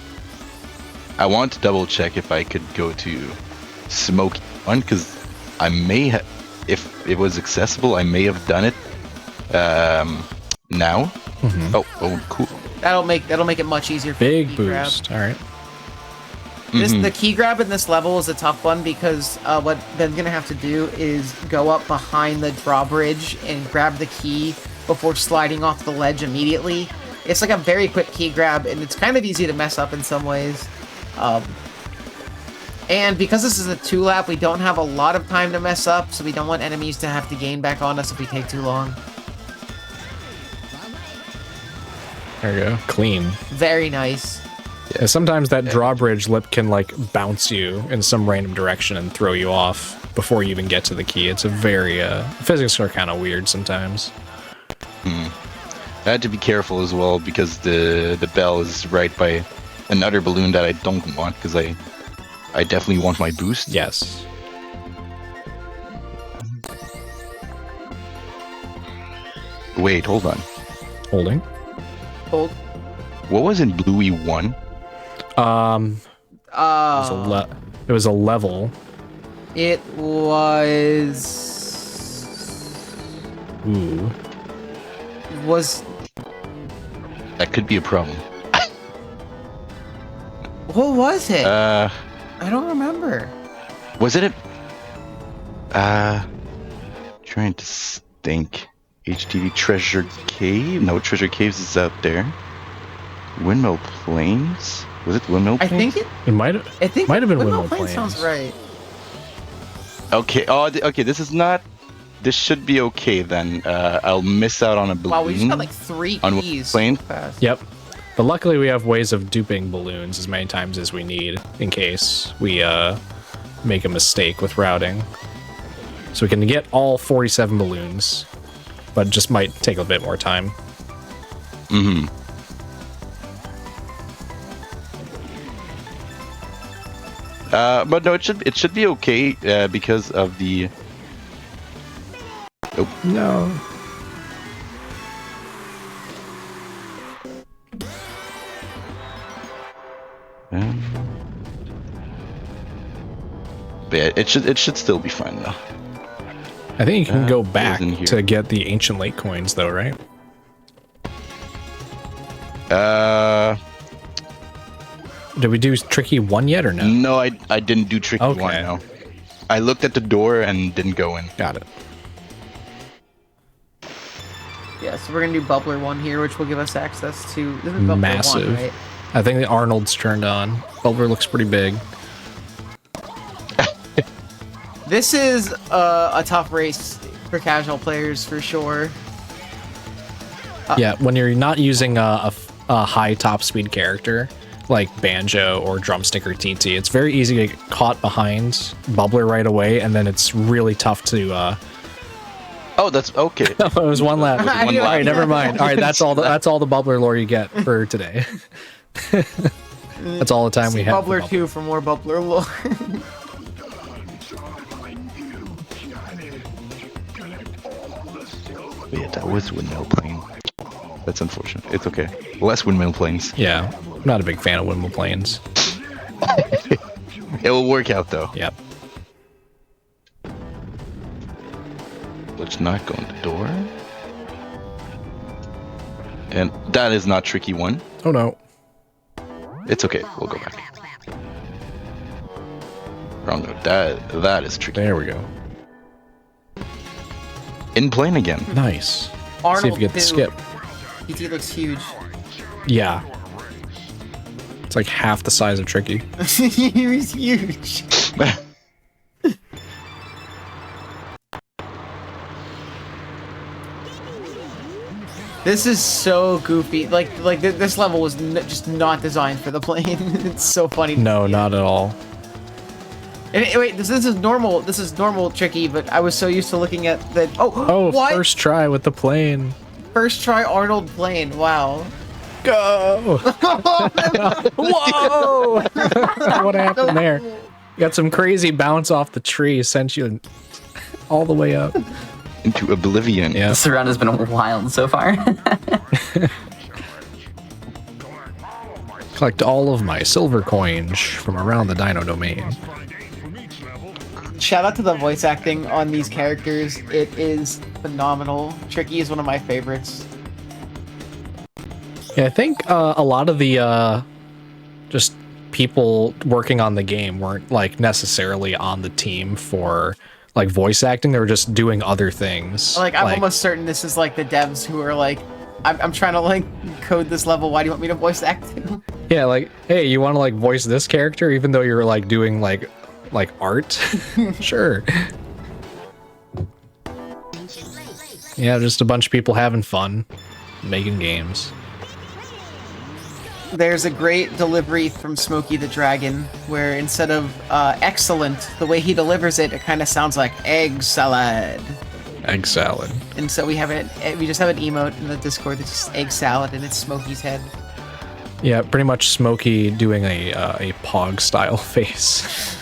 I want to double check if I could go to Smoky one because I may have, if it was accessible, I may have done it. Now. Mhm. Oh, cool. that'll make it much easier. For the Big key grab. boost. All right. The key grab in this level is a tough one because what Ben's gonna have to do is go up behind the drawbridge and grab the key before sliding off the ledge immediately. It's like a very quick key grab, and it's kind of easy to mess up in some ways. And because this is a 2-lap, we don't have a lot of time to mess up, so we don't want enemies to have to gain back on us if we take too long. There we go. Clean. Very nice. Yeah, sometimes that drawbridge lip can like bounce you in some random direction and throw you off before you even get to the key. It's a very physics are kind of weird sometimes. I had to be careful as well because the bell is right by another balloon that I don't want because I I definitely want my boost. Yes. Wait, hold on. Holding. Hold. What was in Bluey 1? It was a level. It was. Ooh. Was. That could be a problem. What was it? Uh, I don't remember. was it trying to think. HTV Treasure Cave? No, Treasure Caves is out there. Windmill Plains? Was it Windmill I Plains? think it. It might have. I think Might have been Windmill Windmill Plains sounds right. Okay. Oh, okay. This is not. This should be okay then. I'll miss out on a balloon. Wow, we just got like 3 on keys. plane. Fast. Yep. But luckily we have ways of duping balloons as many times as we need in case we make a mistake with routing. So we can get all 47 balloons, but it just might take a bit more time. Mm-hmm. But no, it should be okay because of the. Oh No. But yeah, it should still be fine though. I think you can go what back was in here? to get the ancient lake coins though, right? Did we do Tricky 1 yet or no? No, I didn't do tricky Okay. one. No, I looked at the door and didn't go in. Got it. Yeah, so we're gonna do Bubbler 1 here, which will give us access to. This is Bubbler Massive. 1, right? I think the Arnold's turned on. Bulber looks pretty big. This is a tough race for casual players for sure. Yeah, when you're not using a high top speed character like Banjo or Drumstick or TT, it's very easy to get caught behind Bubbler right away, and then it's really tough to. Oh, that's okay. It was one lap. One All lap. right, never mind. All right, that's all. That's all the Bubbler lore you get for today. That's all the time we have. for Bubbler 2 for more Bubbler lore. Yeah, that was windmill plane. That's unfortunate. It's okay. Less windmill planes. Yeah, I'm not a big fan of windmill planes. It will work out though. Yep. Let's not go in the door. And that is not tricky one. Oh no. It's okay. We'll go back. Wrong note. That is tricky. There we go. In plane again. Nice. Arnold See if you get the 2. skip. PT looks huge. Yeah. It's like half the size of Tricky. He's huge. This is so goofy. This level was just not designed for the plane. It's so funny. No, not at all. And, wait, this is normal. This is normal Tricky, but I was so used to looking at the. Oh, what? first try with the plane. First try Arnold plane. Wow. Go! Whoa! What happened there? You got some crazy bounce off the tree, sent you all the way up. Into oblivion. Yeah. This round has been wild so far. Collect all of my silver coins from around the Dino domain. Shout out to the voice acting on these characters. It is phenomenal. Tricky is one of my favorites. Yeah, I think a lot of the just people working on the game weren't like necessarily on the team for like voice acting. They were just doing other things. Like, I'm almost certain this is like the devs who are like, I'm trying to like code this level. Why do you want me to voice act it? Yeah, like, hey, you want to like voice this character even though you're like doing like art? Sure. Yeah, just a bunch of people having fun, making games. There's a great delivery from Smokey the Dragon where instead of excellent, the way he delivers it, it kind of sounds like egg salad. Egg salad. And so we just have an emote in the Discord that's just egg salad and it's Smokey's head. Yeah, pretty much Smokey doing a Pog style face.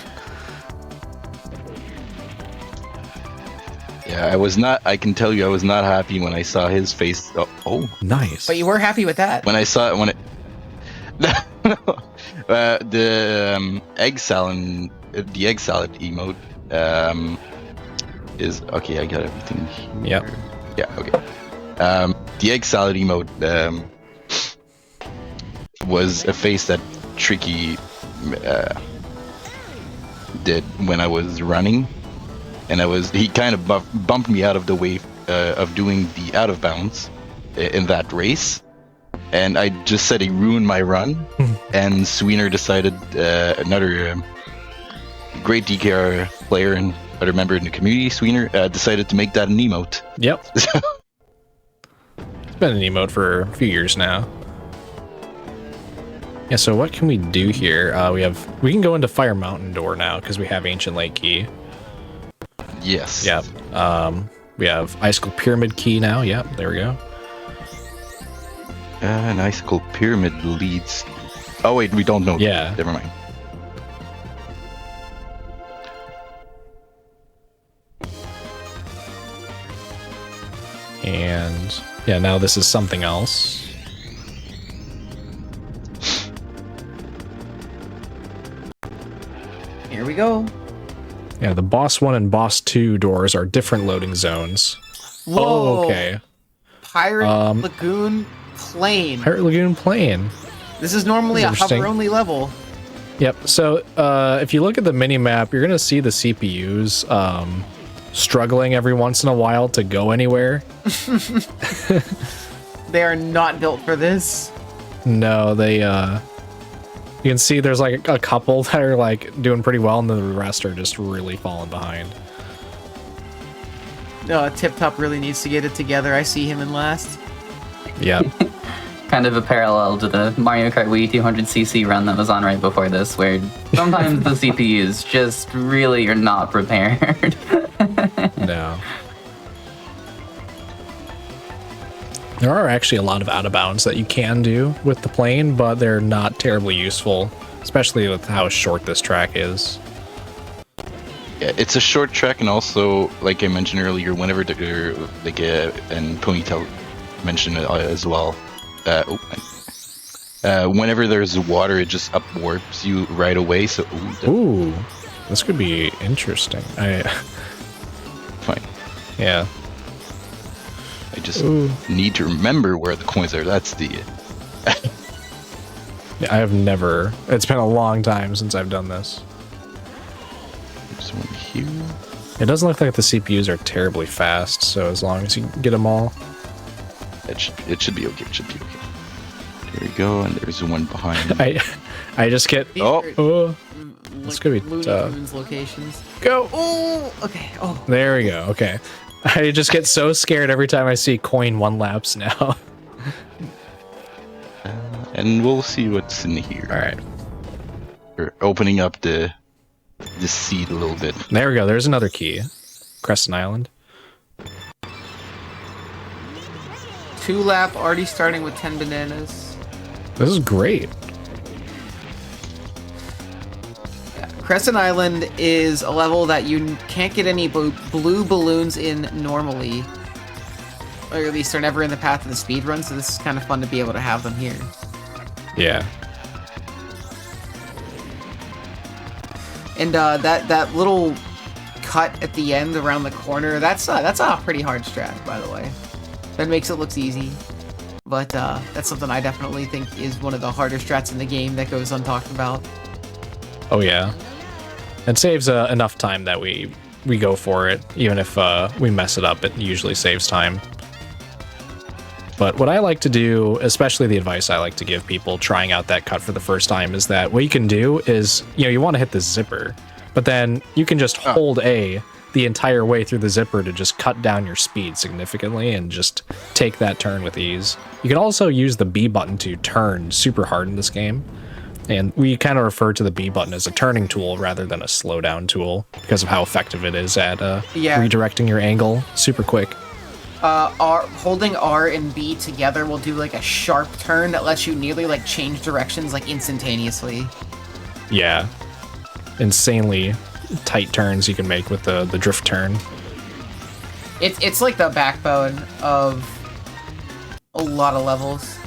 Yeah, I can tell you I was not happy when I saw his face. Oh. Nice. But you were happy with that. When I saw it, the egg salad emote is okay. I got everything here. Yep. Yeah. Okay. The egg salad emote was a face that Tricky did when I was running, and he kind of bumped me out of the way of doing the out of bounds in that race. And I just said he ruined my run, and Sweener decided, another great DKR player and other member in the community, Sweener, decided to make that an emote. Yep. It's been an emote for a few years now. Yeah, so what can we do here? We can go into Fire Mountain Door now because we have Ancient Lake Key. Yes. Yep. We have Icicle Pyramid Key now. Yep, there we go. An Icicle Pyramid leads. Oh wait, we don't know. Yeah. Never mind. And yeah, now this is something else. Here we go. Yeah, the Boss 1 and Boss 2 doors are different loading zones. Whoa. Oh, okay. Pirate Lagoon Plain. Pirate Lagoon Plain. This is normally a Interesting. hover-only level. Yep, so if you look at the mini-map, you're going to see the CPUs struggling every once in a while to go anywhere. They are not built for this. No, they... You can see there's like a couple that are like doing pretty well, and then the rest are just really falling behind. Tip Top really needs to get it together. I see him in last. Yep. Kind of a parallel to the Mario Kart Wii 200cc run that was on right before this, where sometimes the CPUs just really are not prepared. No. There are actually a lot of out of bounds that you can do with the plane, but they're not terribly useful, especially with how short this track is. Yeah, it's a short track, and also, like I mentioned earlier, whenever and Ponytail mentioned it as well. Whenever there's water, it just upwarps you right away. So, ooh, this could be interesting. Fine. Yeah. I just need to remember where the coins are. That's the. Yeah, I have never. It's been a long time since I've done this. There's one here. It doesn't look like the CPUs are terribly fast, so as long as you get them all. It should be okay. It should be okay. There we go, and there's one behind. I just get. Oh. This could be tough. Locations. Go. Oh. Okay. Oh. There we go. Okay. I just get so scared every time I see coin one laps now. And we'll see what's in here. All right. We're opening up the seed a little bit. There we go. There's another key. Crescent Island. 2 lap, already starting with 10 bananas. This is great. Crescent Island is a level that you can't get any blue balloons in normally. Or at least they're never in the path of the speedrun, so this is kind of fun to be able to have them here. Yeah. And that little cut at the end around the corner, that's a pretty hard strat, by the way. That makes it look easy. But that's something I definitely think is one of the harder strats in the game that goes untalked about. Oh yeah. It saves enough time that we go for it. Even if we mess it up, it usually saves time. But what I like to do, especially the advice I like to give people trying out that cut for the first time, is that what you can do is, you want to hit the zipper, but then you can just hold A the entire way through the zipper to just cut down your speed significantly and just take that turn with ease. You can also use the B button to turn super hard in this game. And we kind of refer to the B button as a turning tool rather than a slowdown tool because of how effective it is at redirecting your angle super quick. Holding R and B together will do like a sharp turn that lets you nearly like change directions like instantaneously. Yeah. Insanely tight turns you can make with the drift turn. It's like the backbone of a lot of levels.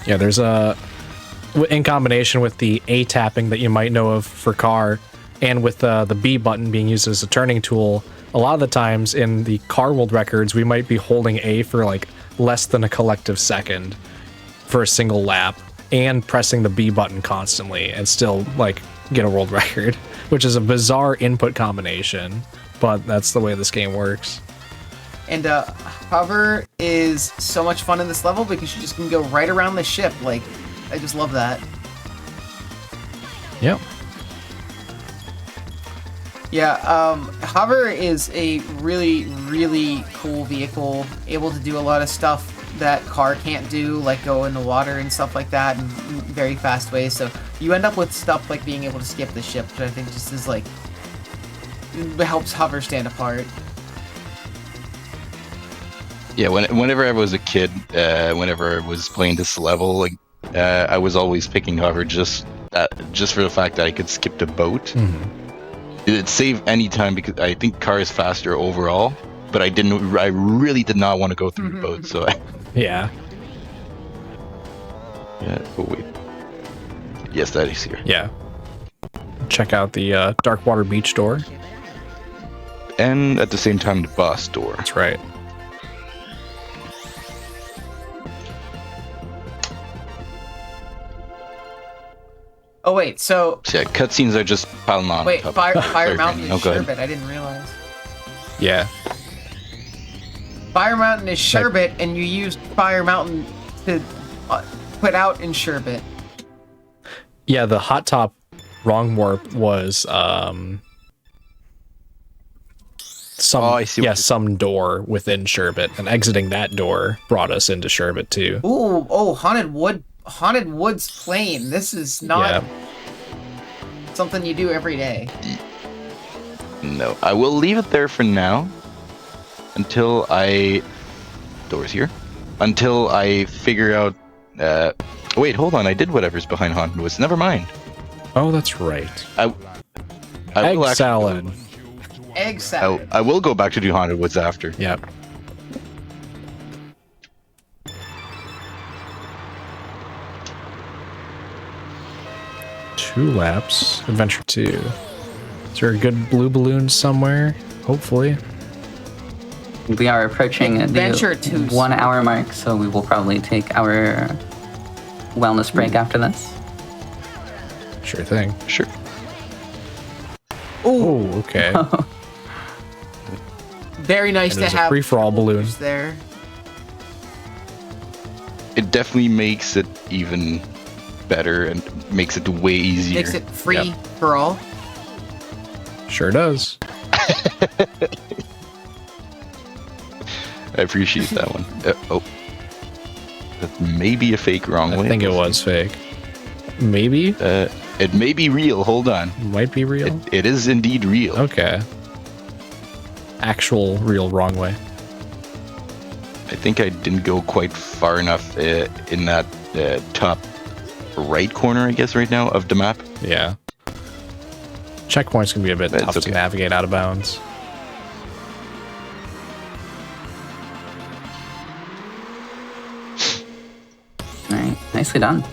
Yeah, there's in combination with the A tapping that you might know of for car, and with the B button being used as a turning tool, a lot of the times in the car world records, we might be holding A for like less than a collective second for a single lap, and pressing the B button constantly and still like get a world record, which is a bizarre input combination, but that's the way this game works. And hover is so much fun in this level because you just can go right around the ship. Like, I just love that. Yep. Yeah, hover is a really, really cool vehicle, able to do a lot of stuff that car can't do, like go in the water and stuff like that in very fast ways. So you end up with stuff like being able to skip the ship, which I think just is like, helps hover stand apart. Yeah, whenever I was a kid, whenever I was playing this level, like I was always picking hover just for the fact that I could skip the boat. Mm-hmm. It saved any time because I think car is faster overall, but I really did not want to go through the boat, so Yeah. Yeah. Oh wait. Yes, that is here. Yeah. Check out the Darkwater Beach door. And at the same time, the boss door. That's right. Oh wait, so So yeah, cutscenes are just piling on. wait, top. Fire Sorry, Mountain Brandon. is No, go ahead. sherbet. I didn't realize. Yeah. Fire Mountain is sherbet, and you use Fire Mountain to put out in sherbet. Yeah, the hot top wrong warp was some Oh, I see what you're- some door within sherbet, and exiting that door brought us into sherbet too. Ooh, oh, Haunted Woods Plain. This is not something you do every day. No, I will leave it there for now until doors here until I figure out. Wait, hold on. I did whatever's behind Haunted Woods. Never mind. Oh, that's right. I Egg will actually- salad. Egg salad. I will go back to do Haunted Woods after. Yep. Two laps. Adventure 2. Is there a good blue balloon somewhere? Hopefully. We are approaching Adventure the 2. 1 hour mark, so we will probably take our wellness break after this. Sure thing. Sure. Oh, okay. Very nice And to there's a have free-for-all balloon. boulders there. It definitely makes it even better and makes it way easier. Makes it free Yep. for all. Sure does. I appreciate that one. Oh, that may be a fake wrong way. I think it was fake. Maybe? It may be real. Hold on. Might be real. It is indeed real. Okay. Actual real wrong way. I think I didn't go quite far enough in that top right corner, I guess, right now of the map. Yeah. Checkpoints can be a bit That's tough to okay. navigate out of bounds. All right, nicely done.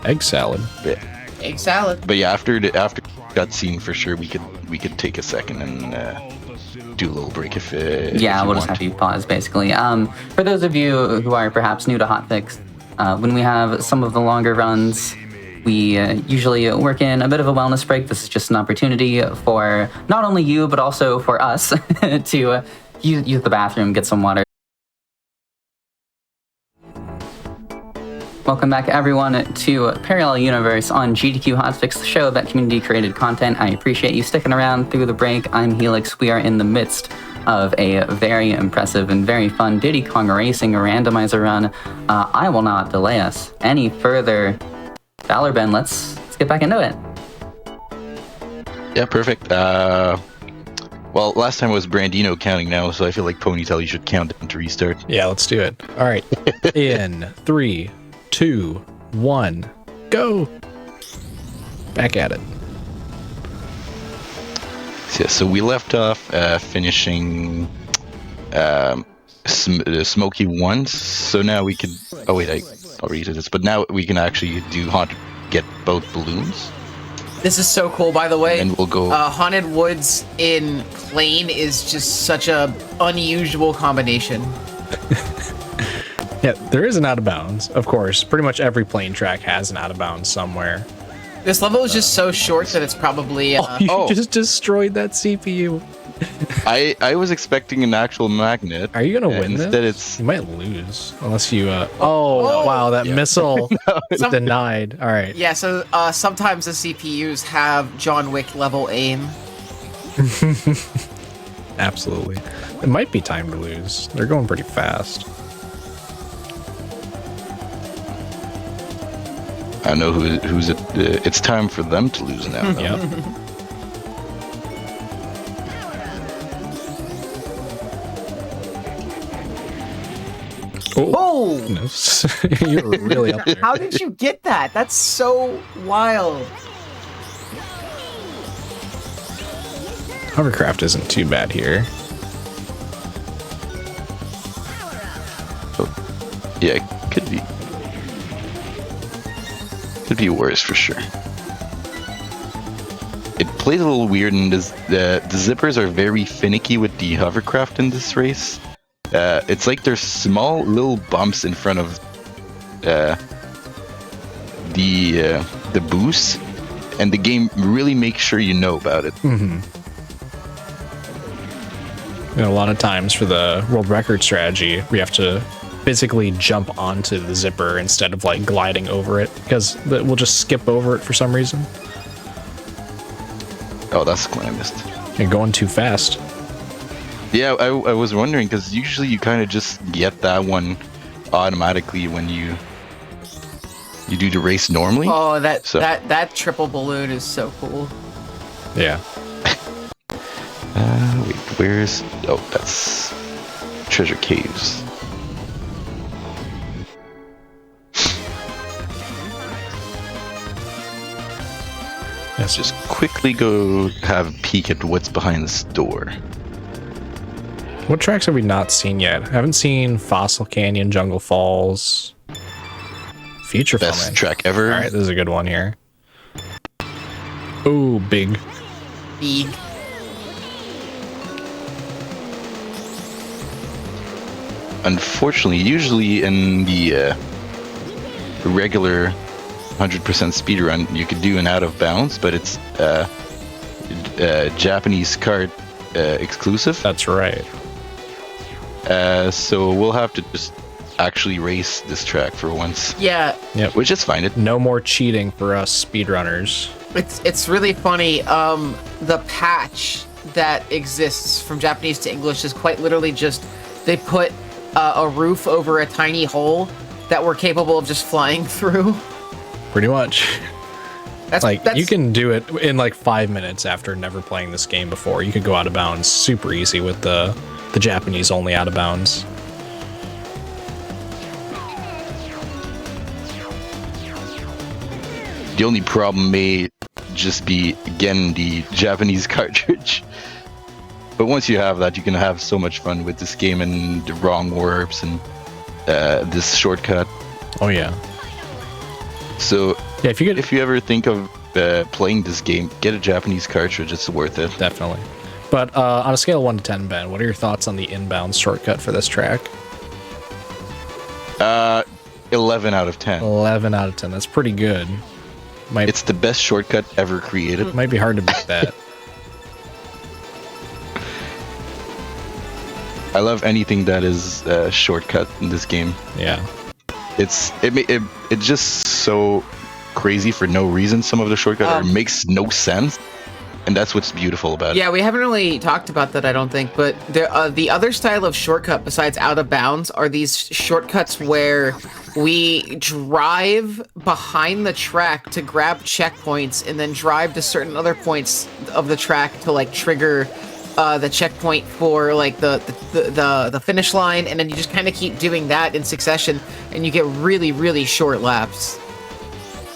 Egg salad. Egg salad. But yeah, after cutscene for sure, we could take a second and do a little break if Yeah, if we'll just want. have you pause, basically. For those of you who are perhaps new to Hotfix, when we have some of the longer runs, we usually work in a bit of a wellness break. This is just an opportunity for not only you, but also for us to use the bathroom, get some water. Welcome back, everyone, to Parallel Universe on GDQ Hotfix, the show about community-created content. I appreciate you sticking around through the break. I'm Helix. We are in the midst of a very impressive and very fun Diddy Kong Racing randomizer run. I will not delay us any further. Valor Ben, let's get back into it. Yeah, perfect. Well, last time it was Brandino counting now, so I feel like Ponytail, you should count it to restart. Yeah, let's do it. All right. In 3, 2, 1, go. Back at it. So we left off finishing Smoky once. So now we can. Oh wait, I already did this, but now we can actually do get both balloons. This is so cool, by the way. And we'll go. Haunted Woods in plane is just such a unusual combination. Yeah, there is an out of bounds, of course. Pretty much every plane track has an out of bounds somewhere. This level is just so short that it's probably... You just destroyed that CPU. I was expecting an actual magnet. Are you gonna win instead this? It's You might lose unless you. Wow, that missile is denied. All right. Yeah, so sometimes the CPUs have John Wick level aim. Absolutely. It might be time to lose. They're going pretty fast. I know who's it. It's time for them to lose now. Yep. Oh! Goodness. You were really up there. How did you get that? That's so wild. Hovercraft isn't too bad here. Yeah, it could be. Could be worse for sure. It plays a little weird, and the zippers are very finicky with the hovercraft in this race. It's like there's small little bumps in front of the boost, and the game really makes sure you know about it. Mm-hmm. You know, a lot of times for the world record strategy, we have to physically jump onto the zipper instead of like gliding over it, because we'll just skip over it for some reason. Oh, that's the one I missed. You're going too fast. Yeah, I was wondering, because usually you kind of just get that one automatically when you do the race normally. Oh, that triple balloon is so cool. Yeah. Wait, where's... Oh, that's Treasure Caves. Let's just quickly go have a peek at what's behind this door. What tracks have we not seen yet? I haven't seen Fossil Canyon, Jungle Falls, Feature Best Filming. track ever. All right, this is a good one here. Ooh, big. Big. Unfortunately, usually in the regular 100% speedrun, you could do an out of bounds, but it's Japanese kart exclusive. That's right. So we'll have to just actually race this track for once. Yeah. Yep. Which is fine. No more cheating for us speedrunners. It's really funny. The patch that exists from Japanese to English is quite literally just they put a roof over a tiny hole that we're capable of just flying through. Pretty much. That's You can do it in like 5 minutes after never playing this game before. You could go out of bounds super easy with the Japanese only out of bounds. The only problem may just be, again, the Japanese cartridge. But once you have that, you can have so much fun with this game and the wrong warps and this shortcut. Oh yeah. So Yeah, if you ever think of playing this game, get a Japanese cartridge. It's worth it. definitely. But on a scale of 1 to 10, Ben, what are your thoughts on the inbound shortcut for this track? 11 out of 10. 11 out of 10. That's pretty good. It's the best shortcut ever created. Might be hard to beat that. I love anything that is a shortcut in this game. Yeah. It's just so crazy for no reason. Some of the shortcut makes no sense, and that's what's beautiful about it. Yeah, we haven't really talked about that, I don't think. But the other style of shortcut besides out of bounds are these shortcuts where we drive behind the track to grab checkpoints and then drive to certain other points of the track to like trigger the checkpoint for like the finish line, and then you just kind of keep doing that in succession, and you get really, really short laps.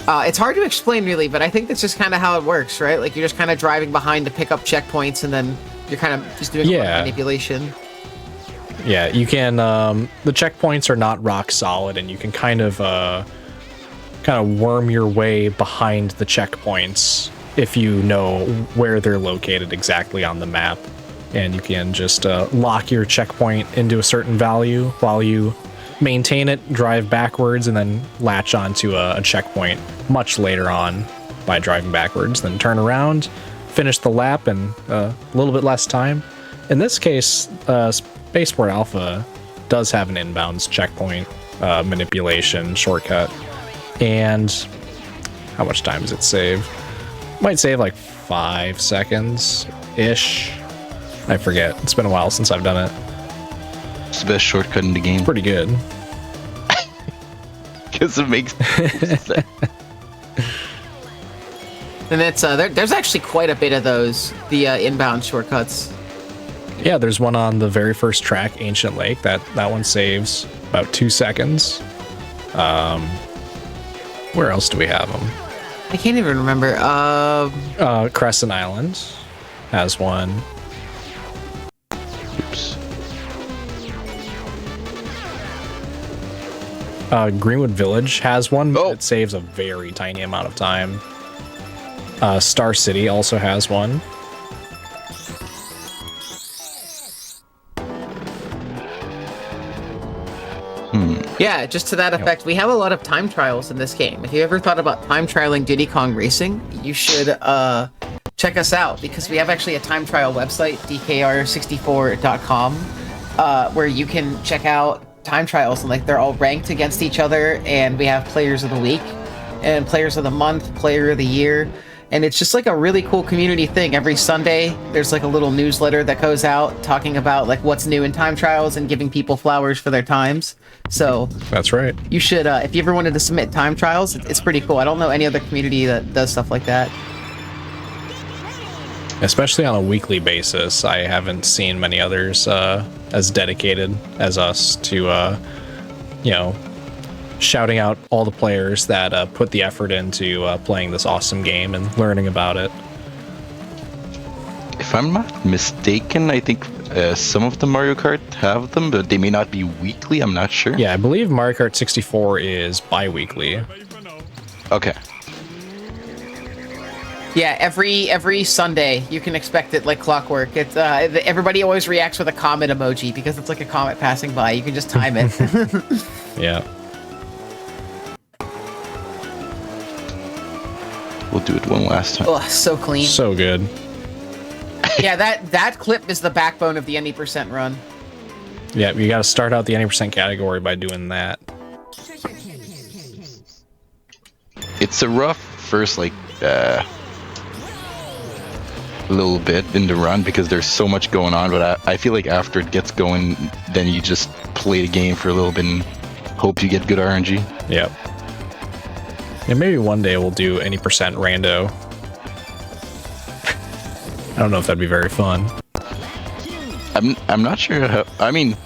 It's hard to explain really, but I think that's just kind of how it works, right? Like you're just kind of driving behind to pick up checkpoints, and then you're kind of just doing a lot of manipulation. Yeah, you can. The checkpoints are not rock solid, and you can kind of worm your way behind the checkpoints if you know where they're located exactly on the map, and you can just lock your checkpoint into a certain value while you maintain it, drive backwards, and then latch onto a checkpoint much later on by driving backwards, then turn around, finish the lap in a little bit less time. In this case, Spaceport Alpha does have an inbounds checkpoint manipulation shortcut. And how much time does it save? Might save like 5 seconds-ish. I forget. It's been a while since I've done it. It's the best shortcut in the game. Pretty good. Because it makes sense. And it's there's actually quite a bit of those, the inbound shortcuts. Yeah, there's one on the very first track, Ancient Lake. That one saves about 2 seconds. Where else do we have them? I can't even remember. Crescent Island has one. Oops. Greenwood Village has one, but Oh. it saves a very tiny amount of time. Star City also has one. Yeah, just to that effect, we have a lot of time trials in this game. If you ever thought about time trialing Diddy Kong Racing, you should check us out, because we have actually a time trial website, dkr64.com, where you can check out time trials, and like they're all ranked against each other, and we have players of the week and players of the month, player of the year. And it's just like a really cool community thing. Every Sunday, there's like a little newsletter that goes out talking about like what's new in time trials and giving people flowers for their times. So That's right. you should, if you ever wanted to submit time trials, it's pretty cool. I don't know any other community that does stuff like that. Especially on a weekly basis. I haven't seen many others as dedicated as us to, shouting out all the players that put the effort into playing this awesome game and learning about it. If I'm not mistaken, I think some of the Mario Kart have them, but they may not be weekly. I'm not sure. Yeah, I believe Mario Kart 64 is bi-weekly. Okay. Yeah, every Sunday you can expect it like clockwork. It's everybody always reacts with a comet emoji because it's like a comet passing by. You can just time it. Yeah. We'll do it one last time. Oh, so clean. So good. Yeah, that clip is the backbone of the any percent run. Yeah, you gotta start out the any percent category by doing that. It's a rough first, little bit in the run because there's so much going on, but I feel like after it gets going, then you just play the game for a little bit and hope you get good RNG. Yep. Yeah, maybe one day we'll do any percent rando. I don't know if that'd be very fun. I'm not sure how. I mean,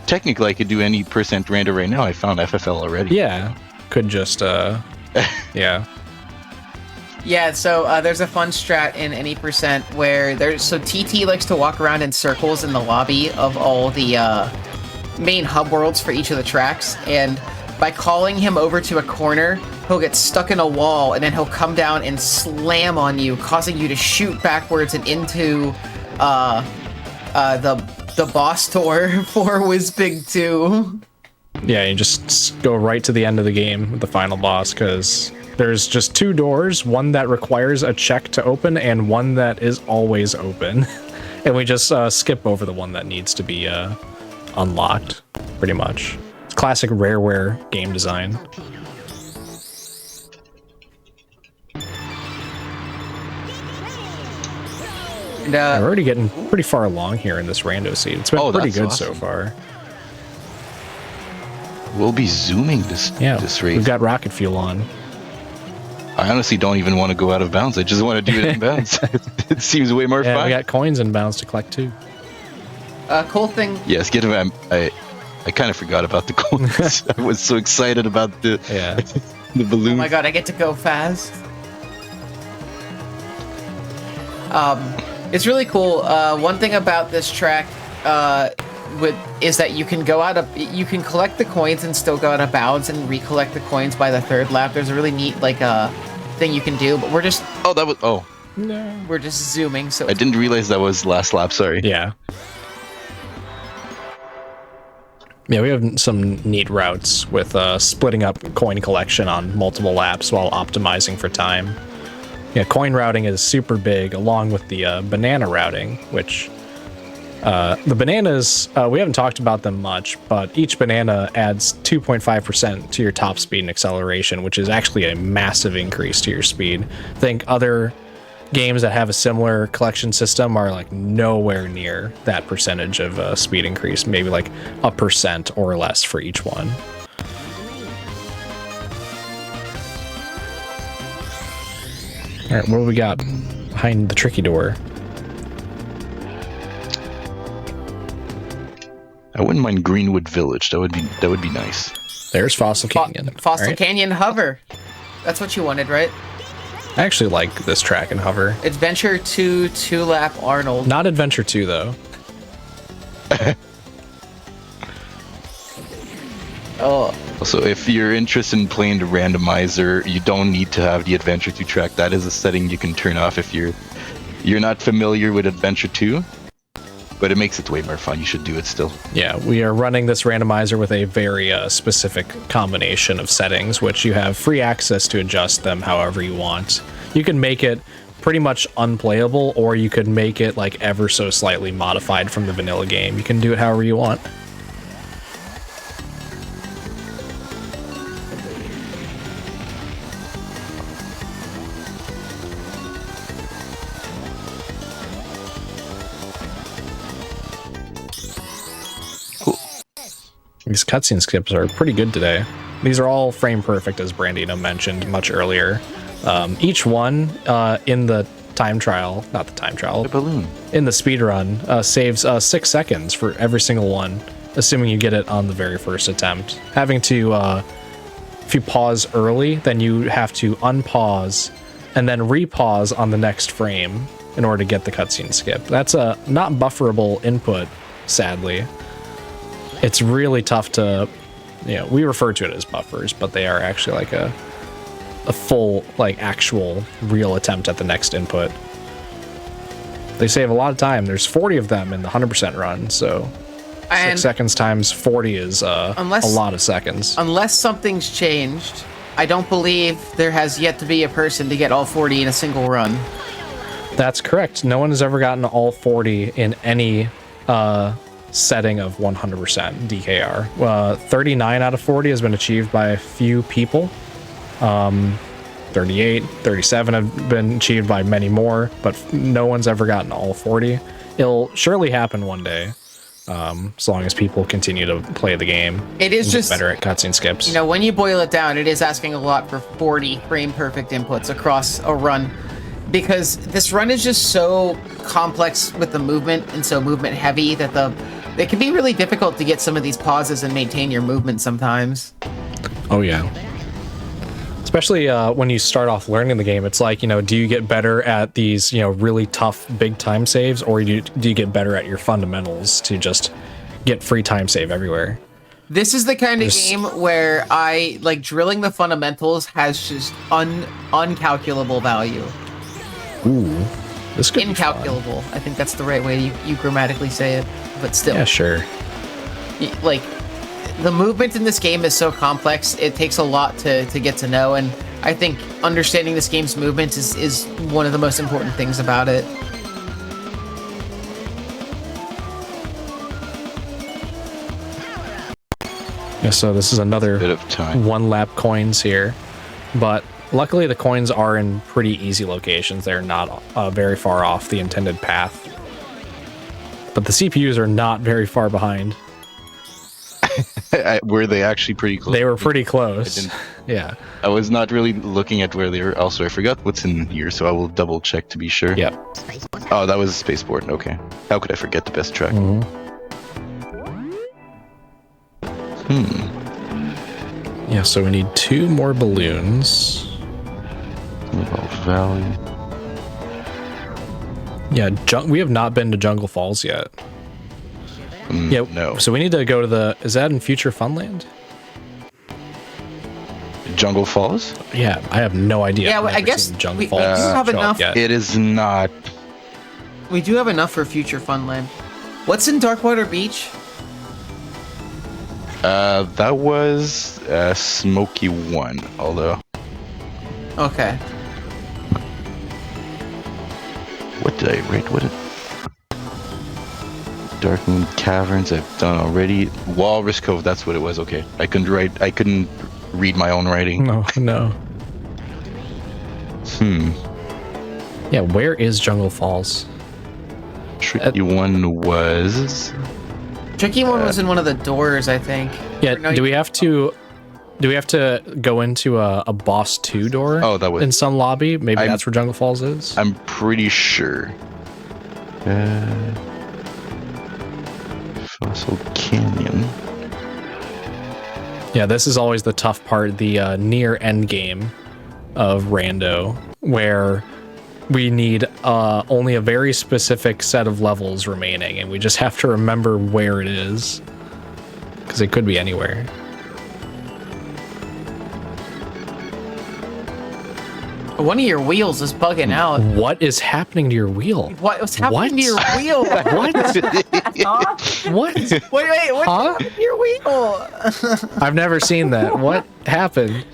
technically I could do any percent rando right now. I found FFL already. Yeah, could just yeah. Yeah, so there's a fun strat in any percent where TT likes to walk around in circles in the lobby of all the main hub worlds for each of the tracks, and by calling him over to a corner, he'll get stuck in a wall, and then he'll come down and slam on you, causing you to shoot backwards and into the boss tour for Whizbig 2. Yeah, you just go right to the end of the game with the final boss, because there's just 2 doors, one that requires a check to open and one that is always open. And we just skip over the one that needs to be unlocked, pretty much. Classic Rareware game design. And, We're already getting pretty far along here in this rando seed. It's been pretty that's good awesome. so far. We'll be zooming this Yeah, this race. we've got rocket fuel on. I honestly don't even want to go out of bounds. I just want to do it in bounds. It seems way more Yeah, fun. we got coins in bounds to collect too. Cool thing. Yes, get him. I kind of forgot about the coins. I was so excited about the the balloon. Oh my god, I get to go fast. It's really cool. One thing about this track is that you can collect the coins and still go out of bounds and recollect the coins by the third lap. There's a really neat thing you can do, but we're just we're just zooming. So I didn't realize that was last lap. Sorry. Yeah. Yeah, we have some neat routes with splitting up coin collection on multiple laps while optimizing for time. Yeah, coin routing is super big, along with the banana routing, which the bananas, we haven't talked about them much, but each banana adds 2.5% to your top speed and acceleration, which is actually a massive increase to your speed. I think other games that have a similar collection system are like nowhere near that percentage of speed increase, maybe like 1% or less for each one. All right, what do we got behind the tricky door? I wouldn't mind Greenwood Village. That would be nice. There's Fossil Canyon. Fossil right? Canyon hover. That's what you wanted, right? I actually like this track and hover. Adventure 2 2-lap Arnold. Not Adventure 2 though. Oh. Also, if you're interested in playing the randomizer, you don't need to have the Adventure 2 track. That is a setting you can turn off if you're not familiar with Adventure 2. But it makes it way more fun. You should do it still. Yeah, we are running this randomizer with a very specific combination of settings, which you have free access to adjust them however you want. You can make it pretty much unplayable, or you could make it like ever so slightly modified from the vanilla game. You can do it however you want. These cutscene skips are pretty good today. These are all frame perfect, as Brandino mentioned much earlier. Each one in the time trial, not the time trial, The balloon. in the speedrun, saves 6 seconds for every single one, assuming you get it on the very first attempt. Having to, if you pause early, then you have to unpause and then repause on the next frame in order to get the cutscene skip. That's a not bufferable input, sadly. It's really tough to, we refer to it as buffers, but they are actually like a full, like actual real attempt at the next input. They save a lot of time. There's 40 of them in the 100% run, so 6 seconds times 40 is a lot of seconds. Unless something's changed, I don't believe there has yet to be a person to get all 40 in a single run. That's correct. No one has ever gotten all 40 in any setting of 100% DKR. 39 out of 40 has been achieved by a few people. 38, 37 have been achieved by many more, but no one's ever gotten all 40. It'll surely happen one day, as long as people continue to play the game. It is just better at cutscene skips. When you boil it down, it is asking a lot for 40 frame perfect inputs across a run, because this run is just so complex with the movement and so movement heavy that it can be really difficult to get some of these pauses and maintain your movement sometimes. Oh yeah. Especially when you start off learning the game, it's like, do you get better at these, really tough big time saves, or do you get better at your fundamentals to just get free time save everywhere? This is the kind of game where drilling the fundamentals has just uncalculable value. Ooh, this could incalculable. I think that's the right way you grammatically say it, but still. Yeah, sure. The movement in this game is so complex, it takes a lot to get to know, and I think understanding this game's movement is one of the most important things about it. Yeah, so this is another bit of time. 1-lap coins here, but luckily the coins are in pretty easy locations. They're not very far off the intended path, but the CPUs are not very far behind. Were they actually pretty close? They were pretty close. Yeah. I was not really looking at where they were. Also, I forgot what's in here, so I will double check to be sure. Yep. Oh, that was Spaceport. Okay. How could I forget the best track? Yeah, so we need 2 more balloons. Snowball Valley. Yeah, we have not been to Jungle Falls yet. Yeah, No. so we need to go to the... Is that in Future Funland? Jungle Falls? Yeah, I have no idea. Yeah, I've I never guess seen Jungle we Falls do have show up enough- yet. It is not. We do have enough for future Funland. What's in Darkwater Beach? That was Smoky 1, although. Okay. What did I write? What did... Dark Moon Caverns I've done already. Walrus Cove, that's what it was. Okay. I couldn't read my own writing. No. Yeah, where is Jungle Falls? Tricky one was... Tricky one was in one of the doors, I think. Yeah, Or no, do we have to go into a boss 2 door? Oh, that was- in some lobby? Maybe that's where Jungle Falls is? I'm pretty sure. Fossil Canyon. Yeah, this is always the tough part, the near end game of Rando, where we need only a very specific set of levels remaining, and we just have to remember where it is, because it could be anywhere. One of your wheels is bugging out. What is happening to your wheel? What's happening to your What? wheel? What? What? Wait, what Huh? happened to your wheel? I've never seen that. What happened?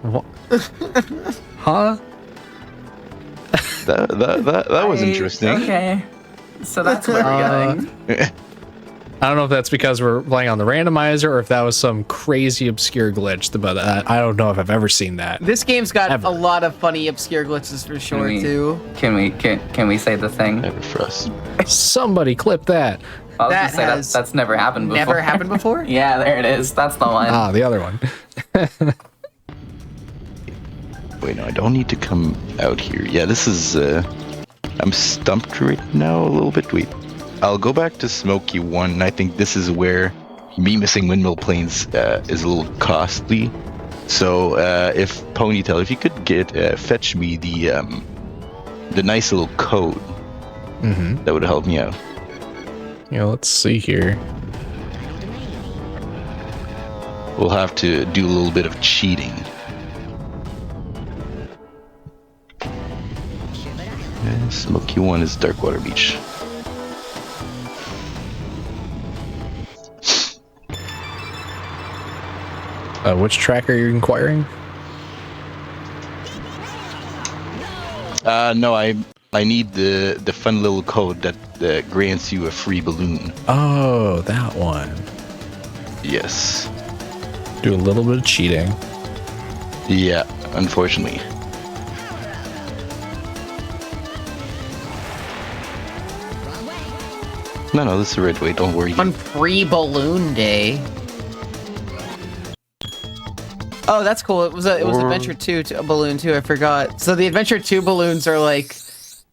What? Huh? That was interesting. Okay. So that's where we're going. I don't know if that's because we're playing on the randomizer or if that was some crazy obscure glitch, but I don't know if I've ever seen that. This game's got Ever. a lot of funny obscure glitches for sure too. Can we say the thing? Never for us. Somebody clip that. I was That gonna say has that's never happened before. Never happened before? Yeah, there it is. That's the one. Ah, the other one. Wait, no, I don't need to come out here. Yeah, this is, I'm stumped right now a little bit. Wait, I'll go back to Smoky 1, and I think this is where me missing Windmill Plains is a little costly. So, if Ponytail, if you could fetch me the nice little code, that would help me out. Yeah, let's see here. We'll have to do a little bit of cheating. Smoky 1 is Darkwater Beach. Which track are you inquiring? No, I need the fun little code that grants you a free balloon. Oh, that one. Yes. Do a little bit of cheating. Yeah, unfortunately. No, this is the right way. Don't worry. On pre-balloon day. Oh, that's cool. It was Adventure 2 a balloon too. I forgot. So the Adventure 2 balloons are like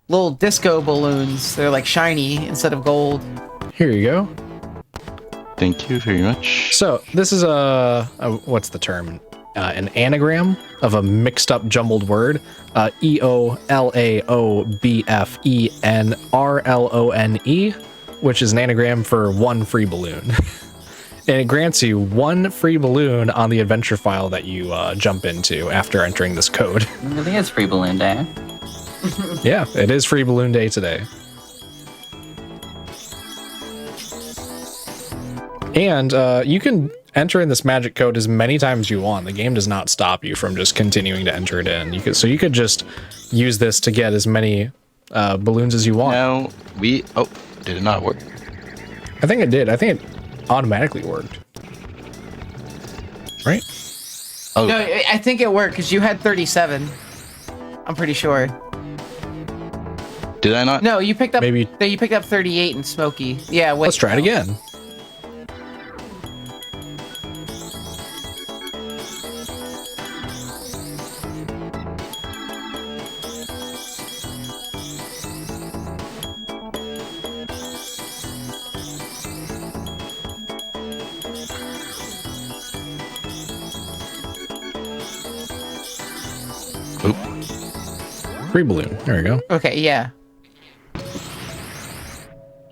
little disco balloons. They're like shiny instead of gold. Here you go. Thank you very much. So this is a what's the term? An anagram of a mixed up jumbled word. EOLAOBFENRLONE, which is an anagram for one free balloon. And it grants you one free balloon on the adventure file that you jump into after entering this code. It really is free balloon day. Yeah, it is free balloon day today. And you can enter in this magic code as many times as you want. The game does not stop you from just continuing to enter it in. You could just use this to get as many balloons as you want. Now oh, did it not work? I think it did. I think it automatically worked. Right? Oh, No, I think it worked because you had 37. I'm pretty sure. did I not? No, you picked up. Maybe- No, you picked up 38 in Smoky. Yeah. Wait, Let's try it again. Free balloon. There we go. Okay, yeah.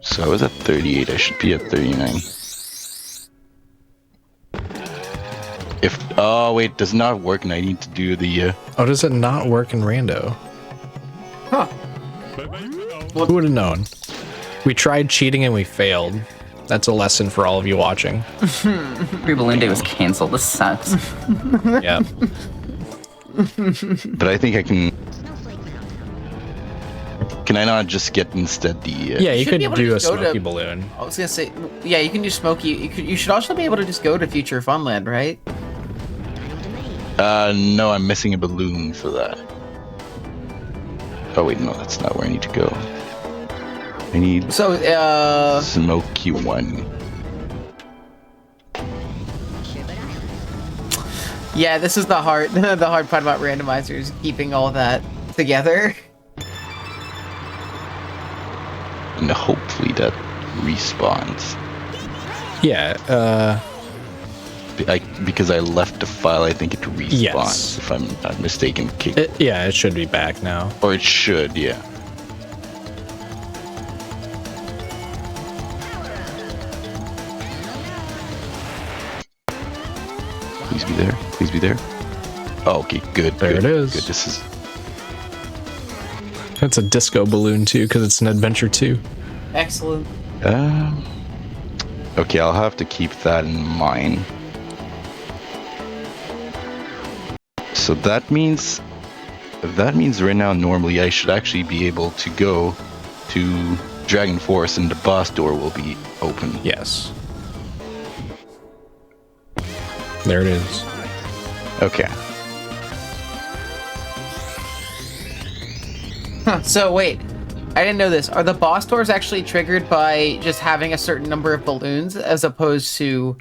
So I was at 38. I should be at 39. Oh wait, does not work, and I need to do the. Oh, does it not work in rando? Huh. Who would have known? We tried cheating and we failed. That's a lesson for all of you watching. Free Balloon Day was canceled. This sucks. Yeah. But I think I can. Can I not just get instead the? Yeah, you should could be able to do a just go to- smoky balloon. I was gonna say, yeah, you can do Smokey. You should also be able to just go to Future Funland, right? No, I'm missing a balloon for that. Oh wait, no, that's not where I need to go. I need So, Smoky one. yeah, this is the hard part about randomizers, keeping all that together. And hopefully that respawns. Yeah, Because I left the file, I think it respawns. Yes. If I'm not mistaken. it should be back now. Or it should, yeah. Please be there. Please be there. Oh, okay, good. There good, it is. Good. This is. It's a disco balloon too, because it's an adventure too. Excellent. Okay, I'll have to keep that in mind. So that means right now normally I should actually be able to go to Dragon Forest and the boss door will be open. Yes. There it is. Okay. Huh, so wait, I didn't know this. Are the boss doors actually triggered by just having a certain number of balloons, as opposed to?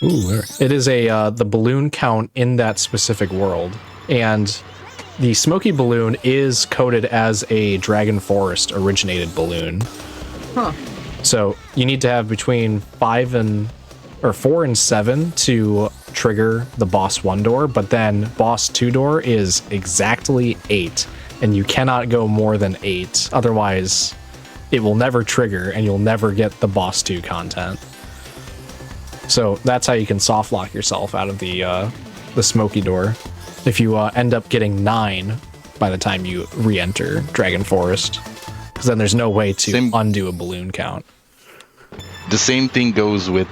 Ooh, it is the balloon count in that specific world, and the smoky balloon is coded as a Dragon Forest originated balloon. Huh. So you need to have between 4 and 7 to trigger the boss 1 door, but then boss 2 door is exactly 8, and you cannot go more than 8. Otherwise, it will never trigger, and you'll never get the boss 2 content. So that's how you can soft lock yourself out of the smoky door. If you end up getting 9 by the time you re-enter Dragon Forest, because then there's no way to undo a balloon count. The same thing goes with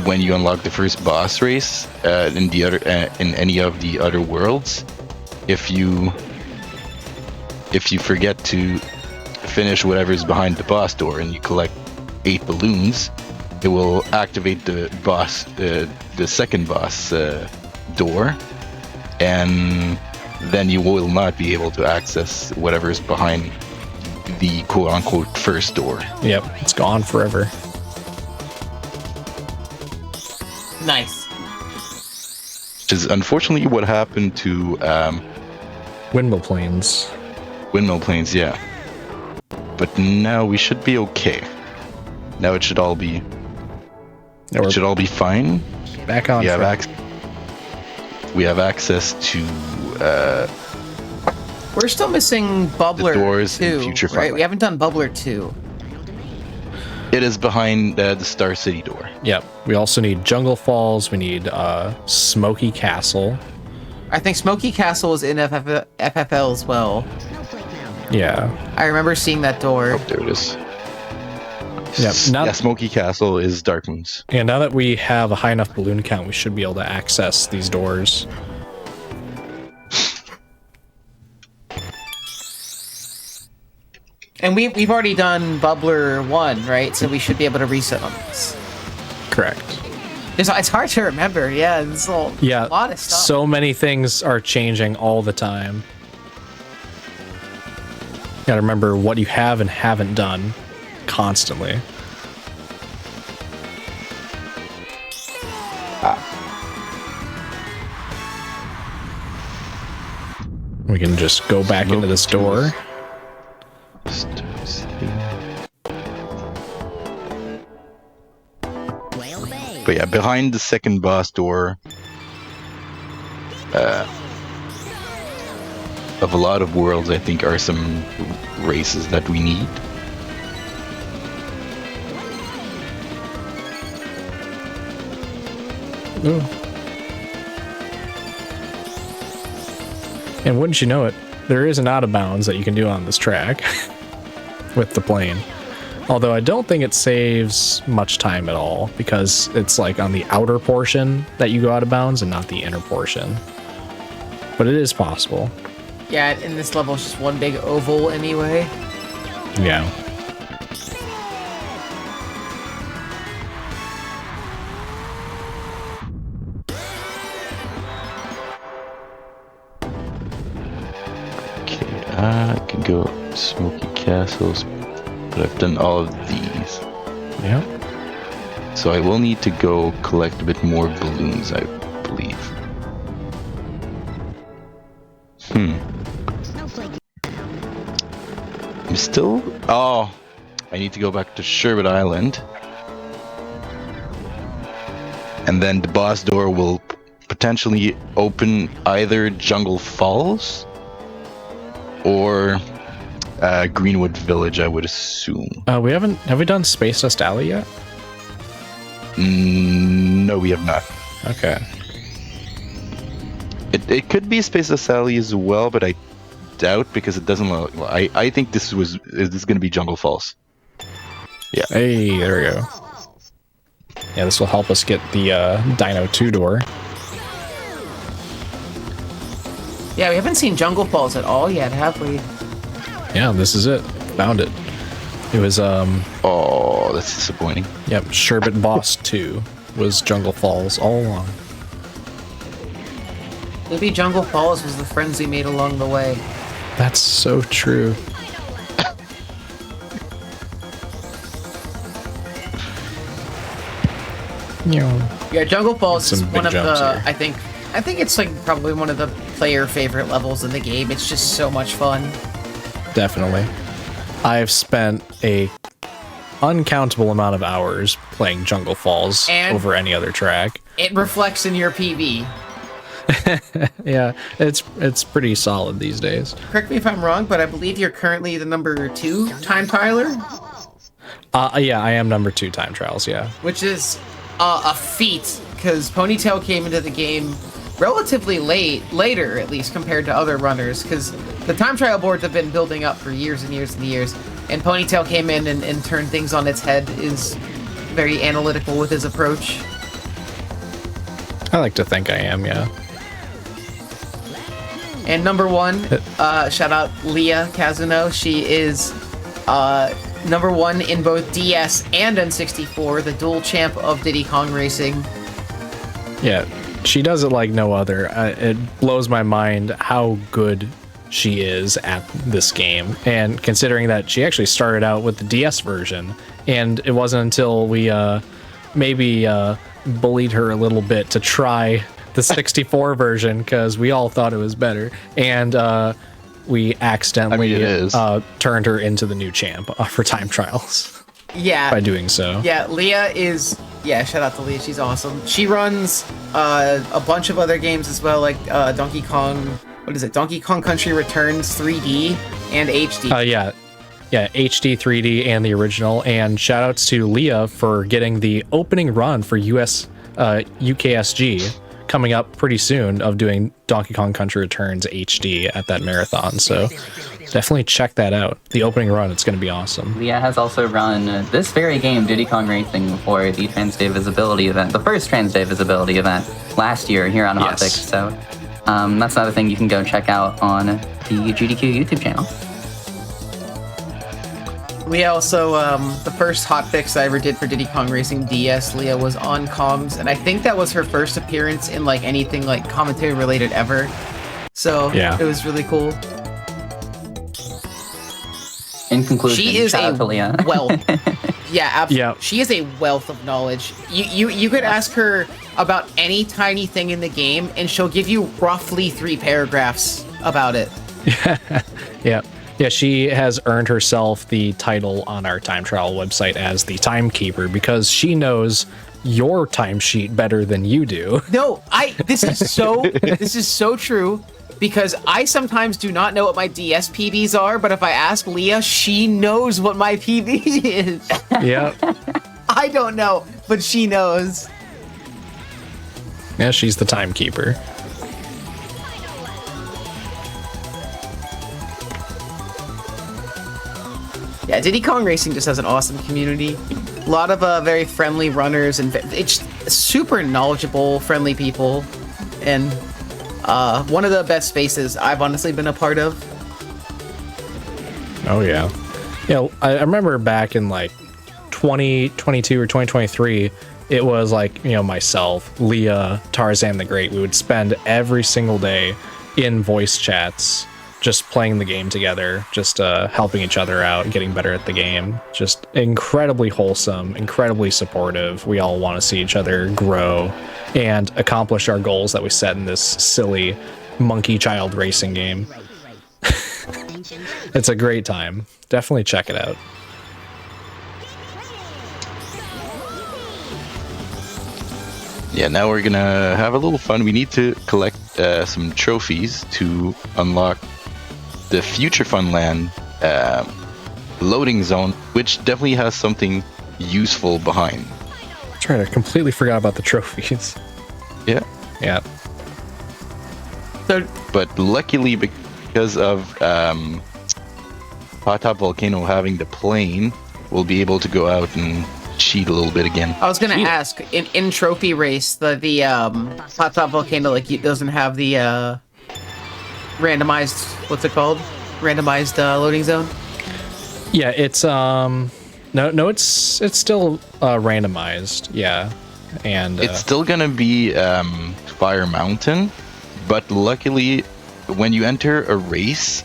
when you unlock the first boss race in any of the other worlds. If you forget to finish whatever's behind the boss door and you collect 8 balloons, it will activate the boss, the second boss door, and then you will not be able to access whatever's behind the quote-unquote first door. Yep, it's gone forever. Nice. Which is unfortunately what happened to Windmill planes. Windmill planes, yeah. But now we should be okay. Now it should all be. Yeah, it should all be fine. Back on track. We have access to. We're still missing Bubbler The doors in 2, Future right? Funland. We haven't done Bubbler 2. It is behind the Star City door. Yep. We also need Jungle Falls. We need Smoky Castle. I think Smoky Castle is in FFL as well. Yeah. I remember seeing that door. Oh, there it is. Yep. Yeah, Smoky Castle is Dark Moons. Yeah, now that we have a high enough balloon count, we should be able to access these doors. And we've already done Bubbler 1, right? So we should be able to reset on this. Correct. It's hard to remember. Yeah, it's a lot of stuff. So many things are changing all the time. Gotta remember what you have and haven't done constantly. We can just go back into this door. But yeah, behind the second boss door, of a lot of worlds, I think, are some races that we need. Ooh. And wouldn't you know it, there is an out of bounds that you can do on this track with the plane. Although I don't think it saves much time at all, because it's like on the outer portion that you go out of bounds and not the inner portion. But it is possible. Yeah, and this level is just one big oval anyway. Yeah. Okay, I can go Smoky Castles, but I've done all of these. Yeah. So I will need to go collect a bit more balloons, I believe. I'm still... Oh, I need to go back to Sherbet Island. And then the boss door will potentially open either Jungle Falls or Greenwood Village, I would assume. Have we done Space Dust Alley yet? No, we have not. Okay. It could be Space Dust Alley as well, but I doubt, because it doesn't look... Well, I think this is going to be Jungle Falls. Yeah. Hey, there we go. Yeah, this will help us get the Dino 2 door. Yeah, we haven't seen Jungle Falls at all yet, have we? Yeah, this is it. Found it. It was, Oh, that's disappointing. Yep, Sherbet Boss 2 was Jungle Falls all along. Maybe Jungle Falls was the friends we made along the way. That's so true. Yeah, Jungle Falls is Some big one of jumps the... here. I think it's like probably one of the player favorite levels in the game. It's just so much fun. Definitely. I've spent a uncountable amount of hours playing Jungle Falls And- over any other track. It reflects in your PV. Yeah, it's pretty solid these days. Correct me if I'm wrong, but I believe you're currently the number 2 time trialer, Yeah, I am number 2 time trials, yeah. which is a feat, because Ponytail came into the game relatively later at least compared to other runners, because the time trial boards have been building up for years and years and years, and Ponytail came in and turned things on its head, is very analytical with his approach. I like to think I am, yeah. And number 1, shout out Leah Kazuno. She is number 1 in both DS and N64, the dual champ of Diddy Kong Racing. Yeah, she does it like no other. It blows my mind how good she is at this game. And considering that she actually started out with the DS version, and it wasn't until we maybe bullied her a little bit to try the 64 version, because we all thought it was better, and we accidentally it is. turned her into the new champ for time trials Yeah. by doing so. Yeah, Leah is... Yeah, shout out to Leah. She's awesome. She runs a bunch of other games as well, like Donkey Kong... What is it? Donkey Kong Country Returns 3D and HD. Yeah, HD, 3D, and the original. And shout outs to Leah for getting the opening run for UKSG coming up pretty soon of doing Donkey Kong Country Returns HD at that marathon. So definitely check that out. The opening run, it's going to be awesome. Leah has also run this very game, Diddy Kong Racing, for the Trans Day Visibility event, the first Trans Day Visibility event last year here on Hotfix. So that's another thing you can go check out on the GDQ YouTube channel. Leah also, the first hotfix I ever did for Diddy Kong Racing DS, Leah was on comms, and I think that was her first appearance in like anything like commentary related ever. So Yeah. it was really cool. In conclusion, She is shout a out to Leah. wealth. Yeah, absolutely. Yeah. She is a wealth of knowledge. You could ask her about any tiny thing in the game, and she'll give you roughly 3 paragraphs about it. Yeah, she has earned herself the title on our time trial website as the timekeeper, because she knows your timesheet better than you do. No, this is so true. because I sometimes do not know what my DS PBs are, but if I ask Leah, she knows what my PB is. Yeah. I don't know, but she knows. Yeah, she's the timekeeper. Yeah, Diddy Kong Racing just has an awesome community. A lot of very friendly runners and it's super knowledgeable, friendly people. And one of the best spaces I've honestly been a part of. Oh, yeah. Yeah, I remember back in like 2022 or 2023, it was like, you know, myself, Leah, Tarzan the Great. We would spend every single day in voice chats just playing the game together, just helping each other out, getting better at the game. Just incredibly wholesome, incredibly supportive. We all want to see each other grow and accomplish our goals that we set in this silly monkey child racing game. It's a great time. Definitely check it out. Yeah, now we're gonna have a little fun. We need to collect some trophies to unlock the Future Funland loading zone, which definitely has something useful behind. That's right, I completely forgot about the trophies. Yeah. Yeah. So, But luckily, because of Hot Top Volcano having the plane, we'll be able to go out and cheat a little bit again. I was gonna ask, in Trophy Race, the Hot Top Volcano, like, it doesn't have the randomized, what's it called? Randomized loading zone? Yeah, it's no, it's still randomized. Yeah, and It's still gonna be Fire Mountain, but luckily, when you enter a race,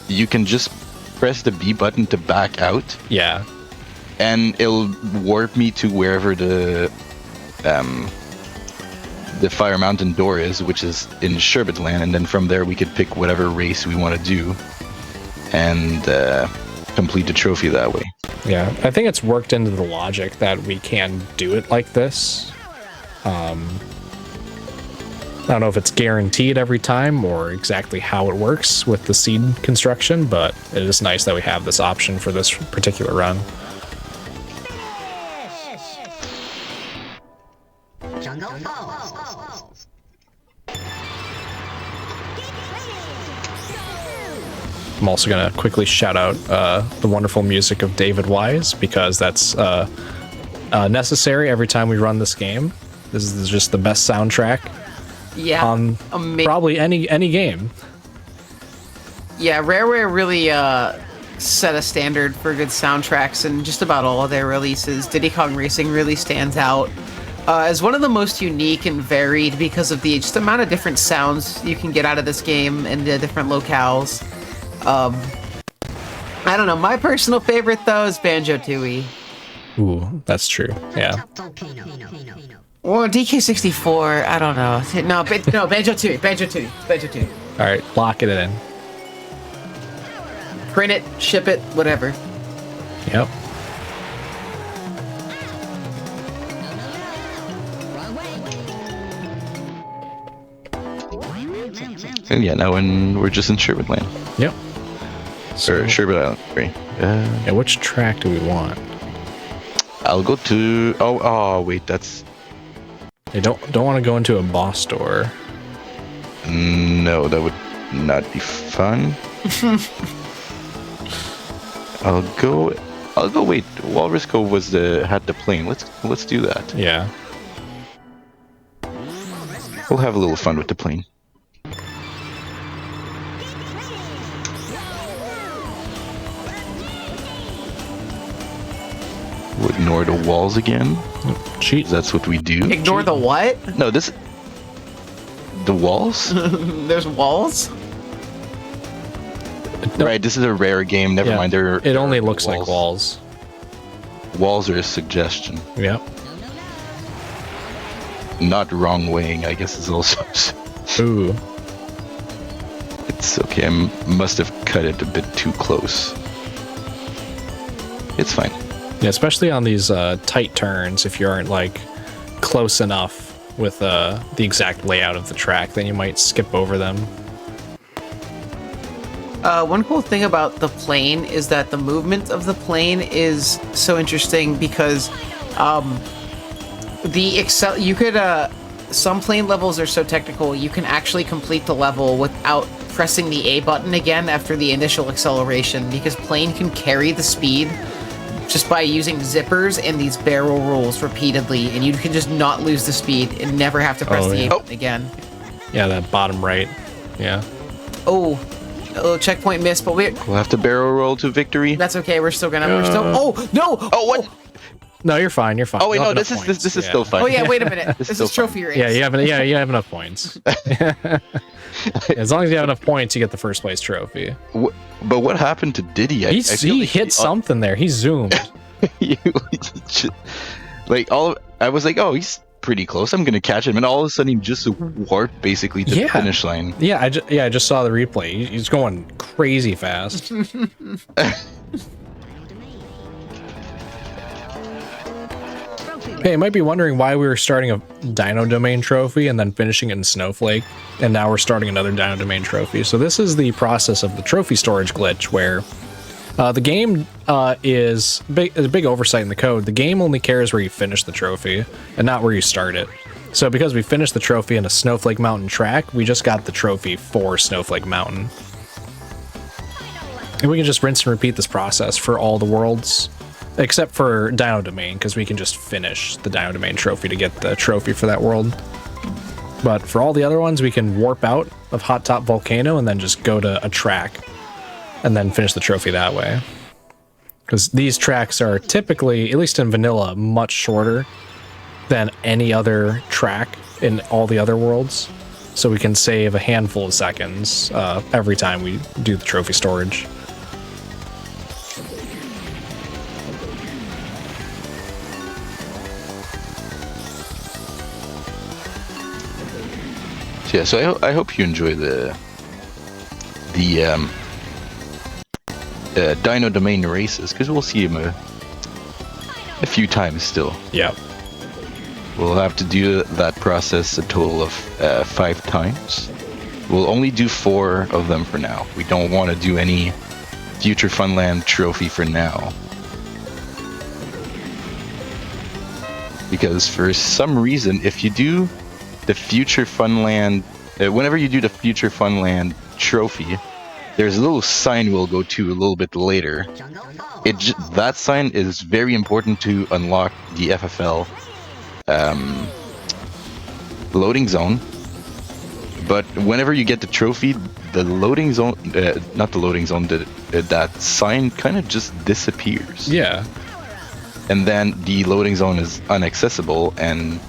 you can just press the B button to back out, yeah, and it'll warp me to wherever the Fire Mountain door is, which is in Sherbetland, and then from there we could pick whatever race we want to do, and complete the trophy that way. yeah. I think it's worked into the logic that we can do it like this. I don't know if it's guaranteed every time or exactly how it works with the seed construction, but it is nice that we have this option for this particular run. I'm also going to quickly shout out the wonderful music of David Wise, because that's necessary every time we run this game. This is just the best soundtrack Yeah, on probably any game. Yeah, Rareware really set a standard for good soundtracks in just about all of their releases. Diddy Kong Racing really stands out as one of the most unique and varied because of the just amount of different sounds you can get out of this game and the different locales. I don't know. My personal favorite, though, is Banjo-Tooie. Ooh, that's true. Yeah. Or DK64, I don't know. No, Banjo-Tooie. Banjo-Tooie. All right, lock it in. Print it, ship it, whatever. Yep. And yeah, now we're just in Sherbetland. Yep. Or Sherbet Island, sorry. Yeah, which track do we want? I'll go to... Oh, wait, that's... I don't want to go into a boss store. No, that would not be fun. I'll go. Wait, Walrus Cove had the plane. Let's do that. Yeah. We'll have a little fun with the plane. We'll ignore the walls again. Cheat. That's what we do. Ignore the what? No, the walls? There's walls? No. Right, this is a rare game. Never mind. It only looks like walls. Walls are a suggestion. Yep. Not wrong weighing, I guess, is also. Ooh. It's okay. I must have cut it a bit too close. It's fine. Yeah, especially on these tight turns, if you aren't like close enough with the exact layout of the track, then you might skip over them. One cool thing about the plane is that the movement of the plane is so interesting because you could some plane levels are so technical you can actually complete the level without pressing the A button again after the initial acceleration because plane can carry the speed just by using zippers and these barrel rolls repeatedly, and you can just not lose the speed and never have to press the A button again. Yeah, that bottom right. Yeah. Oh, checkpoint missed, but we'll have to barrel roll to victory. That's okay. We're still. Oh no! Oh what? No, you're fine. You're fine. Oh wait, no, this is still fine. Oh yeah, wait a minute. This is trophy race. Yeah, you have enough points. As long as you have enough points, you get the first place trophy. But what happened to Diddy? He hit something there. He zoomed. I was like, oh, he's pretty close. I'm gonna catch him, and all of a sudden, he just warped basically to the finish line. Yeah, I just saw the replay. He's going crazy fast. Hey, you might be wondering why we were starting a Dino Domain trophy and then finishing it in Snowflake, and now we're starting another Dino Domain trophy. So this is the process of the trophy storage glitch, where the game is a big oversight in the code. The game only cares where you finish the trophy and not where you start it. So because we finished the trophy in a Snowflake Mountain track, we just got the trophy for Snowflake Mountain. And we can just rinse and repeat this process for all the worlds. Except for Dino Domain, because we can just finish the Dino Domain trophy to get the trophy for that world. But for all the other ones, we can warp out of Hot Top Volcano and then just go to a track and then finish the trophy that way. Because these tracks are typically, at least in vanilla, much shorter than any other track in all the other worlds. So we can save a handful of seconds every time we do the trophy storage. Yeah, so I hope you enjoy the Dino Domain races, because we'll see him a few times still. Yeah. We'll have to do that process a total of 5 times. We'll only do 4 of them for now. We don't want to do any Future Funland trophy for now. Because for some reason, if you do the Future Funland, whenever you do the Future Funland trophy, there's a little sign we'll go to a little bit later. That sign is very important to unlock the FFL loading zone. But whenever you get the trophy, the loading zone, not the loading zone, that sign kind of just disappears. Yeah. And then the loading zone is inaccessible, and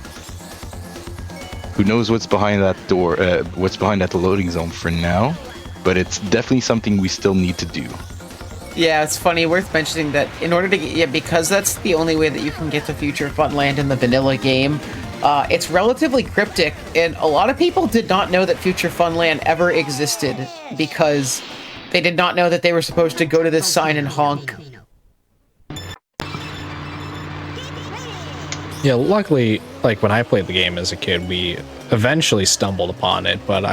who knows what's behind that door, what's behind that loading zone for now, but it's definitely something we still need to do. Yeah, it's funny, worth mentioning that in order to get, because that's the only way that you can get to Future Funland in the vanilla game, it's relatively cryptic, and a lot of people did not know that Future Funland ever existed because they did not know that they were supposed to go to this sign and honk. Yeah, luckily, like when I played the game as a kid, we eventually stumbled upon it, but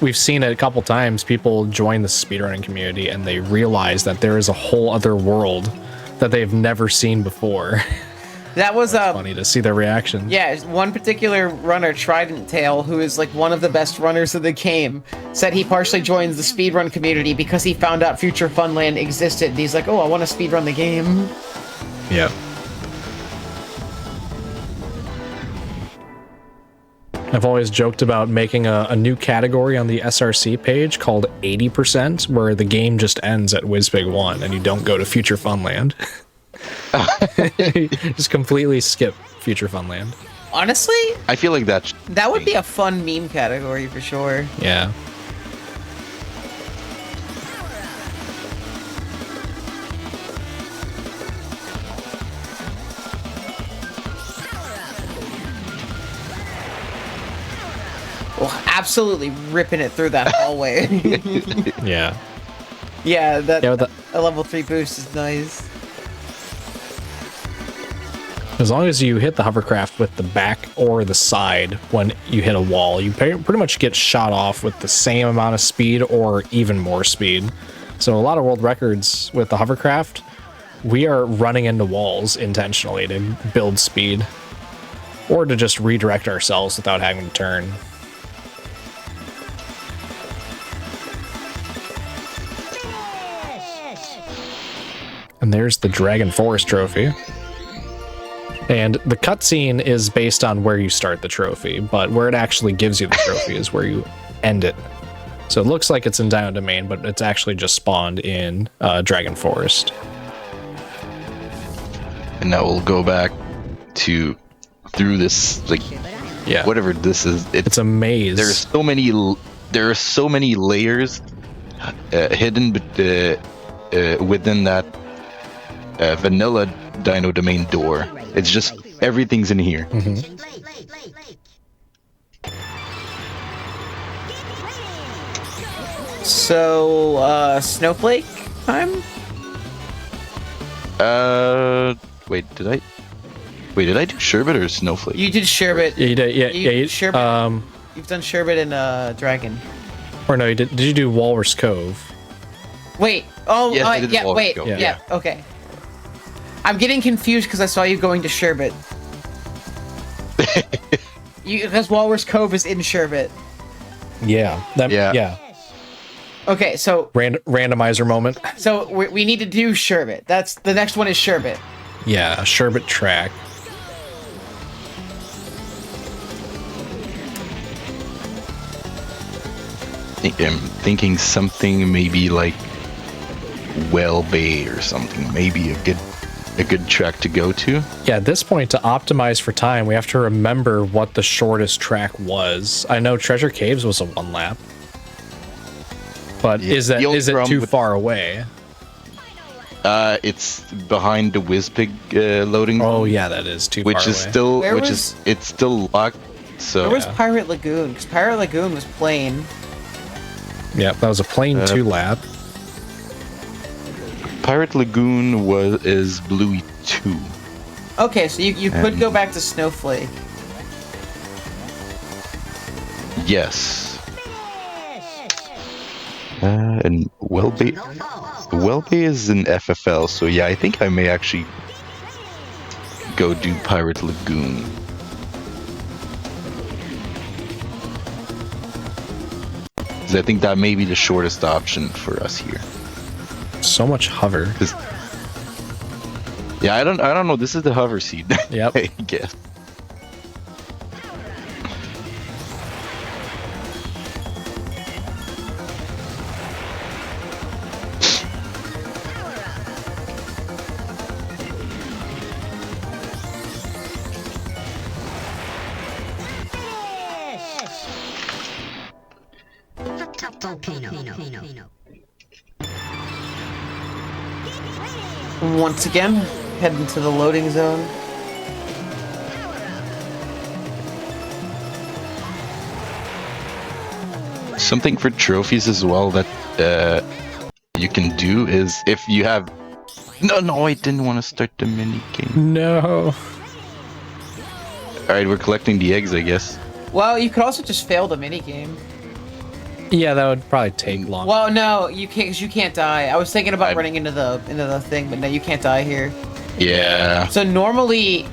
we've seen it a couple times. People join the speedrunning community and they realize that there is a whole other world that they've never seen before. That was funny to see their reaction. Yeah, one particular runner, Trident Tail, who is like one of the best runners of the game, said he partially joins the speedrun community because he found out Future Funland existed. And he's like, oh, I want to speedrun the game. Yeah. I've always joked about making a new category on the SRC page called 80%, where the game just ends at WizPig 1 and you don't go to Future Funland. Just completely skip Future Funland. Honestly, I feel like that would be a fun meme category for sure. Yeah. Oh, absolutely ripping it through that hallway. Yeah. Yeah, a level 3 boost is nice. As long as you hit the hovercraft with the back or the side when you hit a wall, you pretty much get shot off with the same amount of speed or even more speed. So a lot of world records with the hovercraft, we are running into walls intentionally to build speed or to just redirect ourselves without having to turn. And there's the Dragon Forest trophy. And the cutscene is based on where you start the trophy, but where it actually gives you the trophy is where you end it. So it looks like it's in Dino Domain, but it's actually just spawned in Dragon Forest. And now we'll go back to through this, like, Yeah, whatever this is. it's a maze. There are so many layers hidden within that vanilla Dino Domain door. It's just everything's in here. So, Snowflake time? Did I do Sherbet or Snowflake? You did Sherbet. Yeah, you did. Yeah, You- Sherbet. You've done Sherbet and Dragon. or no, you did. Did you do Walrus Cove? Wait. Oh, Yes, I did yeah. Walrus Wait. Cove, Yeah. yeah. Okay. I'm getting confused because I saw you going to Sherbet. Because Walrus Cove is in Sherbet. Yeah. Yeah. Okay, so Randomizer moment. so we need to do Sherbet. That's the next one is Sherbet. Yeah, a Sherbet track. I'm thinking something maybe like Well Bay or something. Maybe a good track to go to. Yeah, at this point, to optimize for time, we have to remember what the shortest track was. I know Treasure Caves was a 1 lap. But Yeah, is the only it problem too with- far away? It's behind the Whizpig loading Oh zone, yeah, that is too which far is away. still Where which was- is it's still locked. So Where was Pirate Lagoon? Because Pirate Lagoon was plain. Yeah, that was a plain 2 lap. Pirate Lagoon is Bluey 2. Okay, so you could go back to Snowflake. Yes. And Welby is in FFL, so yeah, I think I may actually go do Pirate Lagoon. Because I think that may be the shortest option for us here. So much hover. Yeah, I don't know. This is the hover seat. Yep. I guess. Once again, head into the loading zone. Something for trophies as well that you can do is if you have. No, I didn't want to start the mini game. No. All right, we're collecting the eggs, I guess. Well, you could also just fail the minigame. Yeah, that would probably take long. Well, no, you can't because you can't die. I was thinking about I- running into the thing, but no, you can't die here. Yeah. So normally,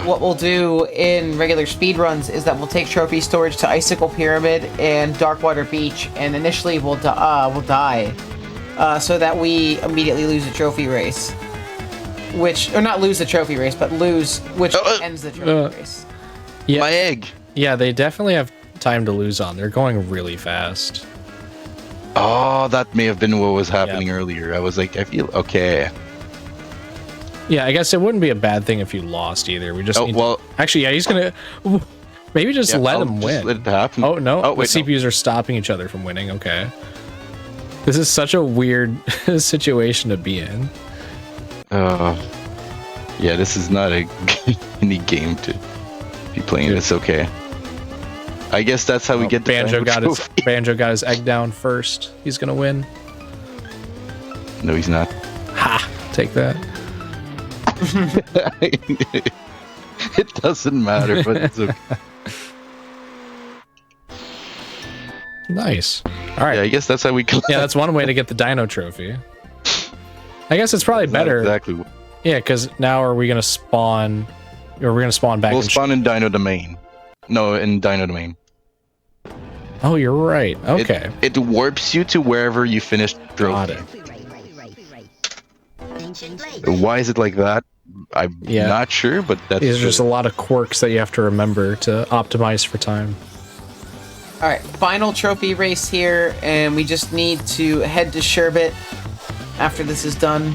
what we'll do in regular speedruns is that we'll take trophy storage to Icicle Pyramid and Darkwater Beach, and initially we'll die, so that we immediately lose the trophy race. Or not lose the trophy race, but lose, which ends the trophy race. Yeah. My egg. Yeah, they definitely have time to lose on. They're going really fast. Oh, that may have been what was happening earlier. I was like, I feel okay. Yeah, I guess it wouldn't be a bad thing if you lost either. We just Oh, need well- actually, yeah, he's gonna maybe just Yeah, let I'll him just win. let it happen. Oh no, Oh, wait, the no. CPUs are stopping each other from winning. Okay, this is such a weird situation to be in. Yeah, this is not a any game to be playing. It's okay. I guess that's how we get the Banjo Dino trophy. Banjo got his egg down first. He's gonna win. No, he's not. Ha! Take that. It doesn't matter, but it's okay. Nice. All right. Yeah, I guess that's how we collect. Yeah, that's one way to get the Dino Trophy. I guess it's probably Not better. exactly. What- Yeah, because now are we gonna spawn? Or we're gonna spawn back? We'll in spawn in Dino Domain. No, in Dino Domain. Oh, you're right. Okay. It warps you to wherever you finished Got trophy. it. Why is it like that? I'm Yeah. not sure, but that's These are just a lot of quirks that you have to remember to optimize for time. All right, final trophy race here, and we just need to head to Sherbet after this is done.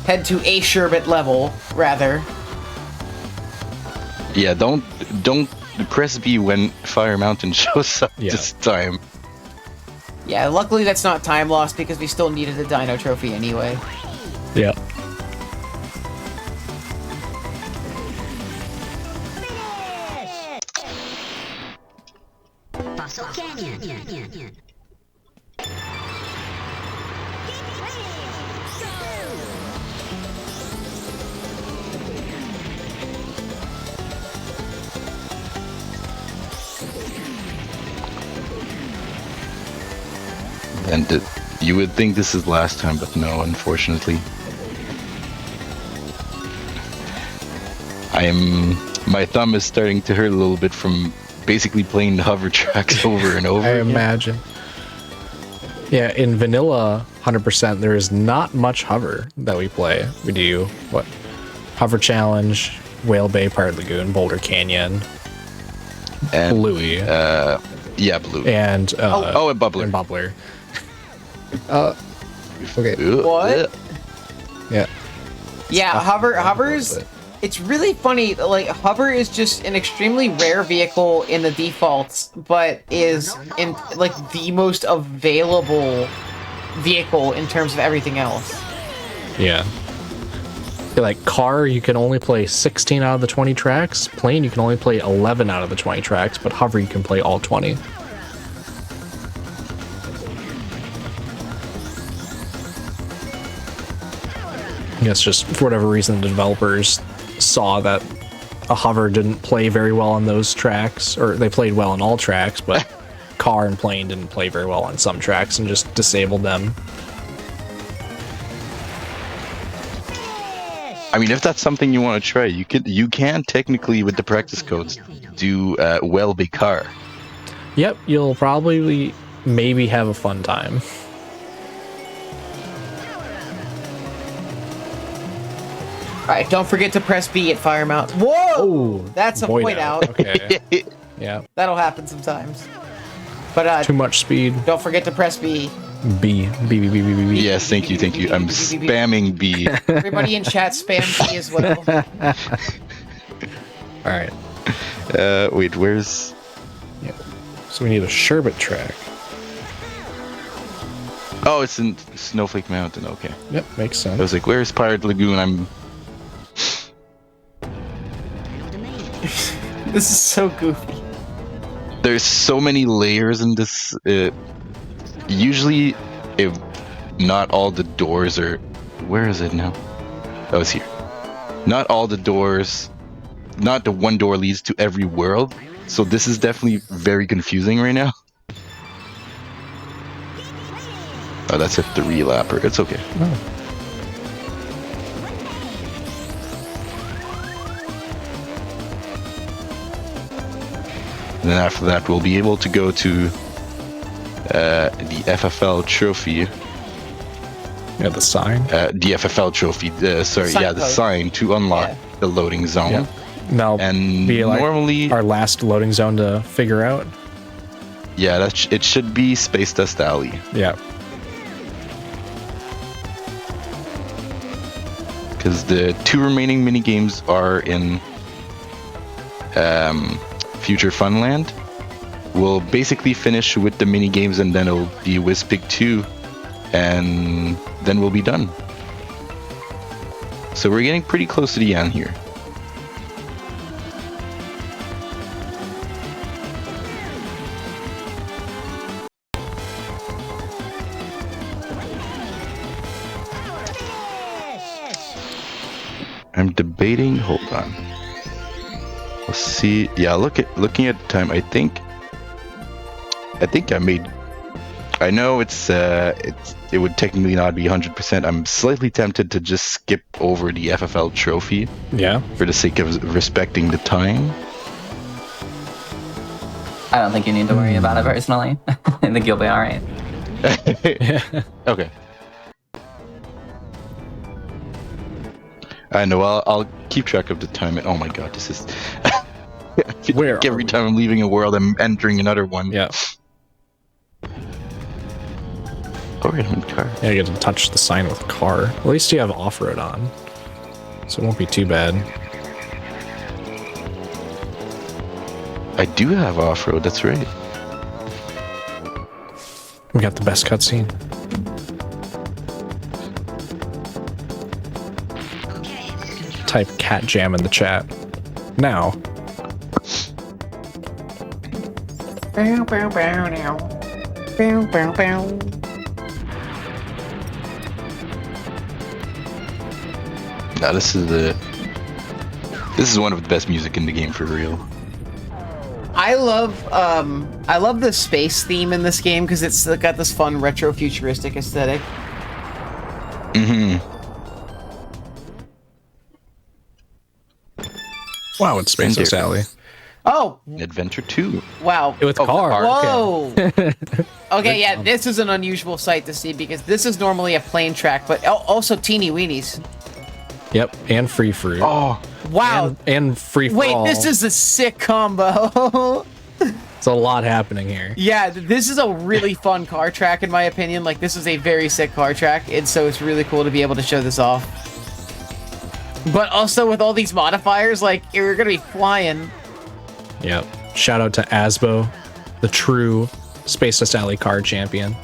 Head to a Sherbet level, rather. Yeah, don't press B when Fire Mountain shows up Yeah. this time. Yeah, luckily that's not time lost because we still needed a Dino Trophy anyway. Yeah. And you would think this is last time, but no, unfortunately. My thumb is starting to hurt a little bit from basically playing the hover tracks over and over. I again. imagine. Yeah, in vanilla 100%, there is not much hover that we play. We do, what? Hover Challenge, Whale Bay, Pirate Lagoon, Boulder Canyon, And, Bluey, yeah, blue. and Oh, and Bubbler. and Bubbler. Okay. What? Yeah. Yeah, hovers. It's really funny. Like hover is just an extremely rare vehicle in the defaults, but is in like the most available vehicle in terms of everything else. Yeah. Like car, you can only play 16 out of the 20 tracks. Plane, you can only play 11 out of the 20 tracks, but hover, you can play all 20. I guess just for whatever reason, the developers saw that a hover didn't play very well on those tracks, or they played well on all tracks, but car and plane didn't play very well on some tracks and just disabled them. I mean, if that's something you want to try, you can technically with the practice codes do well big car. Yep, you'll probably maybe have a fun time. Alright, don't forget to press B at Fire Mountain. Whoa! That's a Void point out. Okay. Yeah. That'll happen sometimes. But Too much speed. don't forget to press B. B. B. B. B. B. B. B. Yes, thank you. I'm spamming B. Everybody in chat spam B as well. All right. Wait, where's... So we need a sherbet track. Oh, it's in Snowflake Mountain. Okay. Yep, makes I sense. was like, where's Pirate Lagoon? This is so goofy. There's so many layers in this. Usually, if not all the doors are... Where is it now? Oh, it's here. Not all the doors... Not the one door leads to every world. So this is definitely very confusing right now. Oh, that's a 3-lapper. It's okay. And then after that, we'll be able to go to the FFL trophy. Yeah, the sign. The FFL trophy. Sorry, Sign yeah, the code. sign to unlock Yeah. the loading zone. Yeah. Now, And be like normally, our last loading zone to figure out. yeah, it should be Space Dust Alley. Yeah. Because the 2 remaining mini games are in Future Funland. We'll basically finish with the mini games, and then it'll be Whizpig 2, and then we'll be done. So we're getting pretty close to the end here. I'm debating. Hold on. Let's see. Yeah, looking at the time, I think I made. I know it would technically not be 100%. I'm slightly tempted to just skip over the FFL trophy Yeah. for the sake of respecting the time. I don't think you need to worry about it personally. I think you'll be all right. Okay. I know. I'll keep track of the time. Oh my god, this is. I feel Where like are every we? time I'm leaving a world, I'm entering another one. Yeah. Oh, we're in car. Yeah, you get to touch the sign with a car. At least you have off-road on, so it won't be too bad. I do have off-road. That's right. We got the best cutscene. Type cat jam in the chat. Now. Bow, bow, bow, now. Bow, bow, bow. Now this is one of the best music in the game for real. I love the space theme in this game because it's got this fun retro futuristic aesthetic. Mm-hmm. Wow, it's Space And Sally. Oh, Adventure 2. wow. With car. Whoa. Okay, yeah, this is an unusual sight to see because this is normally a plane track, but also teeny weenies. Yep, and free fruit. Oh, Wow. And free for Wait, all. this is a sick combo. It's a lot happening here. Yeah, this is a really fun car track in my opinion. Like, this is a very sick car track, and so it's really cool to be able to show this off. But also with all these modifiers, like, you're gonna be flying. Yep. Shout out to Asbo, the true Space Sally car champion.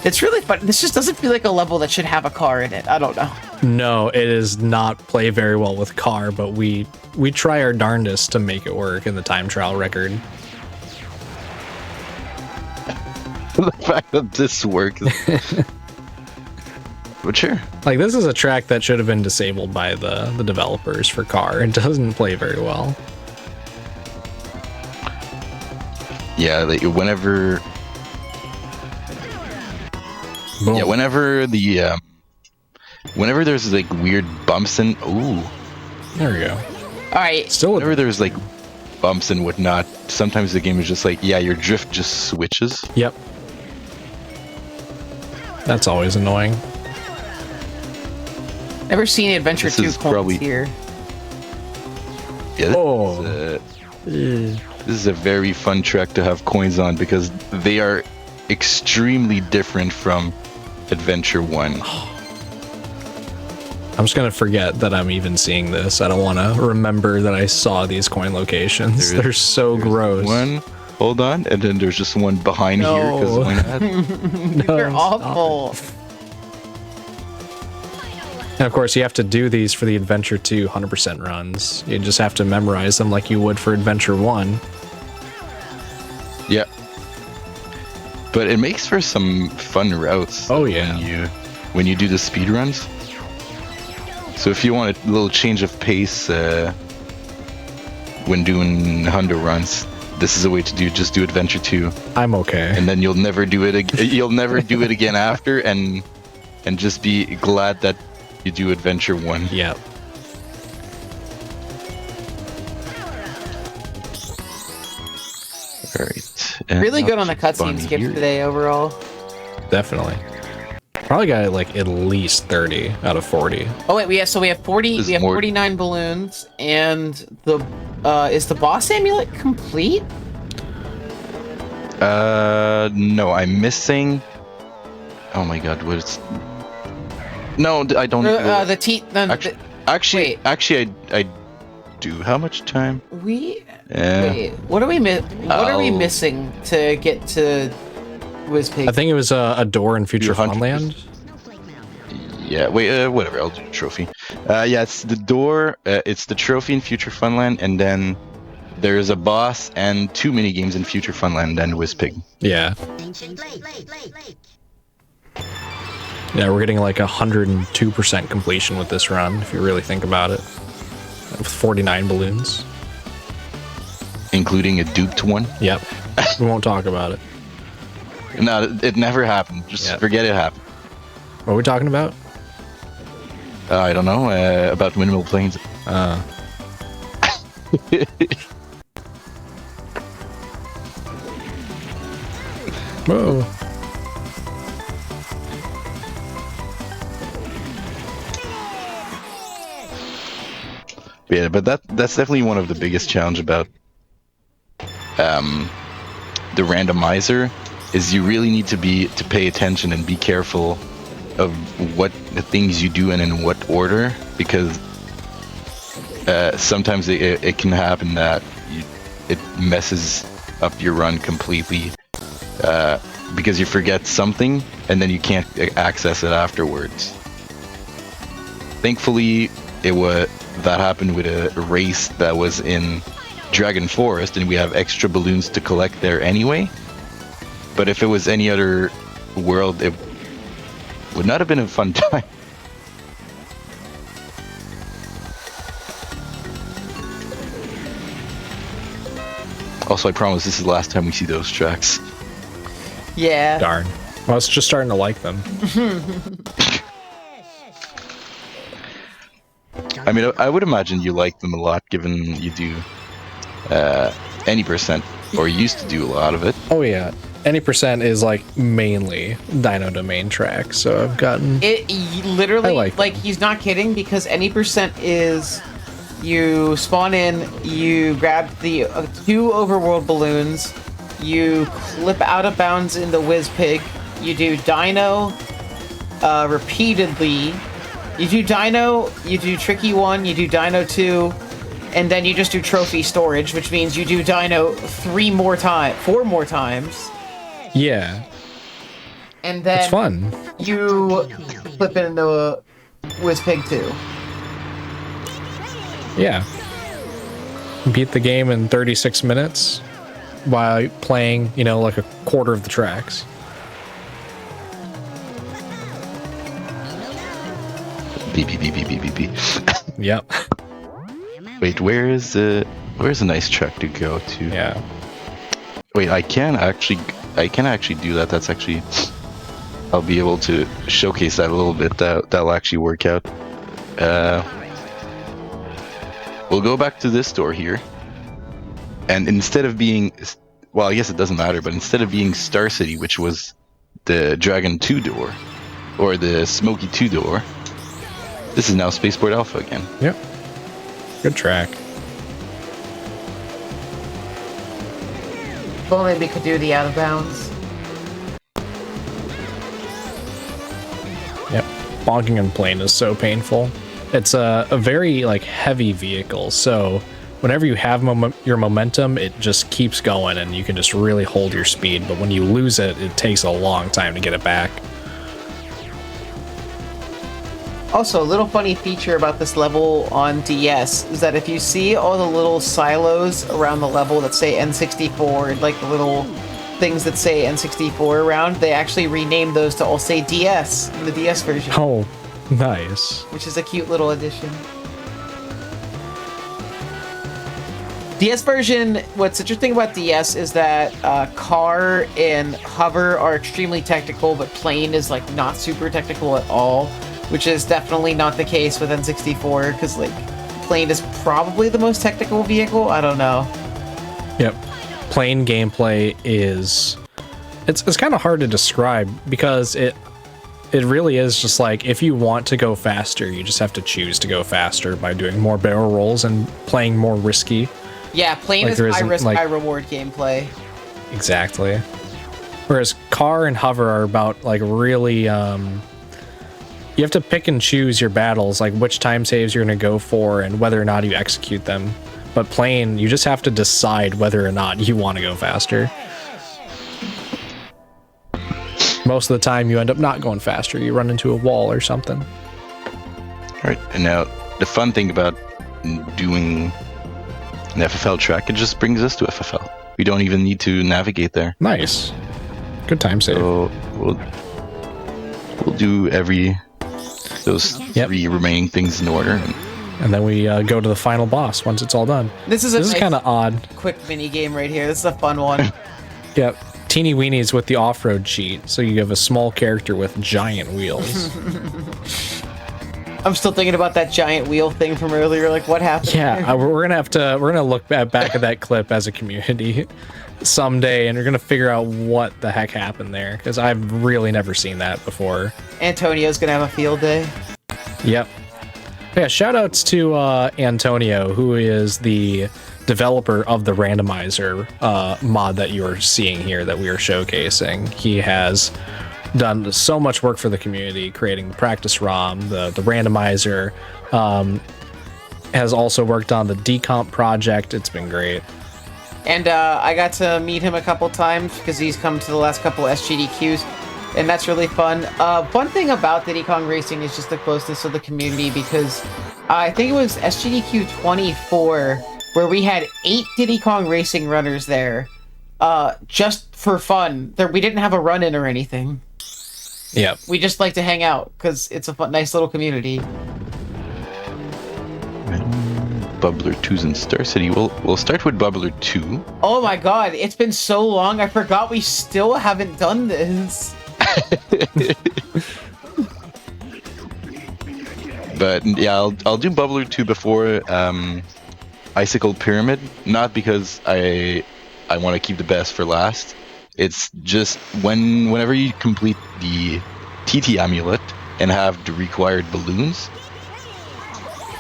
It's really fun. This just doesn't feel like a level that should have a car in it. I don't know. No, it does not play very well with car, but we try our darndest to make it work in the time trial record. the fact that this works. But sure. Like, this is a track that should have been disabled by the developers for car. It doesn't play very well. Yeah, like whenever. Boom. Yeah, whenever there's like weird bumps and There we go. All right. Still with whenever there's like bumps and whatnot, sometimes the game is just like, yeah, your drift just switches. Yep. That's always annoying. Never seen Adventure This 2 is coins probably- here. Yeah, this, Oh. this is a very fun track to have coins on because they are extremely different from Adventure 1. I'm just gonna forget that I'm even seeing this. I don't want to remember that I saw these coin locations. They're so gross. One, hold on, and then there's just one behind here because why not? They're stop awful. And of course, you have to do these for the Adventure 2 100% runs. You just have to memorize them like you would for Adventure 1. Yeah. But it makes for some fun routes. Oh, yeah. When you do the speed runs. So if you want a little change of pace when doing Hundo runs, this is a way to just do Adventure 2, I'm okay. and then you'll never do it. You'll never do it again after, and just be glad that you do Adventure 1. Yep. All right. And Really I'll good on the just spawn cutscene skip here. today overall. Definitely. Probably got like at least 30 out of 40. Oh wait, we have 40. This We is have more- 49 balloons, and the is the boss amulet complete? No, I'm missing. Oh my God, what is? No, I don't. The teeth. Actually, wait. I do. How much time? We Yeah. wait. What are we Oh. missing to get to Wizpig? I think it was a door in Future 100%. Funland. Yeah. Wait. Whatever. I'll do the trophy. Yeah. It's the door. It's the trophy in Future Funland, and then there's a boss and 2 mini games in Future Funland and Wizpig. Yeah. Yeah, we're getting like 102% completion with this run, if you really think about it. With 49 balloons. Including a duped one. Yep. We won't talk about it. No, it never happened. Just forget it happened. What are we talking about? I don't know, about minimal planes. Whoa. Yeah, but that's definitely one of the biggest challenge about the randomizer is you really need to pay attention and be careful of what the things you do and in what order, because sometimes it can happen that it messes up your run completely because you forget something and then you can't access it afterwards. Thankfully, that happened with a race that was in Dragon Forest, and we have extra balloons to collect there anyway. But if it was any other world, it would not have been a fun time. Also, I promise this is the last time we see those tracks. Yeah. Darn. Well, it's just starting to like them. I mean, I would imagine you like them a lot, given you do any percent, or used to do a lot of it. Oh yeah, any percent is like mainly Dino Domain tracks, so I've gotten It literally, I like them. he's not kidding, because any percent is you spawn in, you grab the 2 overworld balloons, you clip out of bounds in the Whiz Pig, you do Dino repeatedly. You do Dino, you do Tricky 1, you do Dino 2, and then you just do Trophy Storage, which means you do Dino 4 more times. yeah, And then it's fun. you flip into Whiz Pig 2. Yeah, beat the game in 36 minutes while playing, like a quarter of the tracks. Beep, beep, beep, beep, beep, beep, beep. Yep. Wait, where's a nice track to go to? Yeah. Wait, I can actually do that. That's actually, I'll be able to showcase that a little bit. That'll actually work out. We'll go back to this door here, and instead of being, well, I guess it doesn't matter, but instead of being Star City, which was the Dragon 2 door, or the Smoky 2 door, this is now Spaceport Alpha again. Yep. Good track. If only we could do the out of bounds. Yep. Bonking and plane is so painful. It's a very heavy vehicle, so whenever you have your momentum, it just keeps going and you can just really hold your speed. But when you lose it, it takes a long time to get it back. Also, a little funny feature about this level on DS is that if you see all the little silos around the level that say N64, like the little things that say N64 around, they actually rename those to all say DS in the DS version. Oh, nice. Which is a cute little addition. DS version, what's interesting about DS is that car and hover are extremely technical, but plane is not super technical at all, which is definitely not the case with N64, because plane is probably the most technical vehicle. I don't know. Yep. Plane gameplay is it's kind of hard to describe, because it really is just if you want to go faster, you just have to choose to go faster by doing more barrel rolls and playing more risky. Yeah, plane is high risk, high reward gameplay. Exactly. Whereas car and hover are about really you have to pick and choose your battles, which time saves you're going to go for and whether or not you execute them. But plane, you just have to decide whether or not you want to go faster. Most of the time you end up not going faster. You run into a wall or something. All right, and now the fun thing about doing an FFL track, it just brings us to FFL. We don't even need to navigate there. Nice. Good time save. So we'll we'll do those Yep. 3 remaining things in order. And then we go to the final boss once it's all done. This is This is kind of odd. quick mini game right here. This is a fun one. Yep. Teeny weenies with the off-road cheat. So you have a small character with giant wheels. I'm still thinking about that giant wheel thing from earlier. Like, what happened? Yeah, we're gonna look back at that clip as a community someday, and we're gonna figure out what the heck happened there, because I've really never seen that before. Antonio's gonna have a field day. Yep. Yeah, shout outs to Antonio, who is the developer of the randomizer mod that you are seeing here that we are showcasing. He has done so much work for the community, creating the practice ROM, the randomizer, has also worked on the decomp project. It's been great. And I got to meet him a couple times because he's come to the last couple SGDQs, and that's really fun. Fun thing about Diddy Kong Racing is just the closeness of the community, because I think it was SGDQ 24 where we had 8 Diddy Kong Racing runners there, just for fun. We didn't have a run-in or anything. Yep. We just like to hang out because it's a fun, nice little community. Bubbler 2's in Star City. We'll start with Bubbler 2. Oh my god, it's been so long, I forgot we still haven't done this. But yeah, I'll do Bubbler 2 before Icicle Pyramid, not because I want to keep the best for last. It's just whenever you complete the TT amulet and have the required balloons,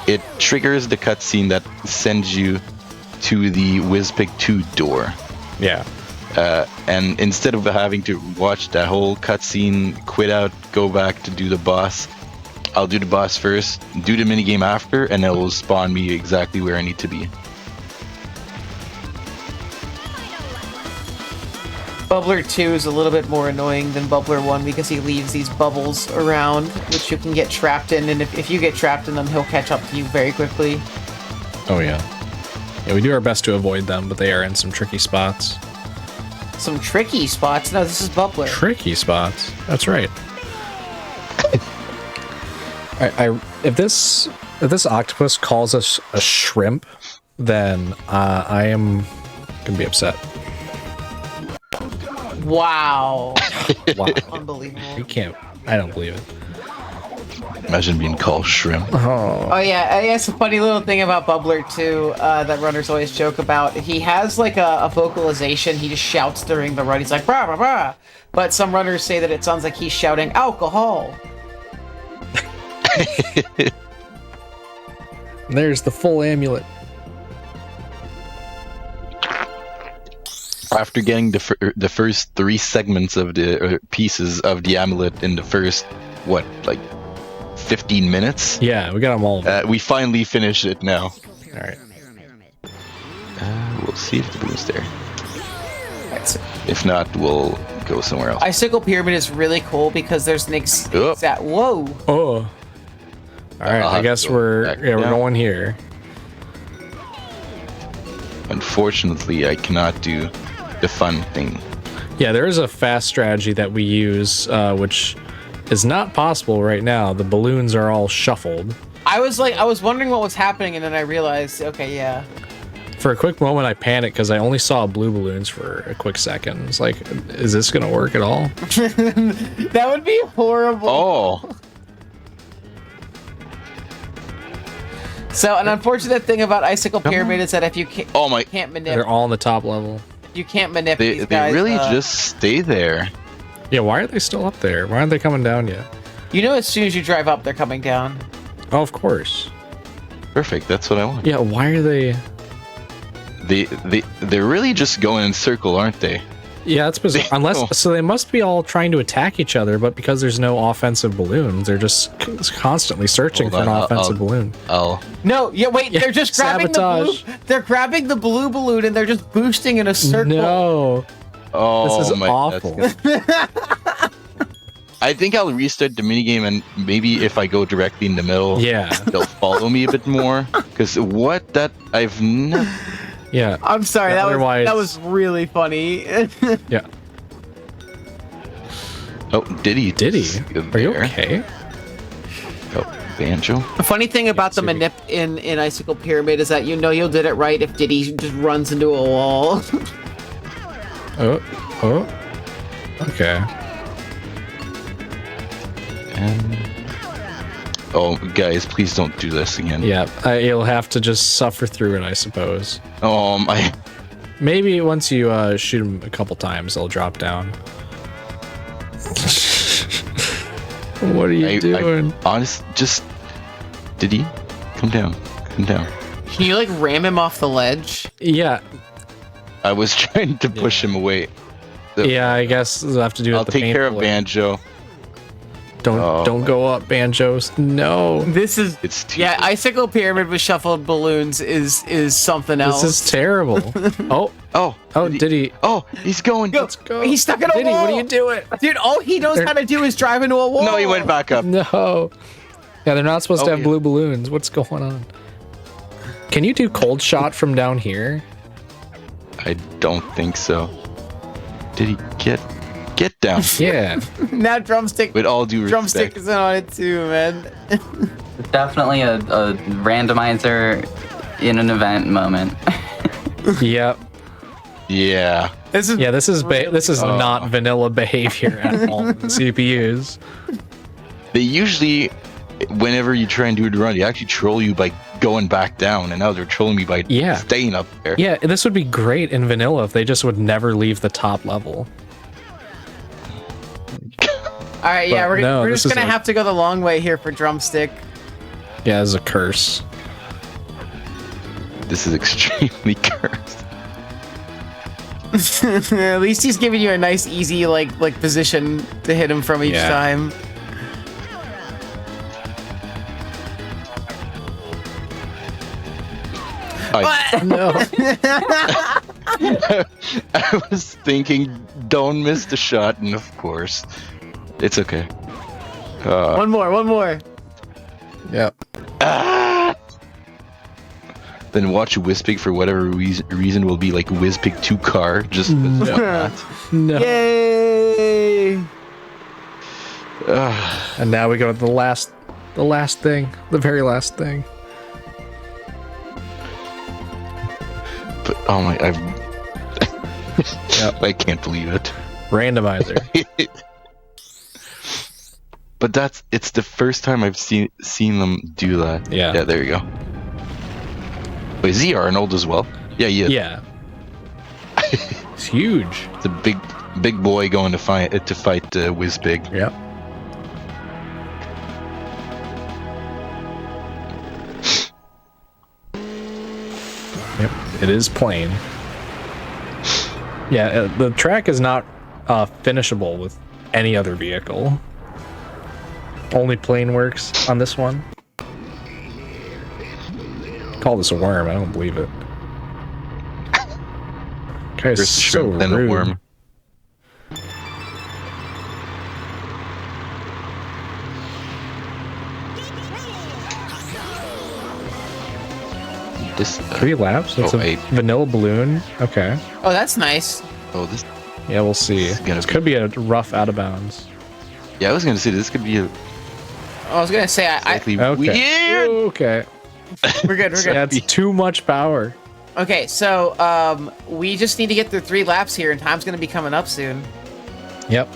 it triggers the cutscene that sends you to the Wizpig 2 door. Yeah. And instead of having to watch that whole cutscene, quit out, go back to do the boss, I'll do the boss first, do the minigame after, and it will spawn me exactly where I need to be. Bubbler 2 is a little bit more annoying than Bubbler 1 because he leaves these bubbles around, which you can get trapped in, and if you get trapped in them, he'll catch up to you very quickly. Oh, yeah. Yeah, we do our best to avoid them, but they are in some tricky spots. Some tricky spots? No, this is Bubbler. Tricky spots. That's right. If this octopus calls us a shrimp, then I am gonna be upset. Wow. Wow. Unbelievable. You can't. I don't believe it. Imagine being called shrimp. Oh yeah, it's a funny little thing about Bubbler 2 that runners always joke about. He has like a vocalization. He just shouts during the run. He's like, brah, brah, brah. But some runners say that it sounds like he's shouting, alcohol. There's the full amulet. After getting the first 3 segments of the pieces of the amulet in the first, 15 minutes? Yeah, we got them all. We finally finished it now. All right. We'll see if the balloon's there. That's it. If not, we'll go somewhere else. Icicle Pyramid is really cool because there's an exact... Whoa! Oh. All right, I guess we're going here. Unfortunately, I cannot do the fun thing. Yeah, there is a fast strategy that we use, which is not possible right now. The balloons are all shuffled. I was wondering what was happening, and then I realized, okay, yeah. For a quick moment, I panicked because I only saw blue balloons for a quick second. It's like, is this gonna work at all? That would be horrible. Oh. So an unfortunate thing about Icicle Pyramid is that if you can't manipulate, They're all on the top level. you can't manipulate these They guys. really just stay there. Yeah, why are they still up there? Why aren't they coming down yet? You know, as soon as you drive up, they're coming down. Oh, of course. Perfect, that's what I want. Yeah, why are they... They're really just going in circle, aren't they? Yeah, that's bizarre. Unless, so they must be all trying to attack each other, but because there's no offensive balloons, they're just constantly searching for an offensive balloon. No, wait, they're just grabbing sabotage. the blue. They're grabbing the blue balloon and they're just boosting in a circle. No. Oh, This is my, awful. I think I'll restart the minigame, and maybe if I go directly in the middle, they'll follow me a bit more. Because I've never... Yeah. I'm sorry, Yeah, that was really funny. Yeah. Oh, Diddy. Diddy, are you there. okay? Oh, Banjo. The funny thing about the manip in Icicle Pyramid is that you know you'll did it right if Diddy just runs into a wall. Oh. Okay. And... Oh, guys, please don't do this again. Yeah, you'll have to just suffer through it, I suppose. Maybe once you shoot him a couple times, they'll drop down. What are you doing? Just Diddy, come down. Can you like ram him off the ledge? Yeah. I was trying to push him away. Yeah, I guess we'll have to do it. I'll take care of Banjo. Don't go up, Banjos. No. This is Icicle Pyramid with shuffled balloons is something else. This is terrible. Diddy. Oh, he's going. Let's go. He's stuck in a Diddy, wall. what are you doing? Dude, all he knows how to do is drive into a wall. No, he went back up. No. Yeah, they're not supposed to have blue balloons. What's going on? Can you do cold shot from down here? I don't think so. Diddy, get down. Yeah. Now Drumstick. With all due respect. Drumstick is on it too, man. Definitely a randomizer in an event moment. Yep. Yeah. This is not vanilla behavior at all. CPUs. They usually, whenever you try and do a run, they actually troll you by going back down, and now they're trolling me by staying up there. Yeah, this would be great in vanilla if they just would never leave the top level. All right, yeah, we're just gonna have to go the long way here for Drumstick. Yeah, it's a curse. This is extremely cursed. At least he's giving you a nice, easy like position to hit him from each time. No. I was thinking, don't miss the shot, and of course, it's okay. One more. Yep. Then watch Whizpig for whatever reason will be like Whizpig 2 car. Just No. Yay! And now we go to the last thing, the very last thing. But oh my, I can't believe it. Randomizer. But it's the first time I've seen them do that. Yeah, there you go. Wait, is he Arnold as well? Yeah, he is. Yeah. It's huge. It's a big boy going to fight Whizpig. Yep. Yep, it is plain. Yeah, the track is not finishable with any other vehicle. Only plane works on this one. Call this a worm, I don't believe it. Guy's There's so shrimp than a rude. worm. This 3 laps? That's a 8. vanilla balloon? Okay. Oh, that's nice. Oh, this. Yeah, we'll see. This is gonna This could be a rough out of bounds. Yeah, I was gonna say this could be a I was gonna say slightly Okay. weird. Okay. we're good. That's too much power. Okay, so we just need to get through 3 laps here, and time's gonna be coming up soon. Yep.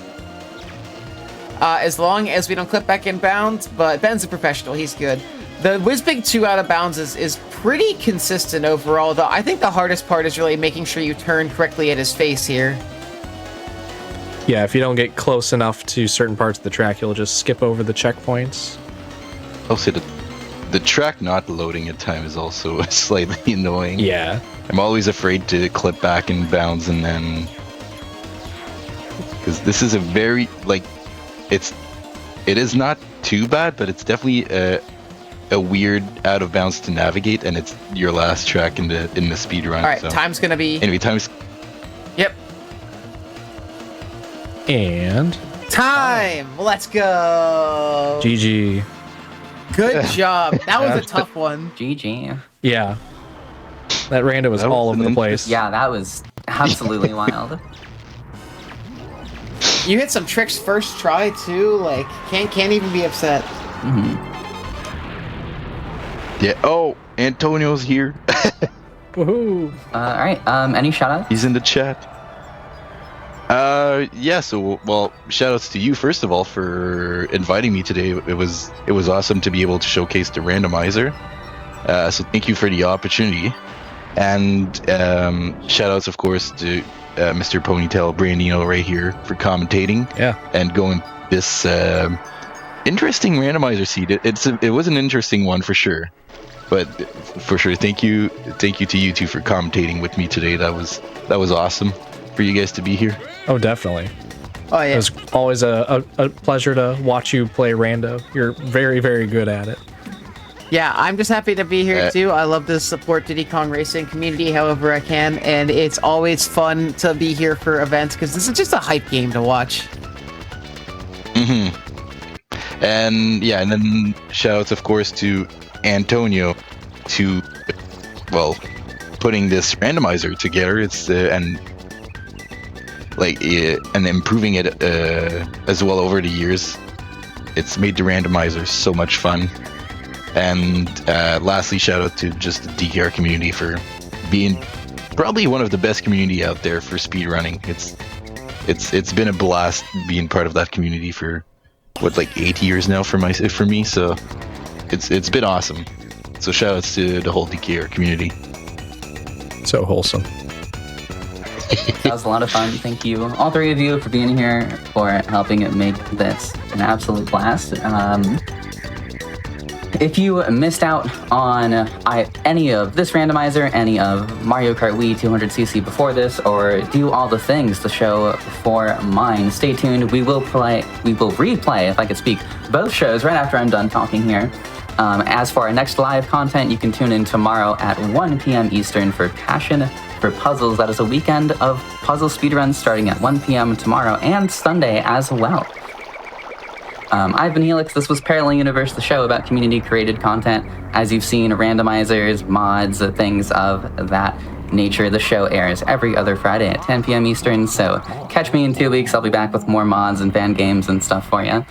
As long as we don't clip back in bounds, but Ben's a professional, he's good. The Whizbig 2 out of bounds is pretty consistent overall, though I think the hardest part is really making sure you turn correctly at his face here. Yeah, if you don't get close enough to certain parts of the track, you'll just skip over the checkpoints. I'll say the track not loading at time is also slightly annoying. Yeah. I'm always afraid to clip back in bounds and then because this is a very it is not too bad, but it's definitely a weird out of bounds to navigate, and it's your last track in the speed run. All right, so. time's gonna be. Anyway, time's. Yep. And time. Let's go. GG. Good job. That was a tough one. GG. Yeah. That rando was all over the place. Yeah, that was absolutely wild. You hit some tricks first try too. Like can't even be upset. Yeah. Oh, Antonio's here. Woohoo! All right. Any shout outs? He's in the chat. Yeah. So, well, shout outs to you first of all for inviting me today. It was awesome to be able to showcase the randomizer. So thank you for the opportunity. And shout outs, of course, to Mr. Ponytail Brandino right here for commentating. Yeah. And going this interesting randomizer seed. It was an interesting one for sure. But for sure, thank you to you two for commentating with me today. That was awesome for you guys to be here. Oh, definitely. Oh yeah. It was always a pleasure to watch you play Rando. You're very, very good at it. Yeah, I'm just happy to be here too. I love to support Diddy Kong Racing community however I can, and it's always fun to be here for events because this is just a hype game to watch. And yeah, and then shout outs, of course, to Antonio to, well, putting this randomizer together. It's and improving it as well over the years. It's made the randomizer so much fun. And lastly, shout out to just the DKR community for being probably one of the best community out there for speedrunning. It's been a blast being part of that community for 8 years now for me. So it's been awesome. So shout outs to the whole DKR community. So wholesome. That was a lot of fun. Thank you, all three of you, for being here, for helping it make this an absolute blast. If you missed out on any of this randomizer, any of Mario Kart Wii 200cc before this, or do all the things the show for mine, stay tuned. We will replay, if I could speak, both shows right after I'm done talking here. As for our next live content, you can tune in tomorrow at 1 p.m. Eastern for Passion for Puzzles. That is a weekend of puzzle speedruns starting at 1 p.m. tomorrow and Sunday as well. I've been Helix. This was Parallel Universe, the show about community-created content. As you've seen, randomizers, mods, things of that nature. The show airs every other Friday at 10 p.m. Eastern, so catch me in 2 weeks. I'll be back with more mods and fan games and stuff for you.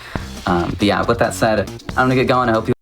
But yeah, with that said, I'm gonna get going. I hope you